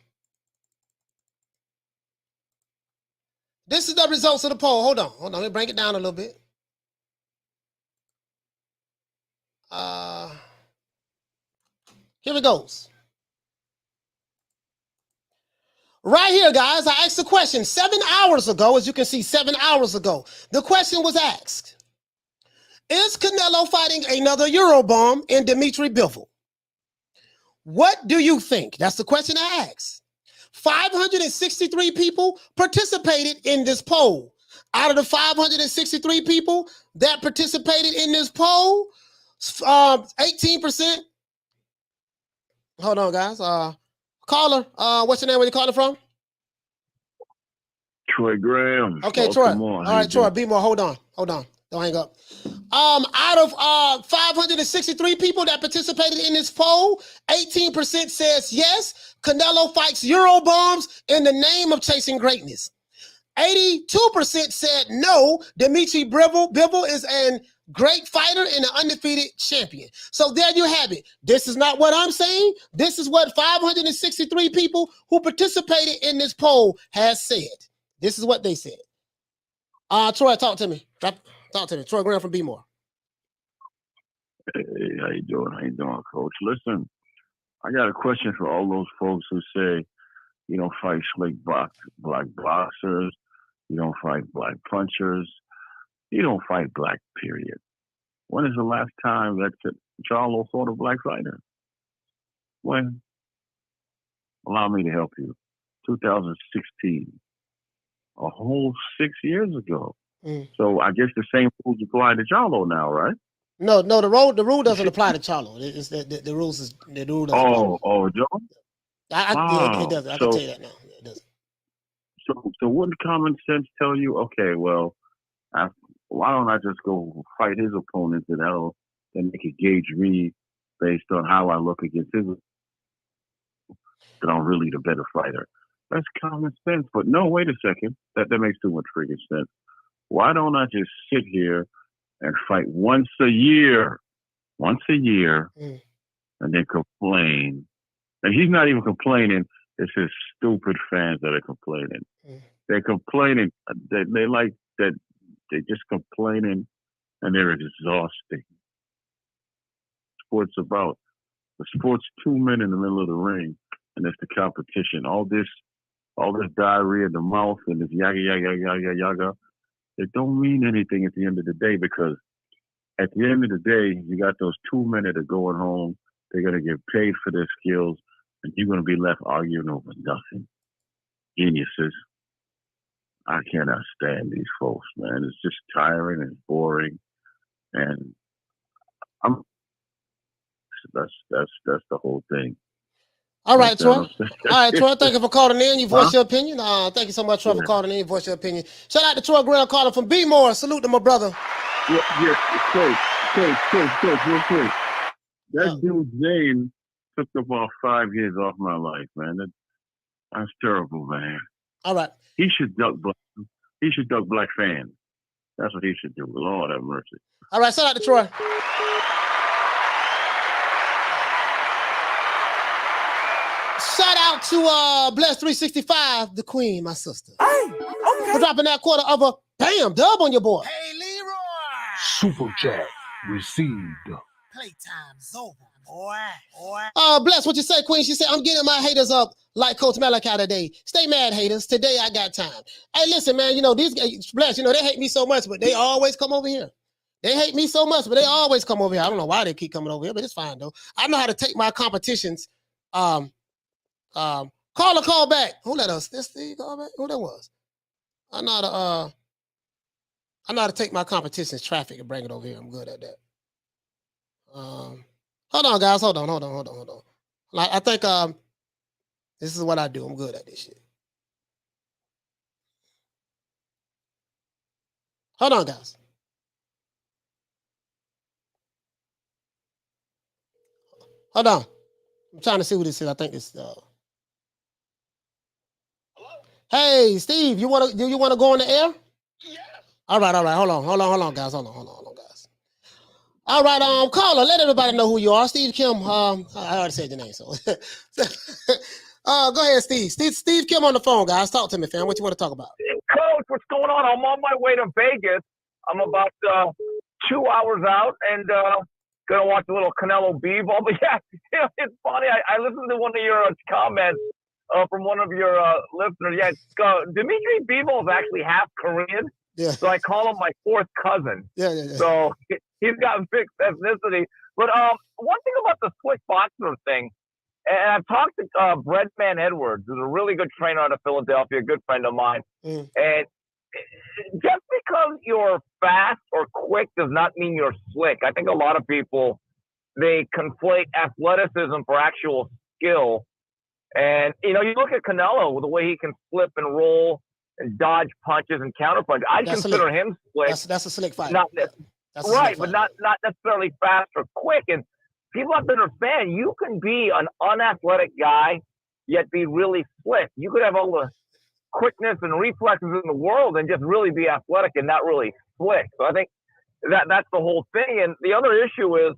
This is the results of the poll. Hold on. Let me bring it down a little bit. Here it goes. Right here, guys, I asked the question 7 hours ago. As you can see, 7 hours ago, the question was asked: is Canelo fighting another Eurobomb in Dmitry Bivol? What do you think? That's the question I asked. 563 people participated in this poll. Out of the 563 people that participated in this poll, 18%. Hold on, guys. Caller, what's your name? Where you calling from? Troy Graham. Okay, Troy. All right, Troy, be more. Hold on. Don't hang up. Out of 563 people that participated in this poll, 18% says yes, Canelo fights Eurobombs in the name of chasing greatness. 82% said no, Dmitry Bivol is a great fighter and an undefeated champion. So there you have it. This is not what I'm saying. This is what 563 people who participated in this poll has said. This is what they said. Troy, talk to me. Talk to me. Troy Graham from Be More. Hey, how you doing, Coach? Listen, I got a question for all those folks who say you don't fight slick black boxers, you don't fight black punchers, you don't fight black, period. When is the last time that Charlo fought a black fighter? When? Allow me to help you. 2016. A whole 6 years ago. So I guess the same rules apply to Charlo now, right? No, the rule doesn't apply to Charlo. It's the rule doesn't apply. John? It doesn't. I can tell you that now. It doesn't. So wouldn't common sense tell you, okay, well, why don't I just go fight his opponent and then they could gauge me based on how I look against his, that I'm really the better fighter. That's common sense. But no, wait a second. That makes too much freaking sense. Why don't I just sit here and fight once a year, and then complain? And he's not even complaining. It's his stupid fans that are complaining. They're complaining. They like that. They're just complaining, and they're exhausting. Sports about the sport's 2 men in the middle of the ring, and it's the competition. All this diarrhea in the mouth and this yaga. It don't mean anything at the end of the day, because at the end of the day, you got those 2 men that are going home. They're going to get paid for their skills, and you're going to be left arguing over nothing. Geniuses. I cannot stand these folks, man. It's just tiring and boring, and that's the whole thing. All right, Troy. All right, Troy. Thank you for calling in. You voiced your opinion. Thank you so much, Troy, for calling in. You voiced your opinion. Shout out to Troy Graham calling from Be More. Salute to my brother. Yes, Coach, real quick. That dude Zane took about 5 years off my life, man. That's terrible, man. All right. He should duck He should duck black fans. That's what he should do. Lord have mercy. All right, shout out to Troy. Shout out to Bless365, the queen, my sister. Hey, okay. For dropping that quarter of a bam dub on your boy. Hey, Leroy. Super chat received. Playtime's over, boy. Bless, what you say, queen? She said, I'm getting my haters up like Coach Malachi today. Stay mad, haters. Today I got time. Hey, listen, man, you know, these guys, Bless, you know, they hate me so much, but they always come over here. They hate me so much, but they always come over here. I don't know why they keep coming over here, but it's fine, though. I know how to take my competitions. Call back. Who let us? This thing call back? Who that was? I know how to take my competitions traffic and bring it over here. I'm good at that. Hold on, guys. Hold on. Like, I think this is what I do. I'm good at this shit. Hold on, guys. Hold on. I'm trying to see who this is. I think it's Hey, Steve, do you want to go on the air? Yeah. All right. Hold on, guys. Hold on, guys. All right, caller, let everybody know who you are. Steve Kim. I already said your name, so go ahead, Steve. Steve Kim on the phone, guys. Talk to me, fam. What you want to talk about? Coach, what's going on? I'm on my way to Vegas. I'm about 2 hours out and gonna watch a little Canelo Bivol. But yeah, it's funny. I listened to one of your comments from one of your listeners. Yeah, Dmitry Bivol is actually half Korean. Yeah. So I call him my fourth cousin. Yeah. So he's got mixed ethnicity. But one thing about the slick boxer thing, and I've talked to Breadman Edwards, who's a really good trainer out of Philadelphia, a good friend of mine. And just because you're fast or quick does not mean you're slick. I think a lot of people, they conflate athleticism for actual skill. And, you know, you look at Canelo, the way he can flip and roll and dodge punches and counter punch. I consider him slick. That's a slick fight. Not necessarily fast or quick. And people have to understand, you can be an unathletic guy, yet be really slick. You could have all the quickness and reflexes in the world and just really be athletic and not really slick. So I think that's the whole thing. And the other issue is,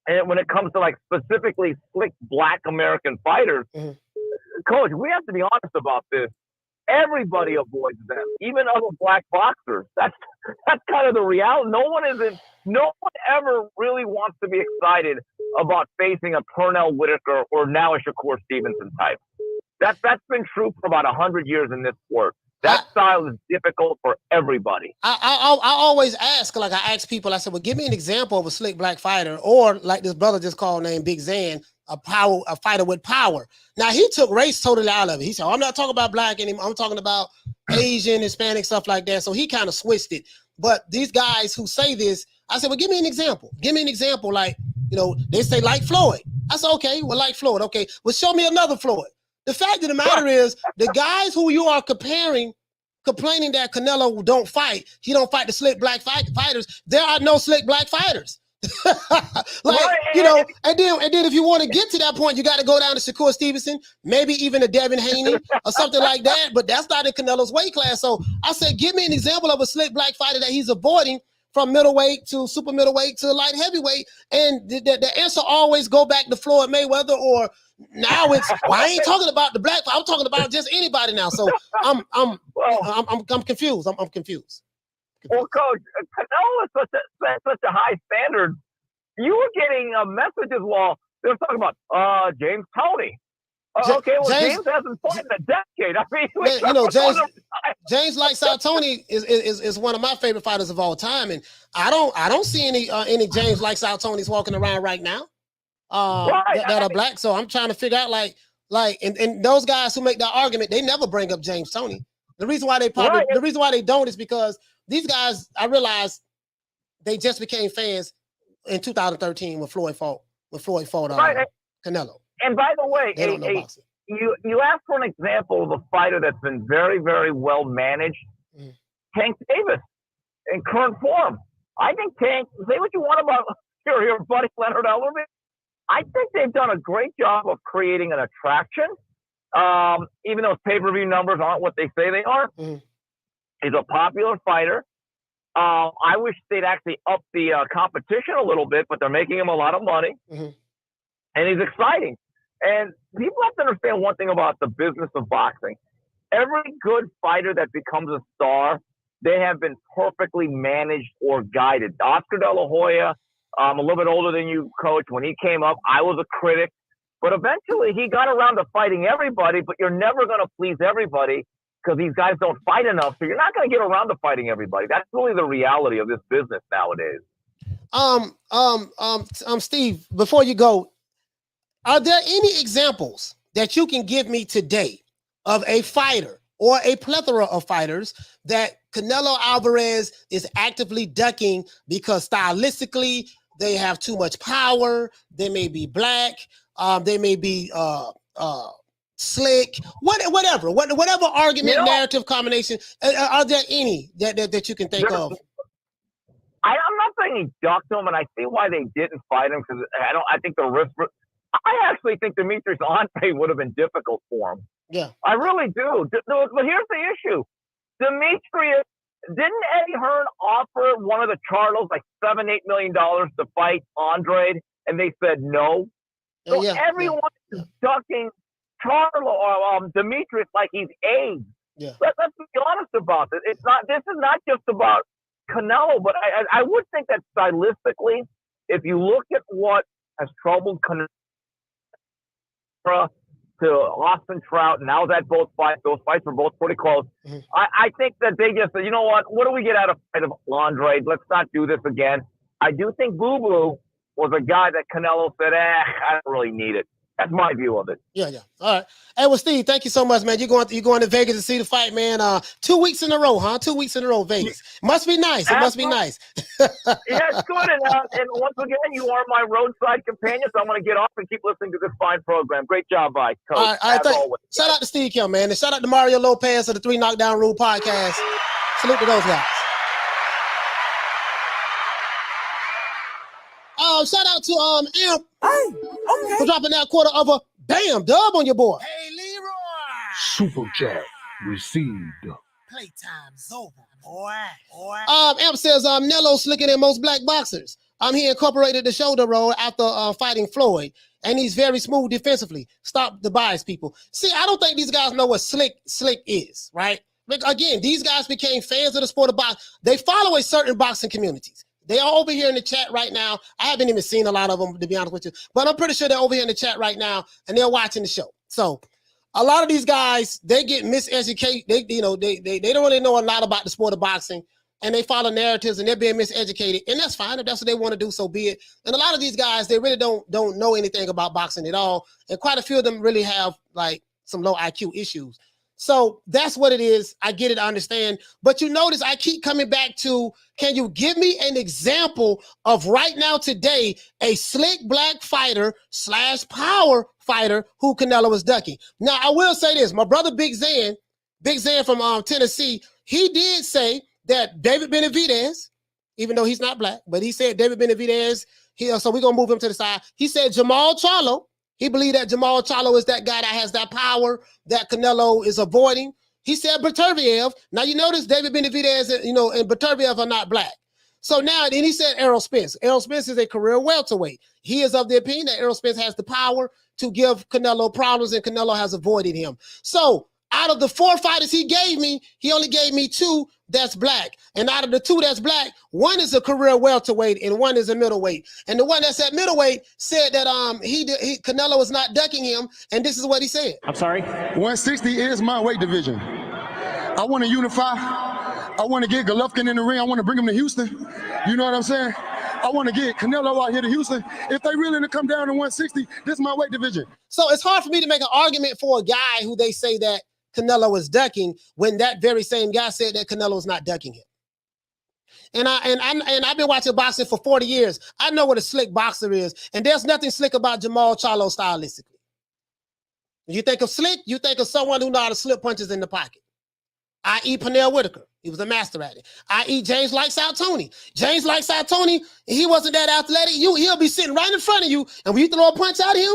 and when it comes to like specifically slick black American fighters, Coach, we have to be honest about this. Everybody avoids them, even other black boxers. That's kind of the reality. No one ever really wants to be excited about facing a Pernell Whitaker or now a Shakur Stevenson type. That's been true for about 100 years in this sport. That style is difficult for everybody. I always ask, like I ask people, I said, well, give me an example of a slick black fighter, or like this brother just called named Big Zan, a fighter with power. Now he took race totally out of it. He said, I'm not talking about black anymore. I'm talking about Asian, Hispanic, stuff like that. So he kind of switched it. But these guys who say this, I said, well, give me an example. Give me an example. Like, you know, they say like Floyd. I said, okay, well, like Floyd. Okay, well, show me another Floyd. The fact of the matter is, the guys who you are complaining that Canelo don't fight, he don't fight the slick black fighters. There are no slick black fighters. You know, and then if you want to get to that point, you got to go down to Shakur Stevenson, maybe even a Devin Haney or something like that. But that's not in Canelo's weight class. So I said, give me an example of a slick black fighter that he's avoiding from middleweight to super middleweight to light heavyweight. And the answer always go back to Floyd Mayweather, or now it's, well, I ain't talking about the black. I'm talking about just anybody now. So I'm confused. I'm confused. Well, Coach, Canelo is such a high standard. You were getting messages while they were talking about James Toney. Okay, well, James hasn't fought in a decade. I mean, you know, James Lights Out Toney is one of my favorite fighters of all time, and I don't see any James Lights Out Tonys walking around right now that are black. So I'm trying to figure out like and those guys who make that argument, they never bring up James Toney. The reason why they don't is because these guys, I realize, they just became fans in 2013 when Floyd fought Canelo. And by the way, you asked for an example of a fighter that's been very, very well managed. Tank Davis in current form. I think Tank, say what you want about your buddy Leonard Ellerman, I think they've done a great job of creating an attraction. Even though pay-per-view numbers aren't what they say they are. He's a popular fighter. I wish they'd actually up the competition a little bit, but they're making him a lot of money. Mm-hmm. And he's exciting. And people have to understand one thing about the business of boxing. Every good fighter that becomes a star, they have been perfectly managed or guided. Oscar De La Hoya, I'm a little bit older than you, Coach. When he came up, I was a critic. But eventually he got around to fighting everybody, but you're never going to please everybody because these guys don't fight enough. So you're not going to get around to fighting everybody. That's really the reality of this business nowadays. Steve, before you go, are there any examples that you can give me today of a fighter or a plethora of fighters that Canelo Alvarez is actively ducking because stylistically they have too much power, they may be black, they may be slick, whatever argument, narrative combination? Are there any that you can think of? I'm not saying he ducked him, and I see why they didn't fight him because I think the risk. I actually think Dimitri's Andrade would have been difficult for him. Yeah, I really do. But here's the issue: Dmitry, didn't Eddie Hearn offer one of the Charlos like $7-8 million to fight Andrade, and they said no? So everyone is ducking Charlo or Demetrius like he's AIDS. Yeah. Let's be honest about this. It's not. This is not just about Canelo, but I would think that stylistically, if you look at what has troubled Canelo to Austin Trout, now that those fights were both pretty close. Mm-hmm. I think that they just said, you know what do we get out of Andrade? Let's not do this again. I do think Boo Boo was a guy that Canelo said, I don't really need it. That's my view of it. Yeah. All right. Hey, well, Steve, thank you so much, man. You're going to Vegas to see the fight, man. 2 weeks in a row, huh? 2 weeks in a row, Vegas. Must be nice. It must be nice. Yeah, it's good. And once again, you are my roadside companion, so I'm going to get off and keep listening to this fine program. Great job, Coach. All right, shout out to Steve Kim, man. And shout out to Mario Lopez of the 3 Knockdown Rule podcast. Salute to those guys. Shout out to Amp for dropping that quarter of a dub on your boy. Hey, Leroy. Super chat received. Playtime's over, boy. Amp says Nello slicker than most black boxers. He incorporated the shoulder roll after fighting Floyd, and he's very smooth defensively. Stop the bias, people. See, I don't think these guys know what slick is, right? Like, again, these guys became fans of the sport of boxing. They follow a certain boxing communities. They are over here in the chat right now. I haven't even seen a lot of them, to be honest with you, but I'm pretty sure they're over here in the chat right now and they're watching the show. So a lot of these guys, they get miseducated. They don't really know a lot about the sport of boxing, and they follow narratives and they're being miseducated. And that's fine. If that's what they want to do, so be it. And a lot of these guys, they really don't know anything about boxing at all. And quite a few of them really have like some low IQ issues. So that's what it is. I get it. I understand. But you notice I keep coming back to, can you give me an example of right now today, a slick black fighter / power fighter who Canelo is ducking? Now, I will say this. My brother Big Zan from Tennessee, he did say that David Benavidez, even though he's not black, but he said David Benavidez, so we're going to move him to the side. He said Jermall Charlo. He believed that Jermall Charlo is that guy that has that power that Canelo is avoiding. He said Beterbiev. Now, you notice David Benavidez, and Beterbiev are not black. So now, then he said Errol Spence. Errol Spence is a career welterweight. He is of the opinion that Errol Spence has the power to give Canelo problems, and Canelo has avoided him. So out of the 4 fighters he gave me, he only gave me 2 that's black. And out of the 2 that's black, 1 is a career welterweight and 1 is a middleweight. And the one that's at middleweight said that Canelo is not ducking him, and this is what he said. I'm sorry? 160 is my weight division. I want to unify. I want to get Golovkin in the ring. I want to bring him to Houston. You know what I'm saying? I want to get Canelo out here to Houston. If they really to come down to 160, this is my weight division. So it's hard for me to make an argument for a guy who they say that Canelo is ducking when that very same guy said that Canelo is not ducking him. And I've been watching boxing for 40 years. I know what a slick boxer is, and there's nothing slick about Jermall Charlo stylistically. When you think of slick, you think of someone who knows how to slip punches in the pocket. I.e. Pernell Whitaker. He was a master at it. I.e. James Lights Out Tony. James Lights Out Tony, he wasn't that athletic. He'll be sitting right in front of you, and when you throw a punch at him,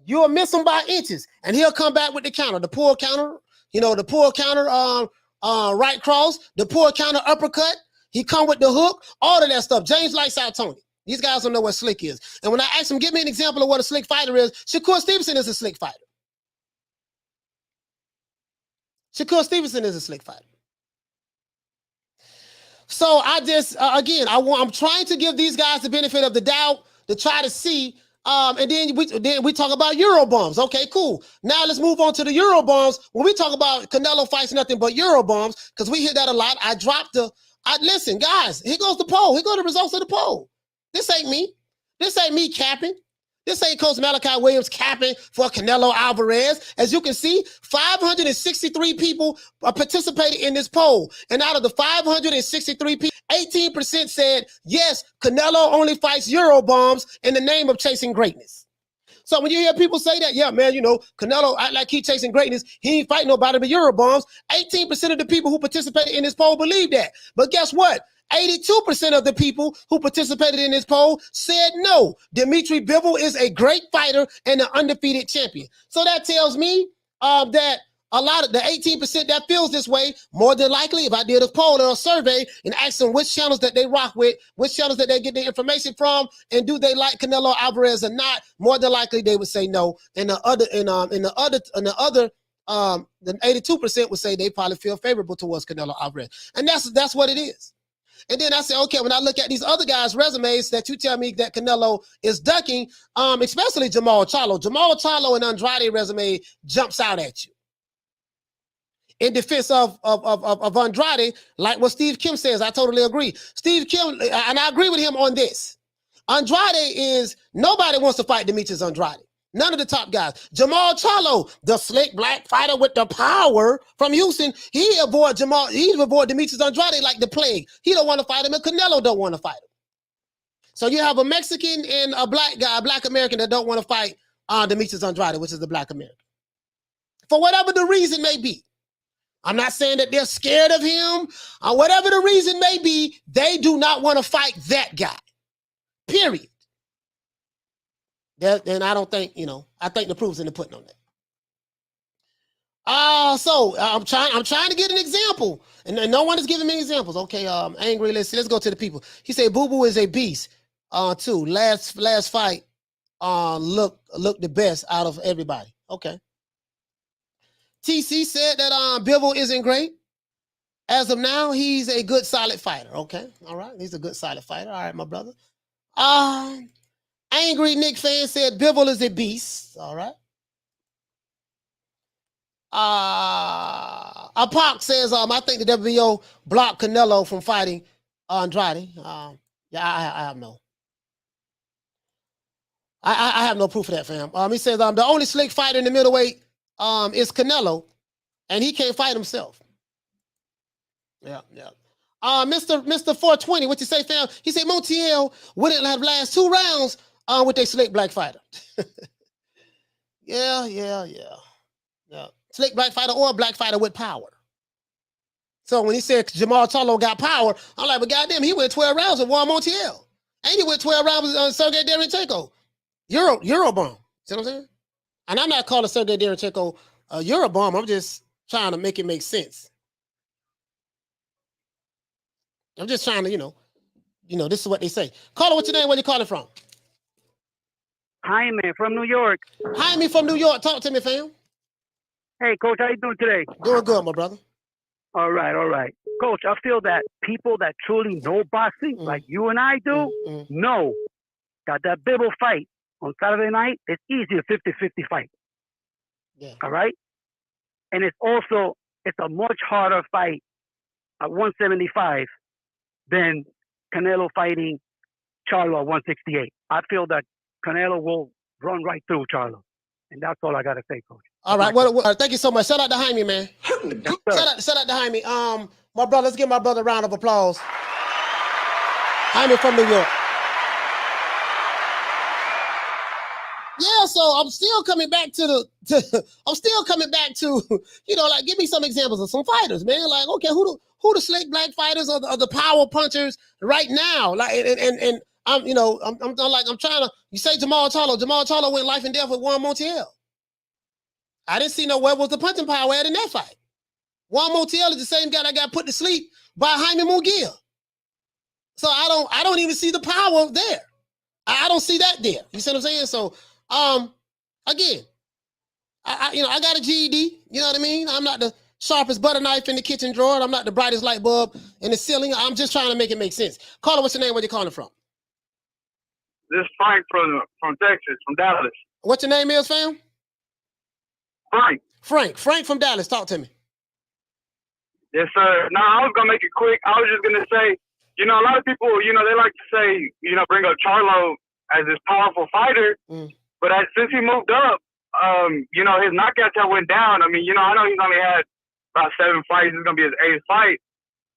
you'll miss him by inches, and he'll come back with the counter, the pull counter, right cross, the poor counter uppercut. He come with the hook, all of that stuff. James lights out Tony. These guys don't know what slick is. And when I ask them, give me an example of what a slick fighter is, Shakur Stevenson is a slick fighter. Shakur Stevenson is a slick fighter. So I just, again, I'm trying to give these guys the benefit of the doubt to try to see. And then we talk about Euro bombs. Okay, cool. Now let's move on to the Euro bombs. When we talk about Canelo fights nothing but Euro bombs, because we hear that a lot. Listen, guys, here goes the poll. Here go the results of the poll. This ain't me. This ain't me capping. This ain't Coach Malachi Williams capping for Canelo Alvarez. As you can see, 563 people participated in this poll. And out of the 563 people, 18% said, yes, Canelo only fights Euro bombs in the name of chasing greatness. So when you hear people say that, yeah, man, Canelo act like he chasing greatness. He ain't fighting nobody but Euro bombs. 18% of the people who participated in this poll believe that. But guess what? 82% of the people who participated in this poll said no. Dmitry Bivol is a great fighter and an undefeated champion. So that tells me that a lot of the 18% that feels this way, more than likely, if I did a poll or a survey and asked them which channels that they rock with, which channels that they get their information from, and do they like Canelo Alvarez or not, more than likely they would say no. And the 82% would say they probably feel favorable towards Canelo Alvarez. And that's what it is. And then I say, okay, when I look at these other guys' resumes that you tell me that Canelo is ducking, especially Jermall Charlo and Andrade resume jumps out at you. In defense of Andrade, like what Steve Kim says, I totally agree. Steve Kim, and I agree with him on this. Andrade is, nobody wants to fight Demetrius Andrade. None of the top guys. Jermall Charlo, the slick black fighter with the power from Houston, he avoid Demetrius Andrade like the plague. He don't want to fight him, and Canelo don't want to fight him. So you have a Mexican and a black guy, a black American that don't want to fight Demetrius Andrade, which is the black American. For whatever the reason may be. I'm not saying that they're scared of him. Whatever the reason may be, they do not want to fight that guy. Period. And I don't think, I think the proof's in the pudding on that. So I'm trying to get an example. And no one is giving me examples. Okay, Angry, let's go to the people. He said Boo Boo is a beast. Too. Last fight, look the best out of everybody. Okay. TC said that Bivol isn't great. As of now, he's a good, solid fighter. Okay, all right. He's a good, solid fighter. All right, my brother. Angry Nick fan said Bivol is a beast. All right. Apoc says, I think the WBO blocked Canelo from fighting Andrade. I have no. I have no proof of that, fam. He says the only slick fighter in the middleweight is Canelo, and he can't fight himself. Yeah. Mr. 420, what you say, fam? He said Montiel wouldn't have last 2 rounds with a slick black fighter. Yeah. Slick black fighter or a black fighter with power. So when he said Jermall Charlo got power, I'm like, but goddamn, he went 12 rounds with Juan Montiel. And he went 12 rounds with Sergey Derenchenko. Eurobomb. See what I'm saying? And I'm not calling Sergey Derenchenko a Eurobomb. I'm just trying to make it make sense. I'm just trying to, this is what they say. Caller, what's your name? Where you calling from? Jaime from New York. Jaime from New York. Talk to me, fam. Hey, Coach, how you doing today? Doing good, my brother. All right. Coach, I feel that people that truly know boxing, like you and I do, know that Bivol fight on Saturday night is easy, a 50-50 fight. Yeah. All right? And it's a much harder fight at 175 than Canelo fighting Charlo at 168. I feel that Canelo will run right through Charlo. And that's all I got to say, Coach. All right. Well, thank you so much. Shout out to Jaime, man. Shout out to Jaime. My brother, let's give my brother a round of applause. Jaime from New York. Yeah, so I'm still coming back to like, give me some examples of some fighters, man. Like, okay, who the slick black fighters or the power punchers right now? Like, and I'm trying to. You say Jermall Charlo went life and death with Juan Montiel. I didn't see where was the punching power at in that fight. Juan Montiel is the same guy that got put to sleep by Jaime Munguia. So I don't even see the power there. I don't see that there. You see what I'm saying? So again, I got a GED. You know what I mean? I'm not the sharpest butter knife in the kitchen drawer. And I'm not the brightest light bulb in the ceiling. I'm just trying to make it make sense. Caller, what's your name? Where you calling from? This is Frank from Texas, from Dallas. What your name is, fam? Frank. Frank from Dallas. Talk to me. Yes, sir. No, I was gonna make it quick. I was just gonna say, a lot of people, they like to say, bring up Charlo as this powerful fighter. But since he moved up, his knockouts have went down. I mean, I know he's only had about 7 fights. This is gonna be his 8th fight.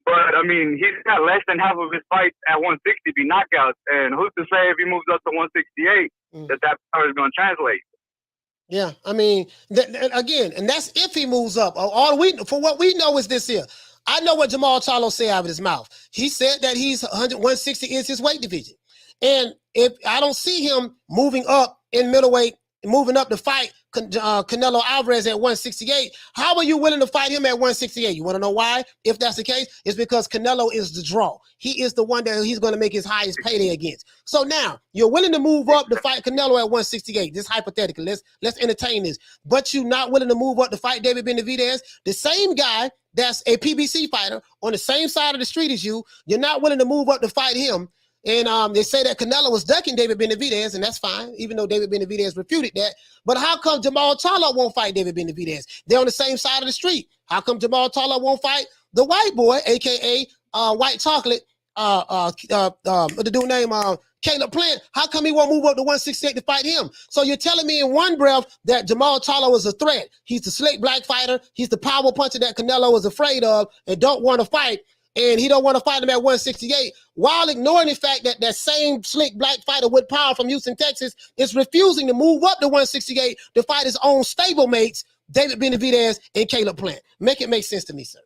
But I mean, he's got less than half of his fights at 160 be knockouts. And who's to say if he moves up to 168 that power is gonna translate? Yeah, I mean, again, and that's if he moves up. For what we know is this here. I know what Jermall Charlo said out of his mouth. He said that 160 is his weight division. And if I don't see him moving up in middleweight, moving up to fight Canelo Alvarez at 168, how are you willing to fight him at 168? You want to know why? If that's the case, it's because Canelo is the draw. He is the one that he's going to make his highest payday against. So now you're willing to move up to fight Canelo at 168. This hypothetically, let's entertain this. But you're not willing to move up to fight David Benavidez, the same guy that's a PBC fighter on the same side of the street as you. You're not willing to move up to fight him. And they say that Canelo was ducking David Benavidez, and that's fine, even though David Benavidez refuted that. But how come Jermall Charlo won't fight David Benavidez? They're on the same side of the street. How come Jermall Charlo won't fight the white boy, a.k.a. White Chocolate, what the dude named Caleb Plant? How come he won't move up to 168 to fight him? So you're telling me in one breath that Jermall Charlo is a threat. He's the slick black fighter. He's the power puncher that Canelo is afraid of and don't want to fight. And he don't want to fight him at 168, while ignoring the fact that that same slick black fighter with power from Houston, Texas, is refusing to move up to 168 to fight his own stablemates, David Benavidez and Caleb Plant. Make it make sense to me, sir.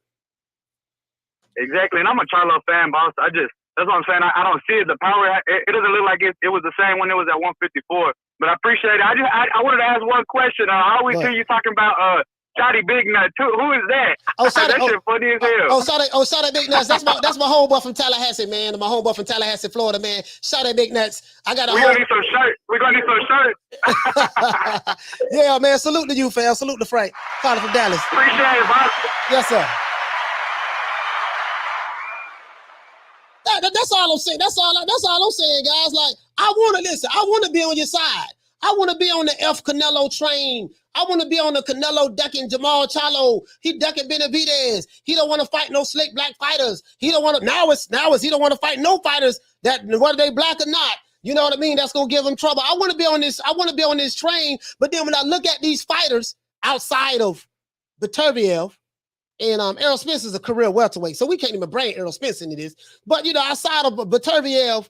Exactly, and I'm a Charlo fan, boss. That's what I'm saying. I don't see it. The power, it doesn't look like it was the same when it was at 154. But I appreciate it. I wanted to ask one question. I always hear you talking about Shotty Big Nuts. Who is that? That shit funny as hell. Shotty Big Nuts. That's my homeboy from Tallahassee, man. My homeboy from Tallahassee, Florida, man. Shotty Big Nuts. We're gonna need some shirts. We're gonna need some shirts. Yeah, man. Salute to you, fam. Salute to Frank. Calling from Dallas. Appreciate it, boss. Yes, sir. That's all I'm saying. That's all I'm saying, guys. Like, I want to be on your side. I want to be on the F Canelo train. I want to be on the Canelo ducking Jermall Charlo. He ducking Benavidez. He don't want to fight no slick black fighters. He don't want to. Now it's he don't want to fight no fighters that whether they black or not. You know what I mean? That's gonna give him trouble. I want to be on this. I want to be on this train. But then when I look at these fighters outside of Beterbiev, and Errol Spence is a career welterweight, so we can't even bring Errol Spence into this. But outside of Beterbiev,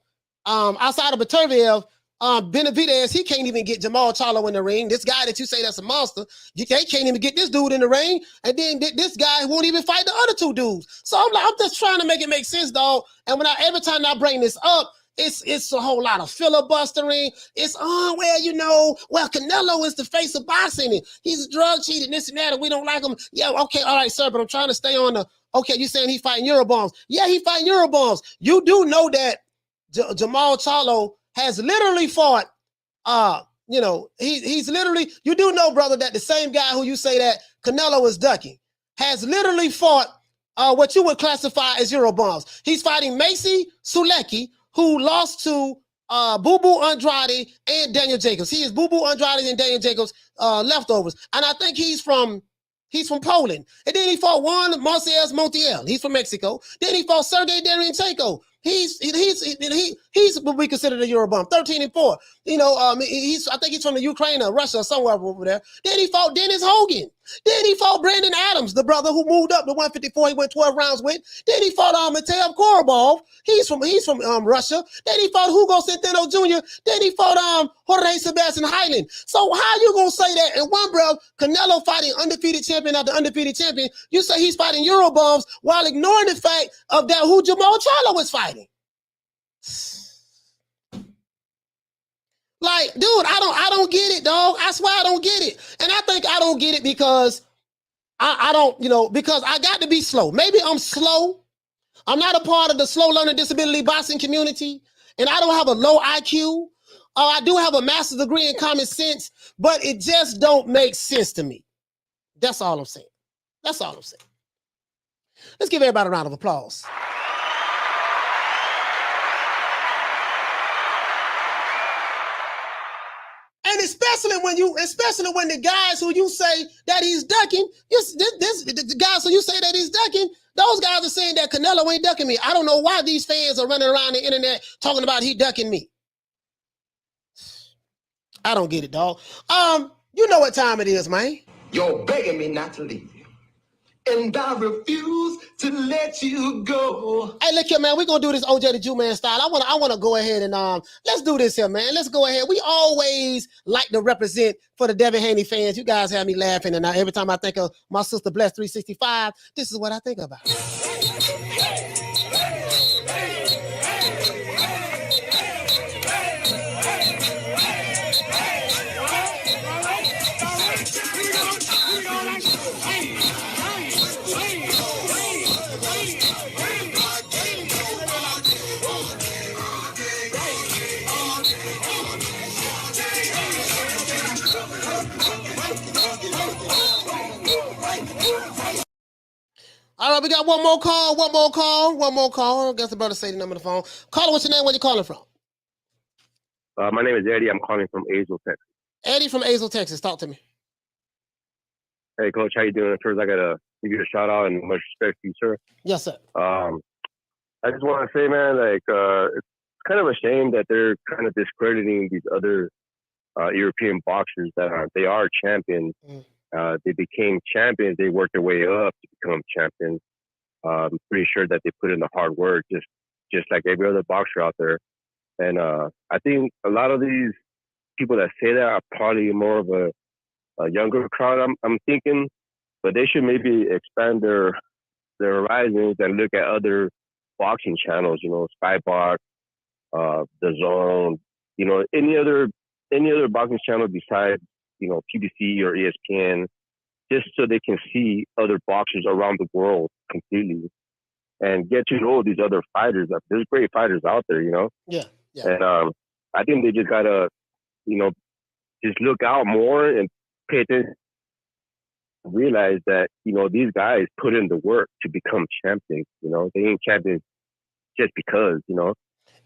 Benavidez, he can't even get Jermall Charlo in the ring. This guy that you say that's a monster, they can't even get this dude in the ring. And then this guy won't even fight the other two dudes. So I'm just trying to make it make sense, dog. And every time I bring this up, it's a whole lot of filibustering. It's Canelo is the face of boxing. He's a drug cheat and this and that, and we don't like him. Yeah, okay, all right, sir, but I'm trying to stay on the. Okay, you saying he fighting Eurobombs? Yeah, he fighting Eurobombs. You do know that Jermall Charlo has literally fought. He's literally. You do know, brother, that the same guy who you say that Canelo is ducking has literally fought what you would classify as Eurobombs. He's fighting Macy Sulecki, who lost to Boo Boo Andrade and Daniel Jacobs. He is Boo Boo Andrade and Daniel Jacobs leftovers. And I think he's from Poland. And then he fought Juan Marcial Montiel. He's from Mexico. Then he fought Sergey Derevyanchenko. He's what we consider the Eurobomb, 13-4. I think he's from the Ukraine or Russia or somewhere over there. Then he fought Dennis Hogan. Then he fought Brandon Adams, the brother who moved up to 154. He went 12 rounds with. Then he fought Matev Korobov. He's from Russia. Then he fought Hugo Centeno Jr. Then he fought Jorge Sebastian Highland. So how you gonna say that in one breath, Canelo fighting undefeated champion after undefeated champion? You say he's fighting Eurobombs while ignoring the fact of that who Jermall Charlo is fighting. Like, dude, I don't get it, dog. I swear I don't get it. And I think I don't get it because I don't, you know, because I got to be slow. Maybe I'm slow. I'm not a part of the slow learning disability boxing community, and I don't have a low IQ. I do have a master's degree in common sense, but it just don't make sense to me. That's all I'm saying. That's all I'm saying. Let's give everybody a round of applause. And especially when the guys who you say that he's ducking, the guys who you say that he's ducking, those guys are saying that Canelo ain't ducking me. I don't know why these fans are running around the internet talking about he ducking me. I don't get it, dog. You know what time it is, man. You're begging me not to leave you, and I refuse to let you go. Hey, look here, man. We're gonna do this OJ the Jew Man style. I wanna go ahead and let's do this here, man. Let's go ahead. We always like to represent for the Devin Haney fans. You guys have me laughing, and every time I think of my sister Bless 365, this is what I think about. All right, we got one more call. I guess the brother say the number of the phone. Caller, what's your name? Where you calling from? My name is Eddie. I'm calling from Azle, Texas. Eddie from Azle, Texas. Talk to me. Hey, Coach, how you doing? First, I got to give you a shout out and much respect to you, sir. Yes, sir. I just want to say, man, like, it's kind of a shame that they're kind of discrediting these other European boxers that they are champions. They became champions. They worked their way up to become champions. I'm pretty sure that they put in the hard work, just like every other boxer out there. And I think a lot of these people that say that are probably more of a younger crowd, I'm thinking, but they should maybe expand their horizons and look at other boxing channels, you know, Skybox, The Zone, you know, any other boxing channel besides, you know, PBC or ESPN, just so they can see other boxers around the world completely and get to know these other fighters. There's great fighters out there, you know? Yeah. And I think they just gotta, you know, just look out more and pay attention. Realize that, you know, these guys put in the work to become champions, you know? They ain't champions just because, you know?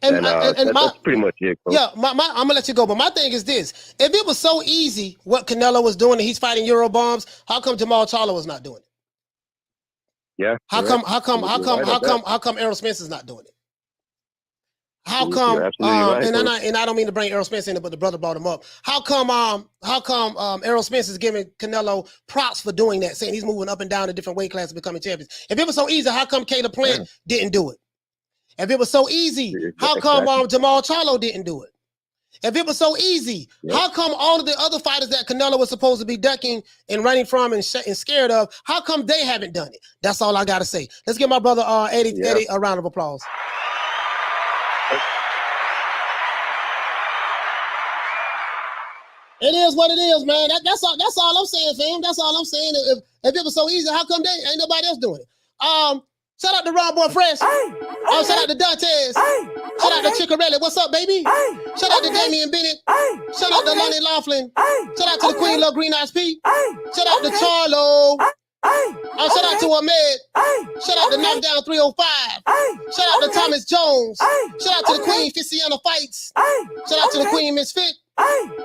And that's pretty much it, Coach. Yeah, I'm gonna let you go, but my thing is this: if it was so easy what Canelo was doing, and he's fighting Euro bombs, how come Jermall Charlo is not doing it? Yeah. How come Errol Spence is not doing it? How come? Right, and I don't mean to bring Errol Spence in it, but the brother brought him up. How come Errol Spence is giving Canelo props for doing that, saying he's moving up and down to different weight classes, becoming champions? If it was so easy, how come Caleb Plant didn't do it? If it was so easy, how come Jermall Charlo didn't do it? If it was so easy, how come all of the other fighters that Canelo was supposed to be ducking and running from and scared of, how come they haven't done it? That's all I got to say. Let's give my brother Eddie a round of applause. It is what it is, man. That's all I'm saying, fam. That's all I'm saying. If it was so easy, how come ain't nobody else doing it? Shout out to Ron Boy Fresh. Shout out to Dantes. Shout out to Chickarelli. What's up, baby? Shout out to Damian Bennett. Shout out to Lonnie Laughlin. Shout out to the Queen Love Green Eyes Pete. Shout out to Charlo. Shout out to Ahmed. Shout out to Knockdown 305. Shout out to Thomas Jones. Shout out to the Queen Ficiana Fights. Shout out to the Queen Misfit.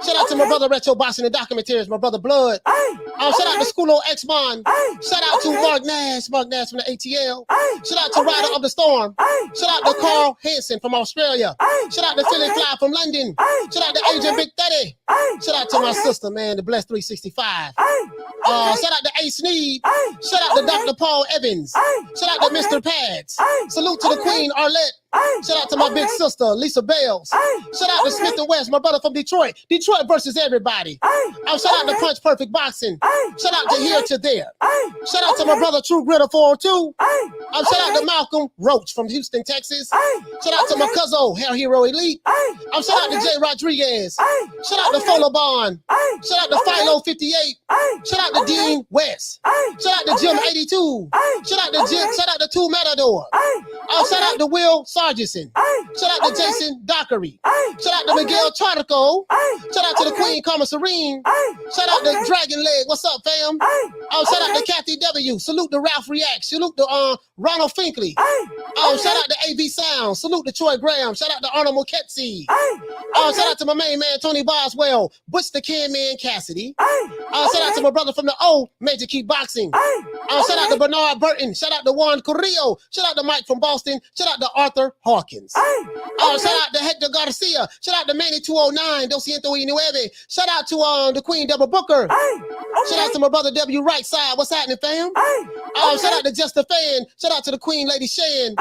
Shout out to my brother Retro Boxing and Documentaries, my brother Blood. Shout out to Schoolo X-Mon. Shout out to Mark Nash from the ATL. Shout out to Rider of the Storm. Shout out to Carl Hansen from Australia. Shout out to Philly Fly from London. Shout out to Agent Big Daddy. Shout out to my sister, man, the Blessed 365. Shout out to Ace Sneed. Shout out to Dr. Paul Evans. Shout out to Mr. Pads. Salute to the Queen Arlette. Shout out to my big sister, Lisa Bales. Shout out to Smith & West, my brother from Detroit. Detroit versus everybody. Shout out to Punch Perfect Boxing. Shout out to Here to There. Shout out to my brother True Gritter 402. Shout out to Malcolm Roach from Houston, Texas. Shout out to my cousin, Hair Hero Elite. Shout out to Jay Rodriguez. Shout out to Fola Bond. Shout out to Philo 58. Shout Shout out to Dean West. Shout out to Jim 82. Shout out to Jim. Shout out to Two Matador. Shout out to Will Sargison. Shout out to Jason Dockery. Shout out to Miguel Chartico. Shout out to the Queen Commissarine. Shout out to Dragon Leg. What's up, fam? Shout out to Kathy W. Salute to Ralph React. Salute to Ronald Finkley. Shout out to AV Sound. Salute to Troy Graham. Shout out to Arnold Muketzi. Shout out to my main man Tony Boswell. Butch the Can Man Cassidy. Shout out to my brother from the O, Major Key Boxing. Shout out to Bernard Burton. Shout out to Juan Carrillo. Shout out to Mike from Boston. Shout out to Arthur Hawkins. Shout out to Hector Garcia. Shout out to Manny 209. Shout out to the Queen Deborah Booker. Shout out to my brother W Right Side. What's happening, fam? Shout out to Just a Fan. Shout out to the Queen Lady Shan.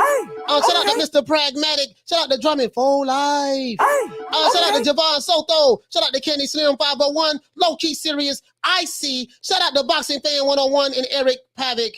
Shout out to Mr. Pragmatic. Shout out to Drummond for Life. Shout out to Javon Soto. Shout out to Kenny Slim 501. Low Key Serious. IC. Shout out to Boxing Fan 101 and Eric Pavic.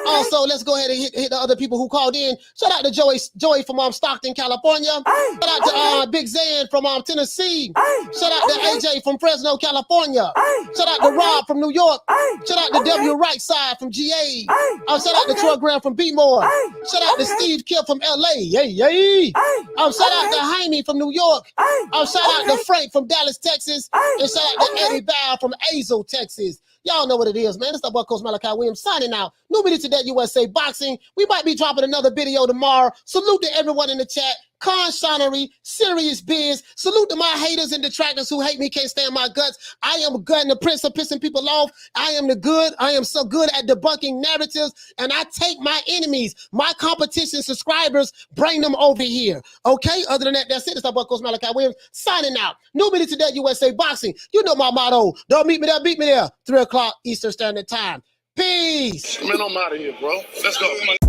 Also, let's go ahead and hit the other people who called in. Shout out to Joey from Stockton, California. Shout out to Big Zan from Tennessee. Shout out to AJ from Fresno, California. Shout out to Rob from New York. Shout out to W Right Side from GA. Shout out to Troy Graham from B-More. Shout out to Steve Kill from LA. Yay, yay. Shout out to Jaime from New York. Shout out to Frank from Dallas, Texas. And shout out to Eddie Bow from Azle, Texas. Y'all know what it is, man. It's the boy Coach Malachi Williams signing out. Newbie to that USA Boxing. We might be dropping another video tomorrow. Salute to everyone in the chat. Con Shonery, Serious Biz. Salute to my haters and detractors who hate me, can't stand my guts. I am Gun, the prince of pissing people off. I am the good. I am so good at debunking narratives, and I take my enemies, my competition subscribers, bring them over here. Okay? Other than that, that's it. It's the boy Coach Malachi Williams signing out. Newbie to that USA Boxing. You know my motto. Don't meet me there, beat me there. 3 o'clock Eastern Standard Time. Peace. Man, I'm out of here, bro. Let's go. Come on.